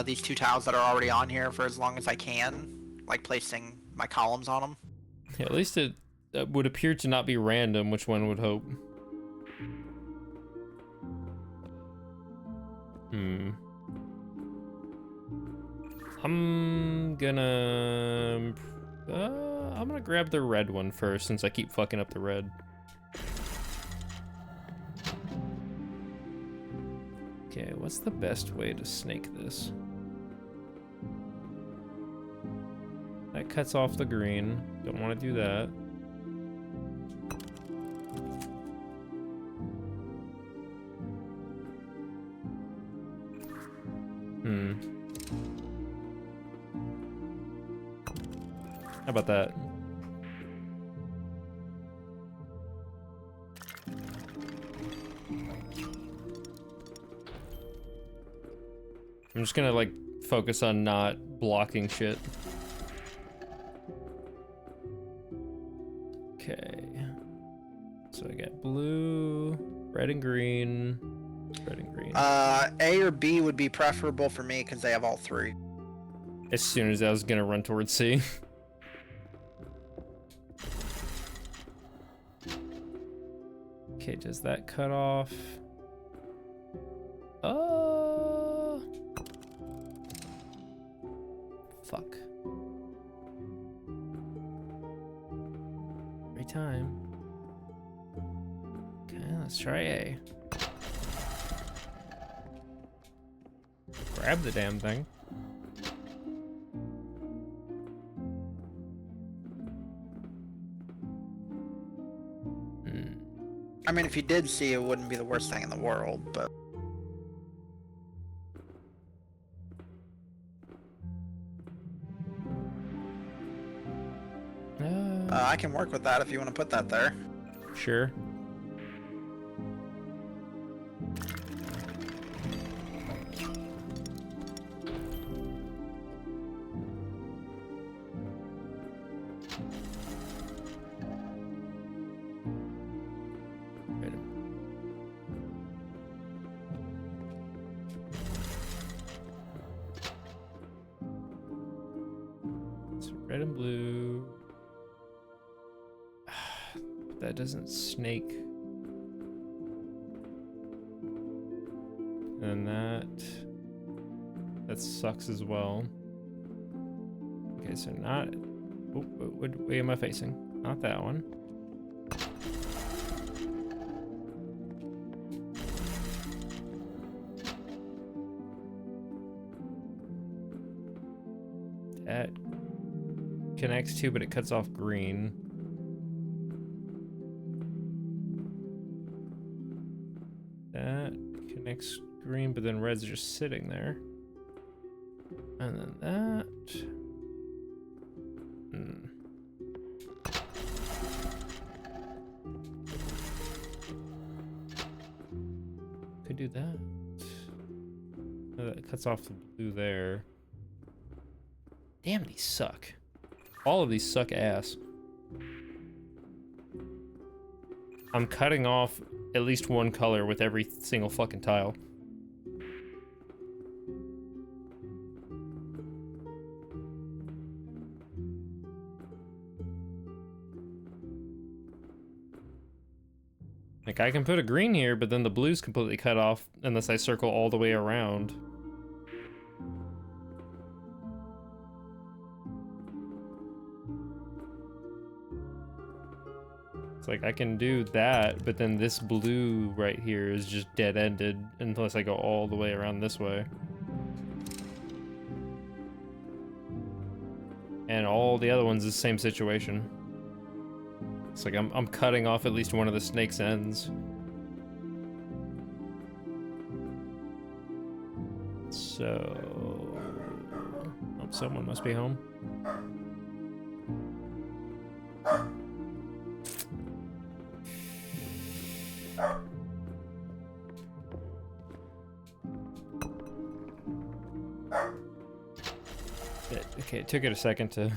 these 2 tiles that are already on here for as long as I can, like placing my columns on them. Yeah, at least it would appear to not be random, which one would hope. I'm gonna grab the red one first, since I keep fucking up the red. Okay, what's the best way to snake this? That cuts off the green. Don't want to do that. How about that? I'm just gonna like focus on not blocking shit. Okay. So I got blue, red and green, red and green. A or B would be preferable for me because they have all three. As soon as I was gonna run towards C. Okay, does that cut off? Fuck. Every time. Okay, let's try A. Grab the damn thing. I mean, if you did see, it wouldn't be the worst thing in the world, but... I can work with that if you want to put that there. Sure. Red and blue. That doesn't snake. And that sucks as well. Okay, so not. Oh, what way am I facing? Not that one. That connects to, but it cuts off green. That connects green, but then red's just sitting there. And then that. Could do that. Oh, that cuts off the blue there. Damn, these suck. All of these suck ass. I'm cutting off at least one color with every single fucking tile. Like, I can put a green here, but then the blue's completely cut off unless I circle all the way around. It's like I can do that, but then this blue right here is just dead-ended unless I go all the way around this way. And all the other ones is the same situation. It's like I'm cutting off at least one of the snake's ends. So... oh, someone must be home. Okay, it took it a second to...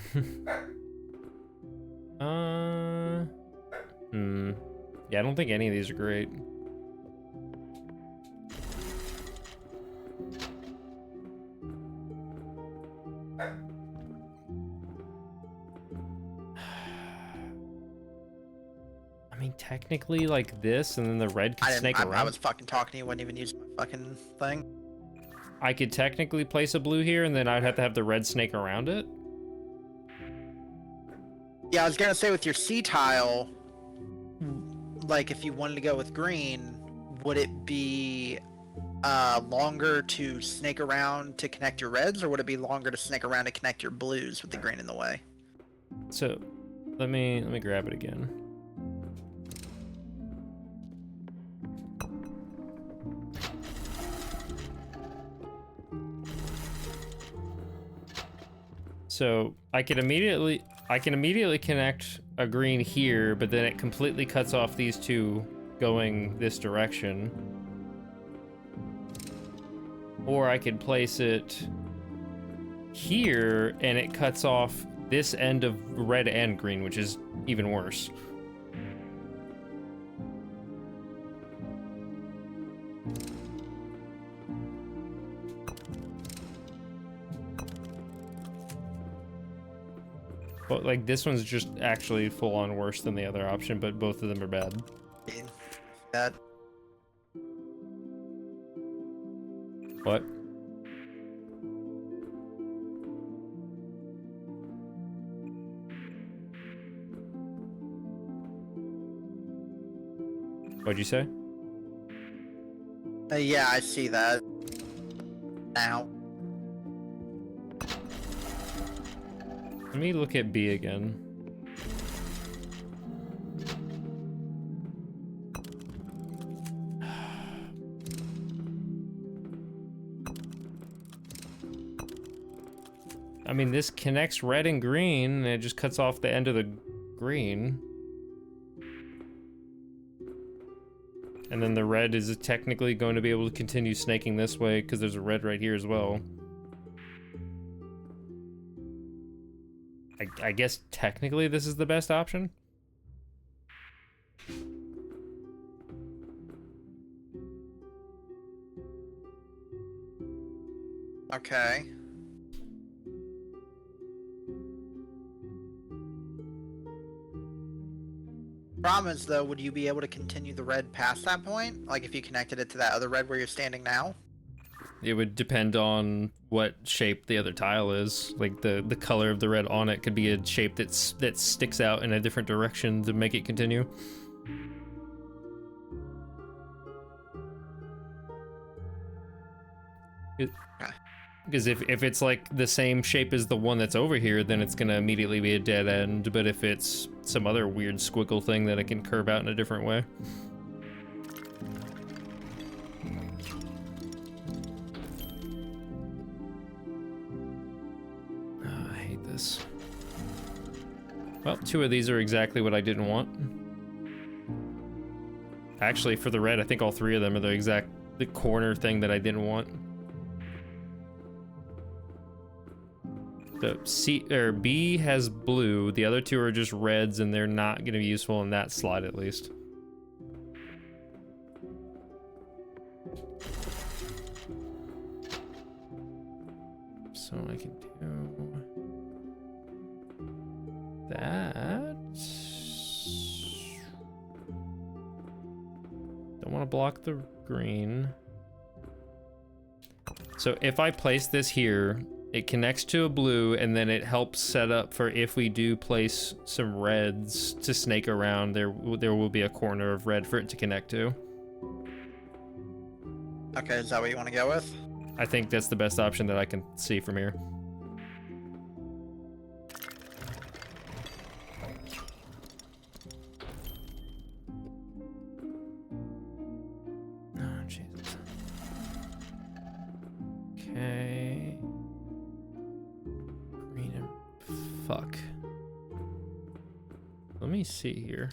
Yeah, I don't think any of these are great. I mean, technically, like this, and then the red can snake around. I was fucking talking to you, wouldn't even use my fucking thing. I could technically place a blue here, and then I'd have to have the red snake around it. Yeah, I was gonna say with your C tile, like if you wanted to go with green, would it be longer to snake around to connect your reds, or would it be longer to snake around to connect your blues with the green in the way? So, let me grab it again. So I can immediately connect a green here, but then it completely cuts off these two going this direction. Or I could place it here and it cuts off this end of red and green, which is even worse. But like this one's just actually full on worse than the other option, but both of them are bad. That. What? What'd you say? Yeah, I see that. Now. Let me look at B again. I mean, this connects red and green, and it just cuts off the end of the green. And then the red is technically going to be able to continue snaking this way, because there's a red right here as well. I guess technically this is the best option. Okay. Problem is, though, would you be able to continue the red past that point? Like if you connected it to that other red where you're standing now? It would depend on what shape the other tile is. Like the color of the red on it could be a shape that sticks out in a different direction to make it continue. Because if it's like the same shape as the one that's over here, then it's gonna immediately be a dead end. But if it's some other weird squiggle thing that it can curve out in a different way. Oh, I hate this. Well, two of these are exactly what I didn't want. Actually, for the red, I think all three of them are the corner thing that I didn't want. So B has blue, the other two are just reds, and they're not going to be useful in that slot at least. So I can do that. Don't want to block the green. So if I place this here, it connects to a blue, and then it helps set up for if we do place some reds to snake around, there will be a corner of red for it to connect to. Okay, is that what you want to go with? I think that's the best option that I can see from here. Oh, Jesus. Okay. Green and fuck. Let me see here.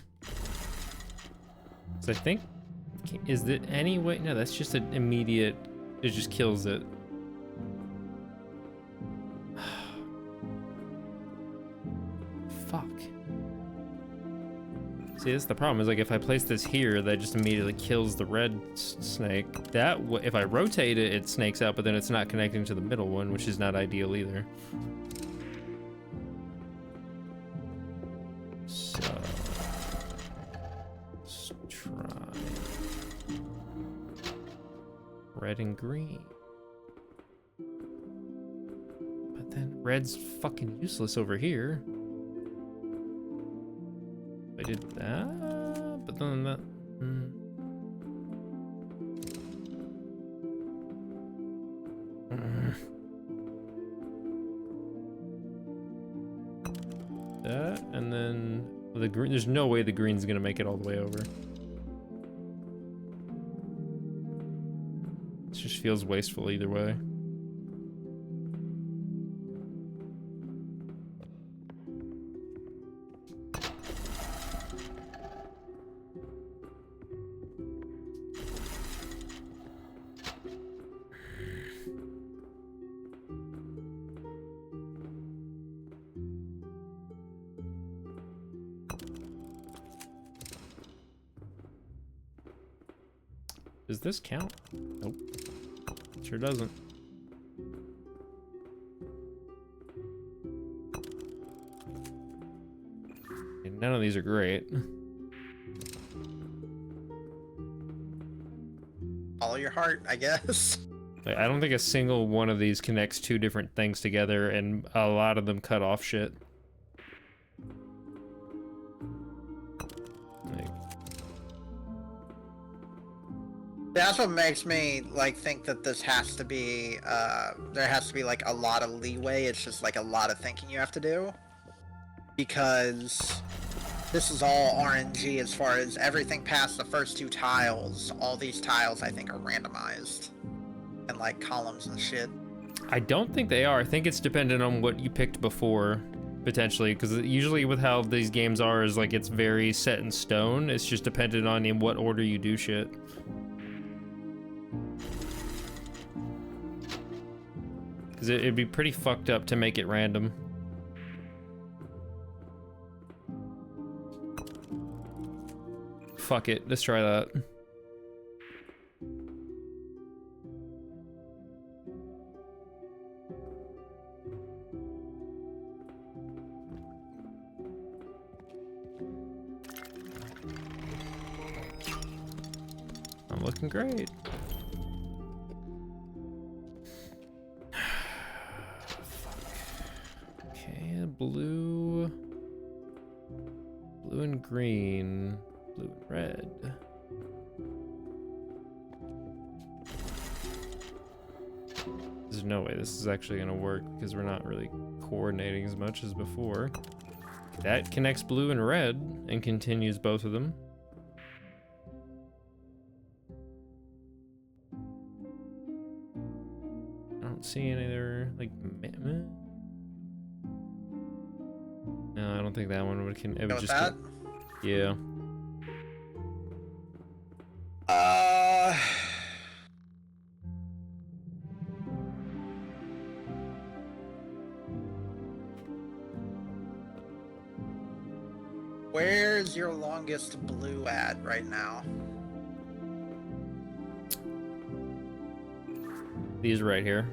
So I think, is there any way? No, that's just an immediate. It just kills it. Fuck. See, that's the problem. Is like if I place this here, that just immediately kills the red snake. That if I rotate it, it snakes out, but then it's not connecting to the middle one, which is not ideal either. So let's try red and green. But then red's fucking useless over here. I did that, but then that. That, and then the green. There's no way the green's gonna make it all the way over. It just feels wasteful either way. Does this count? Nope. Sure doesn't. And none of these are great. Follow your heart, I guess. Like, I don't think a single one of these connects two different things together, and a lot of them cut off shit. Like, That's what makes me like think that this has to be there has to be like a lot of leeway. It's just like a lot of thinking you have to do, because this is all RNG as far as everything past the first two tiles. All these tiles I think are randomized and like columns and shit. I don't think they are. I think it's dependent on what you picked before, potentially, because usually with how these games are is like it's very set in stone. It's just dependent on in what order you do shit. Because it'd be pretty fucked up to make it random. Fuck it, let's try that. I'm looking great. Okay, blue and green, blue and red. There's no way this is actually gonna work because we're not really coordinating as much as before. That connects blue and red and continues both of them. I don't see any other, like, no, I don't think that one would it would just that? Yeah. Where's your longest blue at right now? These right here.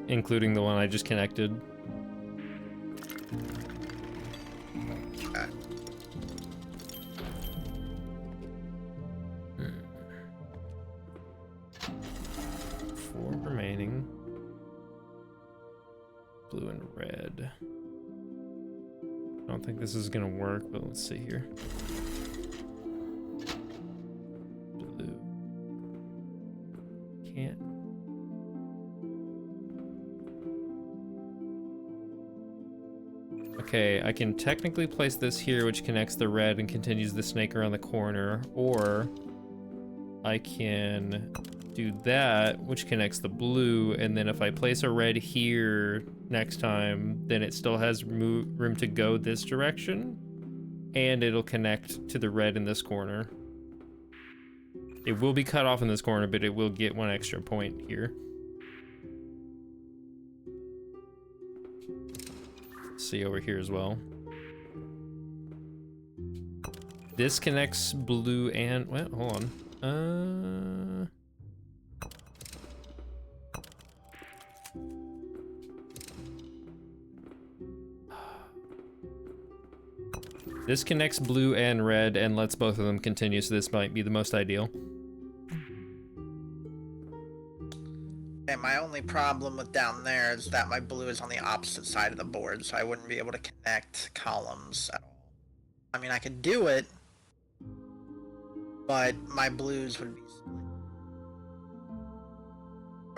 Including the one I just connected. Okay. Four remaining. Blue and red. I don't think this is gonna work, but let's see here. Blue. Can't. Okay, I can technically place this here, which connects the red and continues the snake around the corner, or I can do that, which connects the blue, and then if I place a red here next time, then it still has room to go this direction, and it'll connect to the red in this corner. It will be cut off in this corner, but it will get one extra point here. See over here as well. This connects blue and, well, hold on. This connects blue and red and lets both of them continue, so this might be the most ideal. Okay, my only problem with down there is that my blue is on the opposite side of the board, so I wouldn't be able to connect columns at all. I mean, I could do it, but my blues would be split.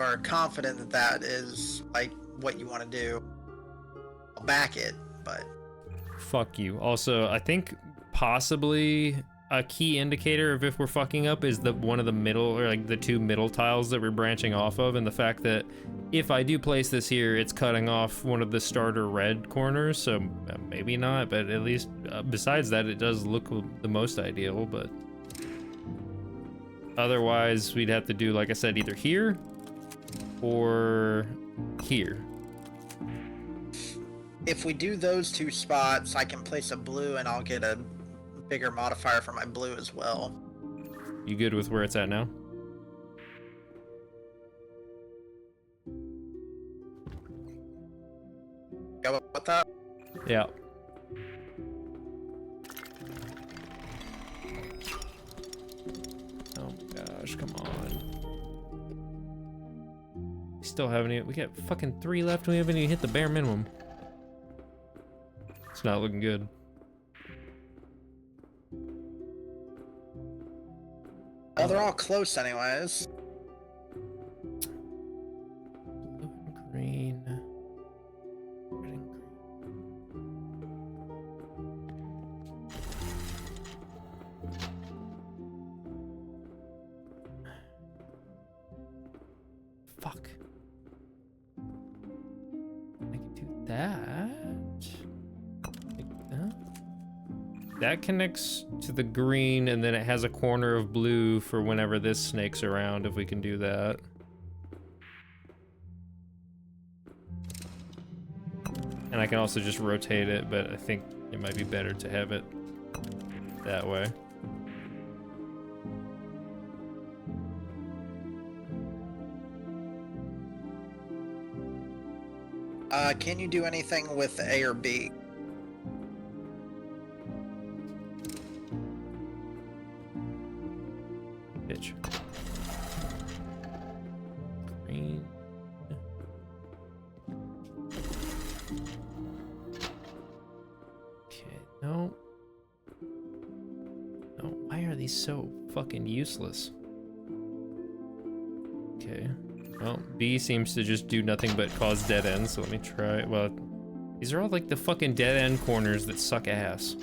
Or confident that that is like what you want to do. I'll back it, but Fuck you. Also, I think possibly a key indicator of if we're fucking up is the one of the middle, or like the two middle tiles that we're branching off of, and the fact that if I do place this here, it's cutting off one of the starter red corners, so maybe not, but at least besides that, it does look the most ideal, but otherwise we'd have to do, like I said, either here or here. if we do those two spots, I can place a blue and I'll get a bigger modifier for my blue as well. You good with where it's at now? Go with that. Yeah. Oh my gosh, come on. We still haven't even, we got fucking 3 left and we haven't even hit the bare minimum. It's not looking good. Oh, they're all close anyways. Blue and green. Red and green. Fuck. I can do that. Like that. That connects to the green, and then it has a corner of blue for whenever this snakes around, if we can do that. And I can also just rotate it, but I think it might be better to have it that way. Can you do anything with A or B? Bitch. Green. Okay, no. No, why are these so fucking useless? Okay. Well, B seems to just do nothing but cause dead ends, so let me try. Well, these are all like the fucking dead end corners that suck ass.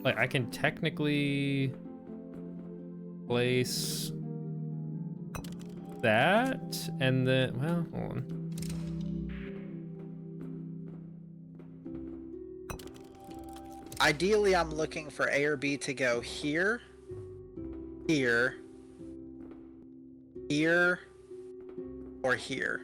Like, I can technically place that, and then, well, hold on. Ideally, I'm looking for A or B to go here, here, here, or here.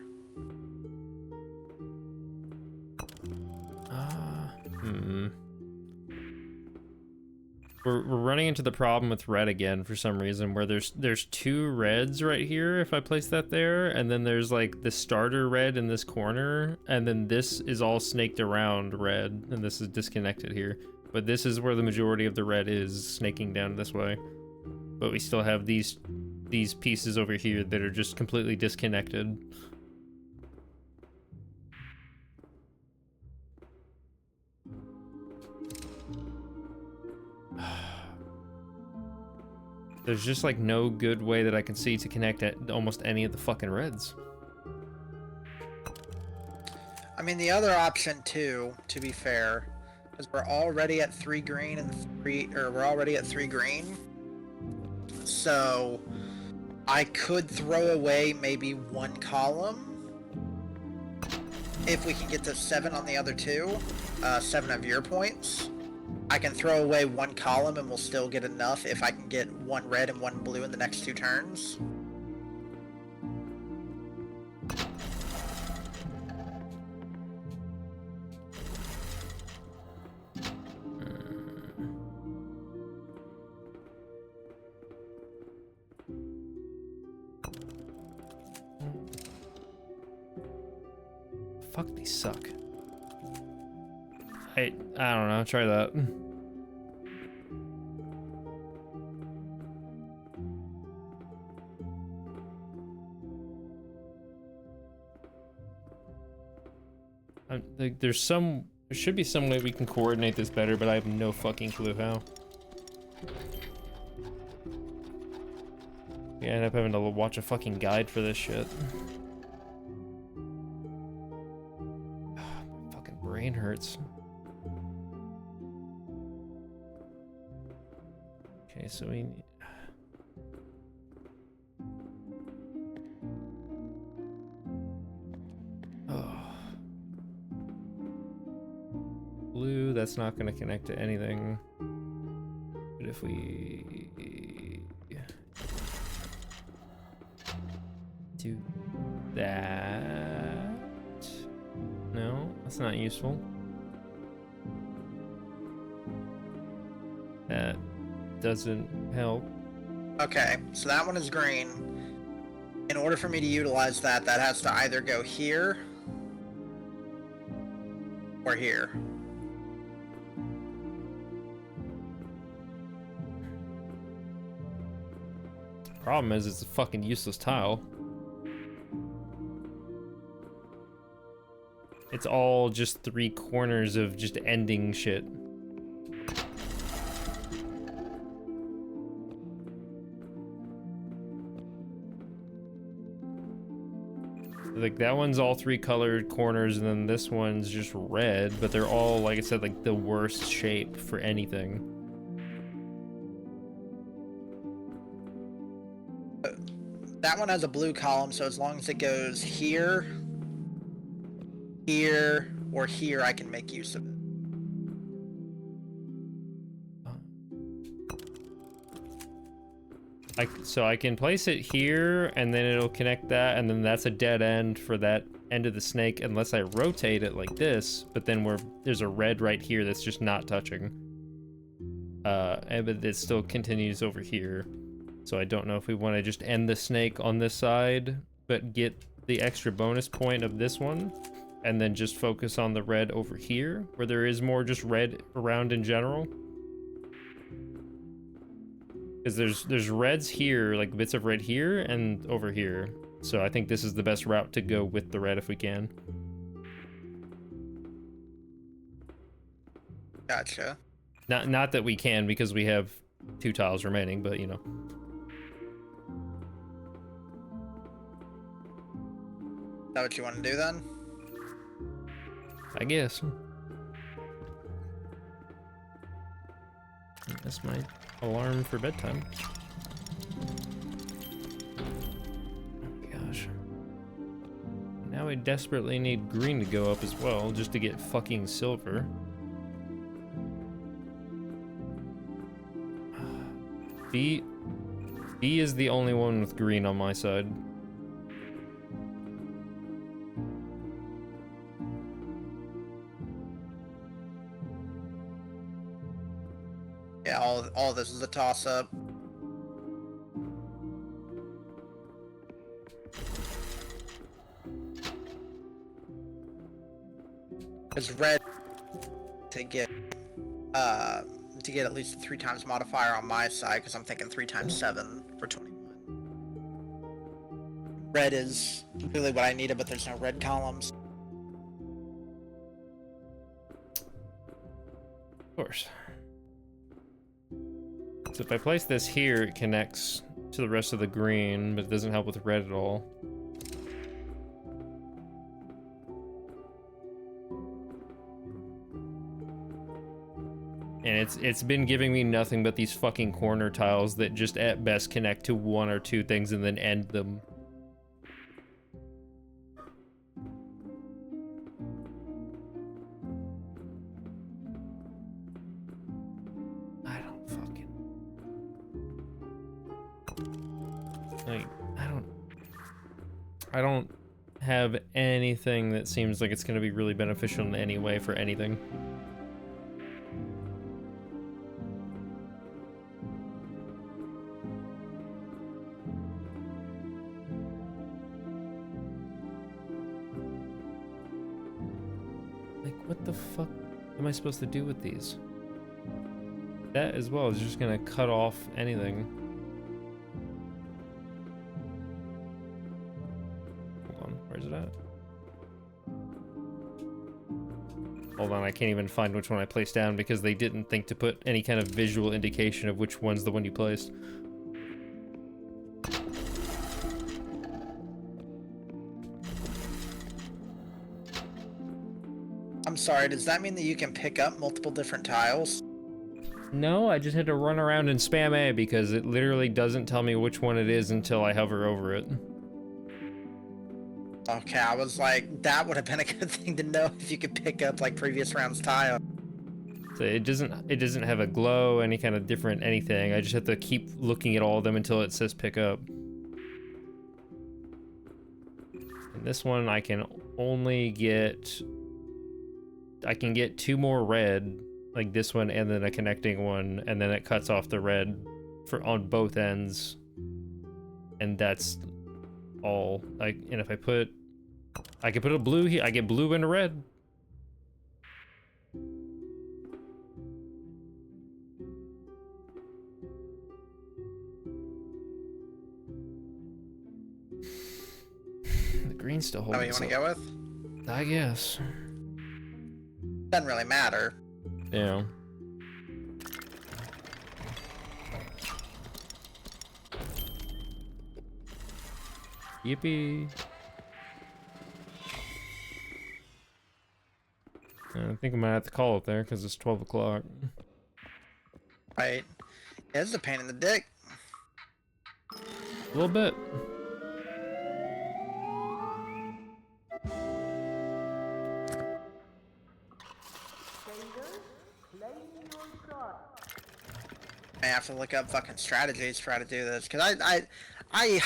We're running into the problem with red again for some reason, where there's 2 reds right here if I place that there, and then there's like the starter red in this corner, and then this is all snaked around red, and this is disconnected here. But this is where the majority of the red is, snaking down this way. But we still have these pieces over here that are just completely disconnected. There's just like no good way that I can see to connect at almost any of the fucking reds. I mean, the other option too, to be fair, is we're already at 3 green and we're already at 3 green. So I could throw away maybe 1 column if we can get to 7 on the other 2, 7 of your points. I can throw away 1 column and we'll still get enough if I can get 1 red and 1 blue in the next 2 turns. Fuck, these suck. I don't know, try that. Like, there should be some way we can coordinate this better, but I have no fucking clue how. We end up having to watch a fucking guide for this shit. My fucking brain hurts. Okay, so we need... Oh. Blue, that's not going to connect to anything. But if we... do that... No? That's not useful. That doesn't help. Okay, so that one is green. In order for me to utilize that, that has to either go here or here. Problem is, it's a fucking useless tile. It's all just 3 corners of just ending shit. Like, that one's all 3 colored corners, and then this one's just red, but they're all, like I said, like the worst shape for anything. That one has a blue column, so as long as it goes here, here, or here, I can make use of it. So I can place it here, and then it'll connect that, and then that's a dead end for that end of the snake, unless I rotate it like this, but then there's a red right here that's just not touching. But it still continues over here. So I don't know if we want to just end the snake on this side, but get the extra bonus point of this one, and then just focus on the red over here, where there is more just red around in general. Because there's reds here, like bits of red here and over here. So I think this is the best route to go with the red if we can. Gotcha. Not that we can, because we have 2 tiles remaining, but you know. Is that what you want to do then? I guess. That's my alarm for bedtime. Oh gosh. Now we desperately need green to go up as well, just to get fucking silver. B is the only one with green on my side. Yeah, all this is a toss-up. It's red to get at least a 3 times modifier on my side, because I'm thinking 3 times 7 for 21. Red is really what I needed, but there's no red columns. Of course. So if I place this here, it connects to the rest of the green, but it doesn't help with red at all. And it's been giving me nothing but these fucking corner tiles that just at best connect to 1 or 2 things and then end them. I don't have anything that seems like it's going to be really beneficial in any way for anything. Like, what the fuck am I supposed to do with these? That as well is just going to cut off anything. Where's it at? Hold on, I can't even find which one I placed down because they didn't think to put any kind of visual indication of which one's the one you placed. I'm sorry, does that mean that you can pick up multiple different tiles? No, I just had to run around and spam A because it literally doesn't tell me which one it is until I hover over it. Okay, I was like, that would have been a good thing to know if you could pick up like previous round's tile. So it doesn't have a glow, any kind of different anything. I just have to keep looking at all of them until it says pick up. And this one I can only get I can get 2 more red, like this one and then a connecting one, and then it cuts off the red on both ends. And that's all. And if I can put a blue here, I get blue and a red. The green still holds. Oh, you want to go with? I guess. Doesn't really matter. Yeah. Yippee. I think I might have to call it there because it's 12 o'clock. Right. It's a pain in the dick. A little bit. I have to look up fucking strategies to try to do this because I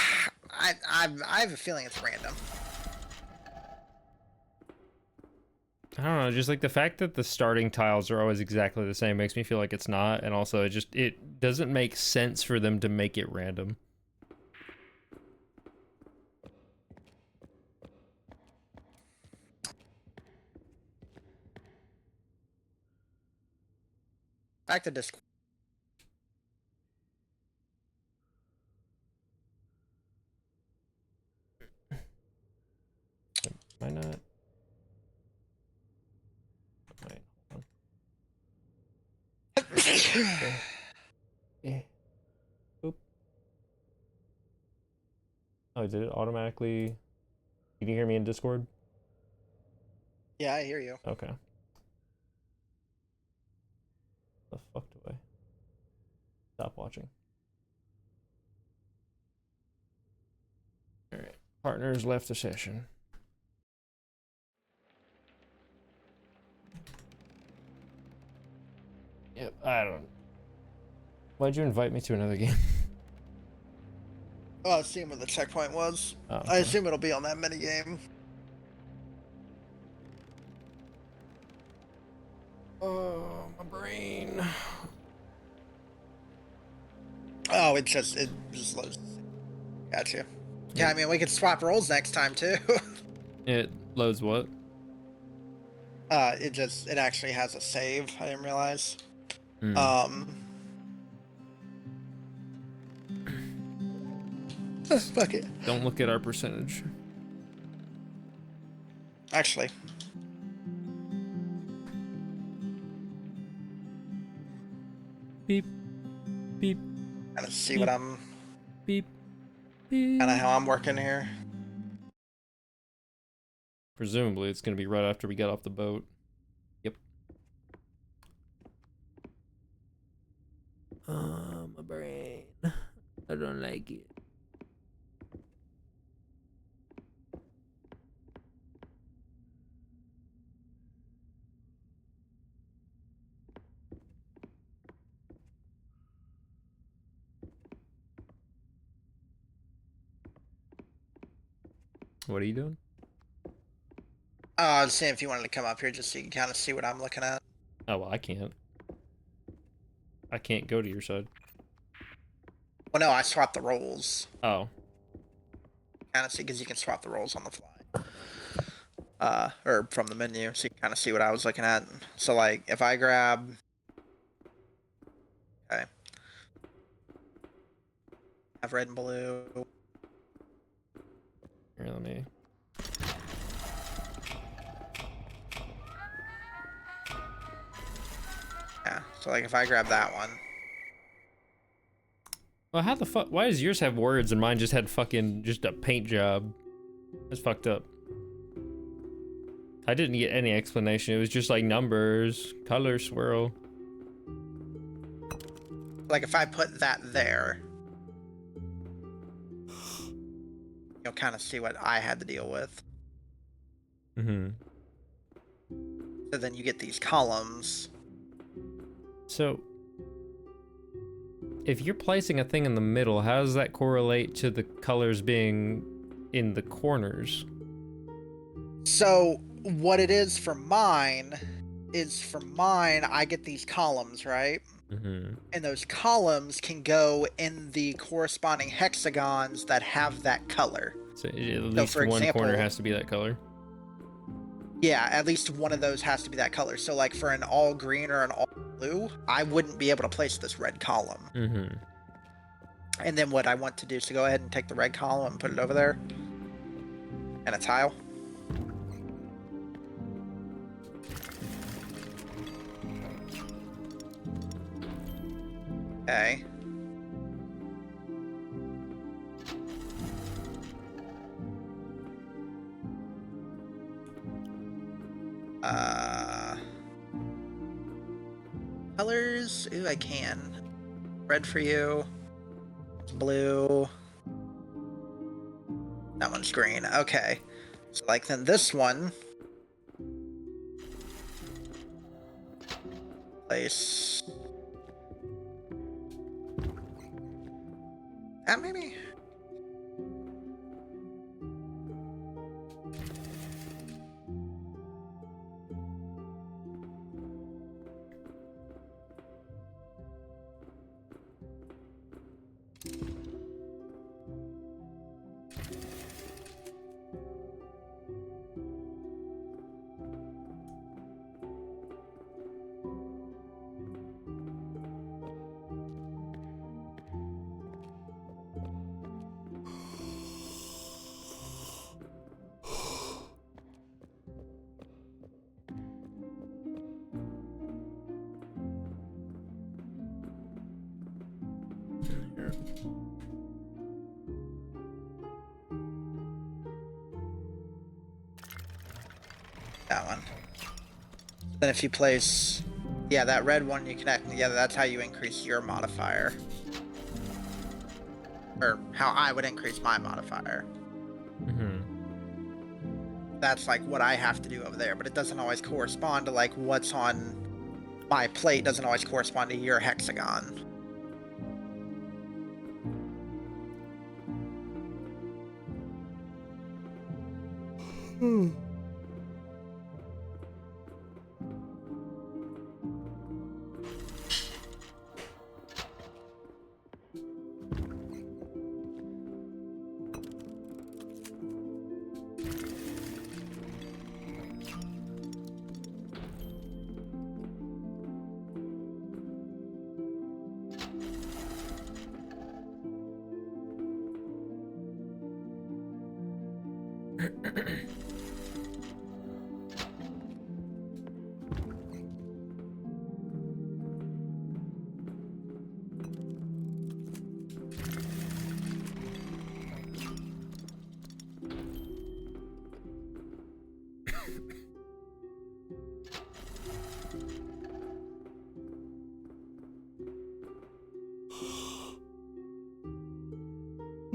have a feeling it's random. I don't know, just like the fact that the starting tiles are always exactly the same makes me feel like it's not, and also it doesn't make sense for them to make it random. Back to Discord. Why not? Wait, hold on. Okay. Yeah. Oop. Oh, did it automatically? You can hear me in Discord? Yeah, I hear you. Okay. The fuck do I? Stop watching. Alright. Partners left the session. Yep, I don't. Why'd you invite me to another game? Oh, I was seeing where the checkpoint was. Oh, okay. I assume it'll be on that mini game. Oh, my brain. Oh, it just loads. Gotcha. Yeah, I mean we could swap roles next time too. It loads what? It actually has a save. I didn't realize. Fuck it. Don't look at our percentage. Actually. Beep. Beep. Gotta see what I'm. Beep. Beep. Kind of how I'm working here. Presumably, it's gonna be right after we get off the boat. Yep. My brain. I don't like it. What are you doing? I was saying if you wanted to come up here just so you can kind of see what I'm looking at. Oh, well, I can't. I can't go to your side. Well, no, I swapped the roles. Oh. Kind of see, because you can swap the roles on the fly. Or from the menu, so you can kind of see what I was looking at. So, like, if I grab... Okay. Have red and blue. Here, let me... Yeah, so, like, if I grab that one... Well, how the fuck? Why does yours have words and mine just had fucking just a paint job? That's fucked up. I didn't get any explanation. It was just like numbers, color swirl. Like, if I put that there... You'll kind of see what I had to deal with. Mm-hmm. So then you get these columns. So, if you're placing a thing in the middle, how does that correlate to the colors being in the corners? So, what it is for mine is for mine, I get these columns, right? Mm-hmm. And those columns can go in the corresponding hexagons that have that color. So at So least for one corner example, has to be that color. yeah, at least one of those has to be that color. So like for an all green or an all blue, I wouldn't be able to place this red column. Mm-hmm. And then what I want to do is to go ahead and take the red column and put it over there and a tile. Okay. Colors? Ooh, I can. Red for you. Blue. That one's green. Okay. So like then this one. Place. That maybe? That one. Then if you place, yeah, that red one you connect, yeah, that's how you increase your modifier. Or how I would increase my modifier. Mm-hmm. That's like what I have to do over there, but it doesn't always correspond to like what's on my plate doesn't always correspond to your hexagon.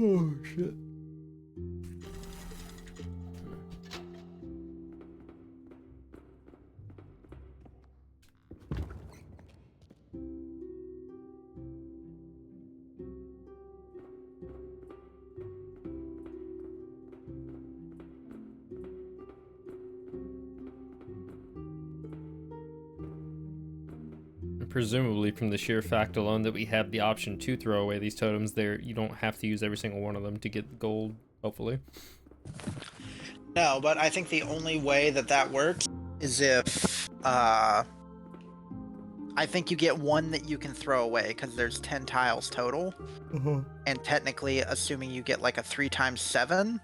Oh shit. Presumably from the sheer fact alone that we have the option to throw away these totems there, you don't have to use every single one of them to get the gold, hopefully. No, but I think the only way that that works is if I think you get one that you can throw away because there's 10 tiles total. And technically, assuming you get like a 3x7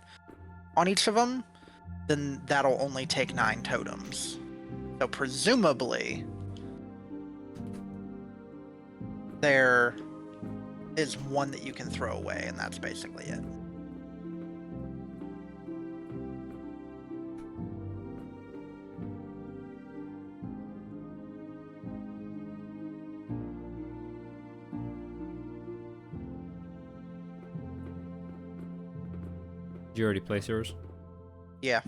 on each of them, then that'll only take 9 totems. So presumably, there is one that you can throw away, and that's basically it. Did you already place yours? Yeah.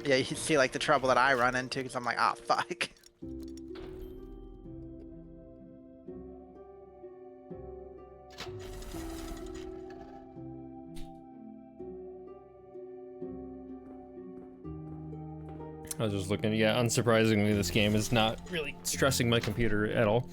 Yeah, you see like the trouble that I run into because I'm like, ah, fuck. I was just looking. Yeah, unsurprisingly, this game is not really stressing my computer at all.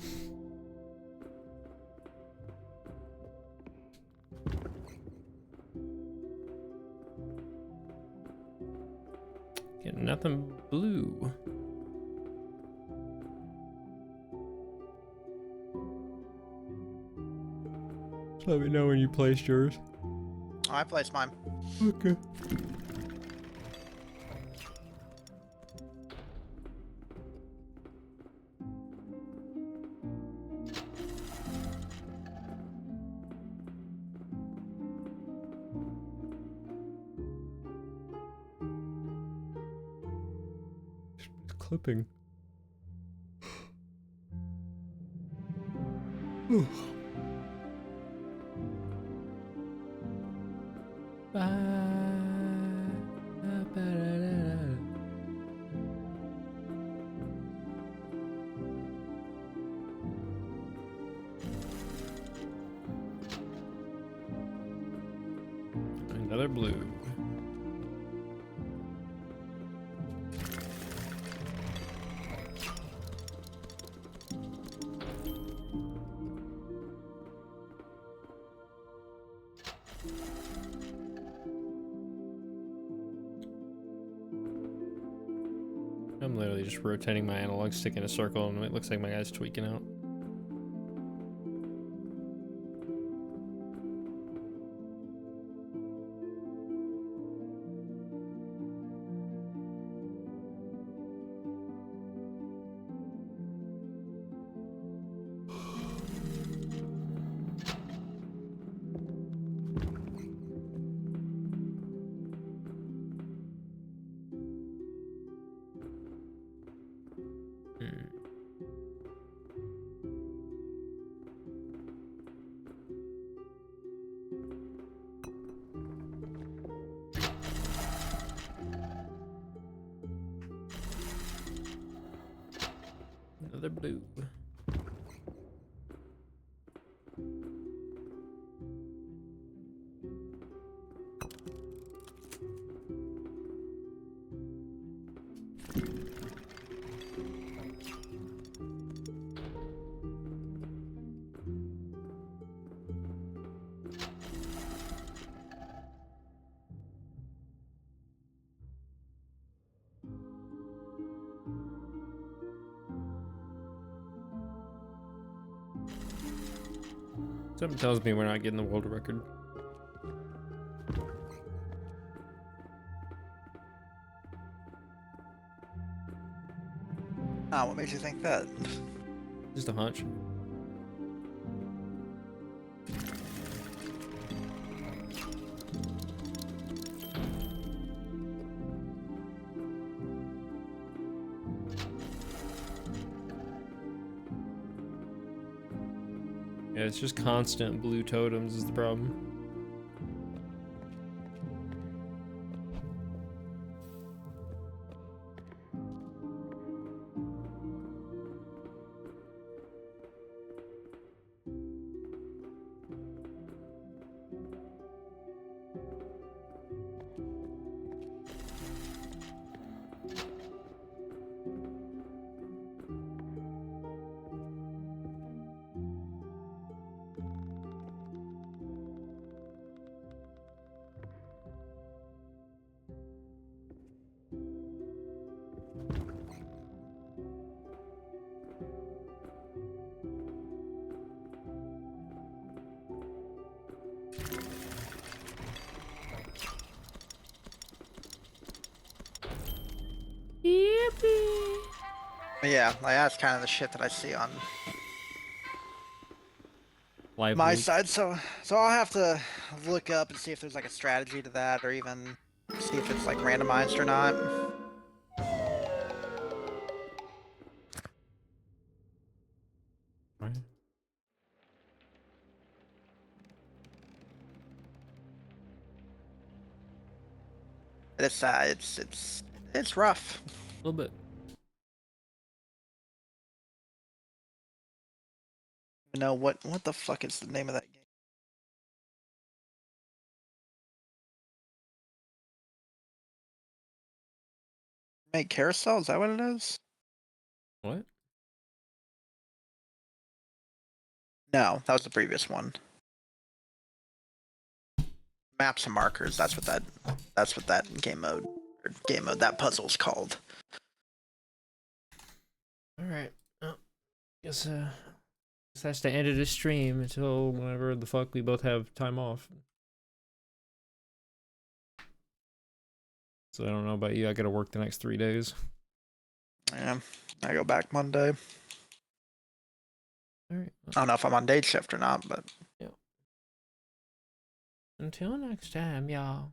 Getting nothing blue. Just let me know when you placed yours. Oh, I placed mine. Okay. Clipping. Another blue. I'm literally just rotating my analog stick in a circle and it looks like my guy's tweaking out. Another blue. Something tells me we're not getting the world record. Ah, what makes you think that? Just a hunch. Yeah, it's just constant blue totems is the problem. But yeah, like that's kind of the shit that I see on Live my link. side. So I'll have to look up and see if there's like a strategy to that, or even see if it's like randomized or not. Right. It's rough. A little bit. You know what the fuck is the name of that game? Make carousel? Is that what it is? What? No, that was the previous one. Maps and markers. That's what that game mode that puzzle's called. All right. Well, guess that's the end of this stream until whenever the fuck we both have time off. So I don't know about you. I gotta work the next 3 days. Yeah, I go back Monday. All right. I don't know if I'm on day shift or not, but Until next time, y'all.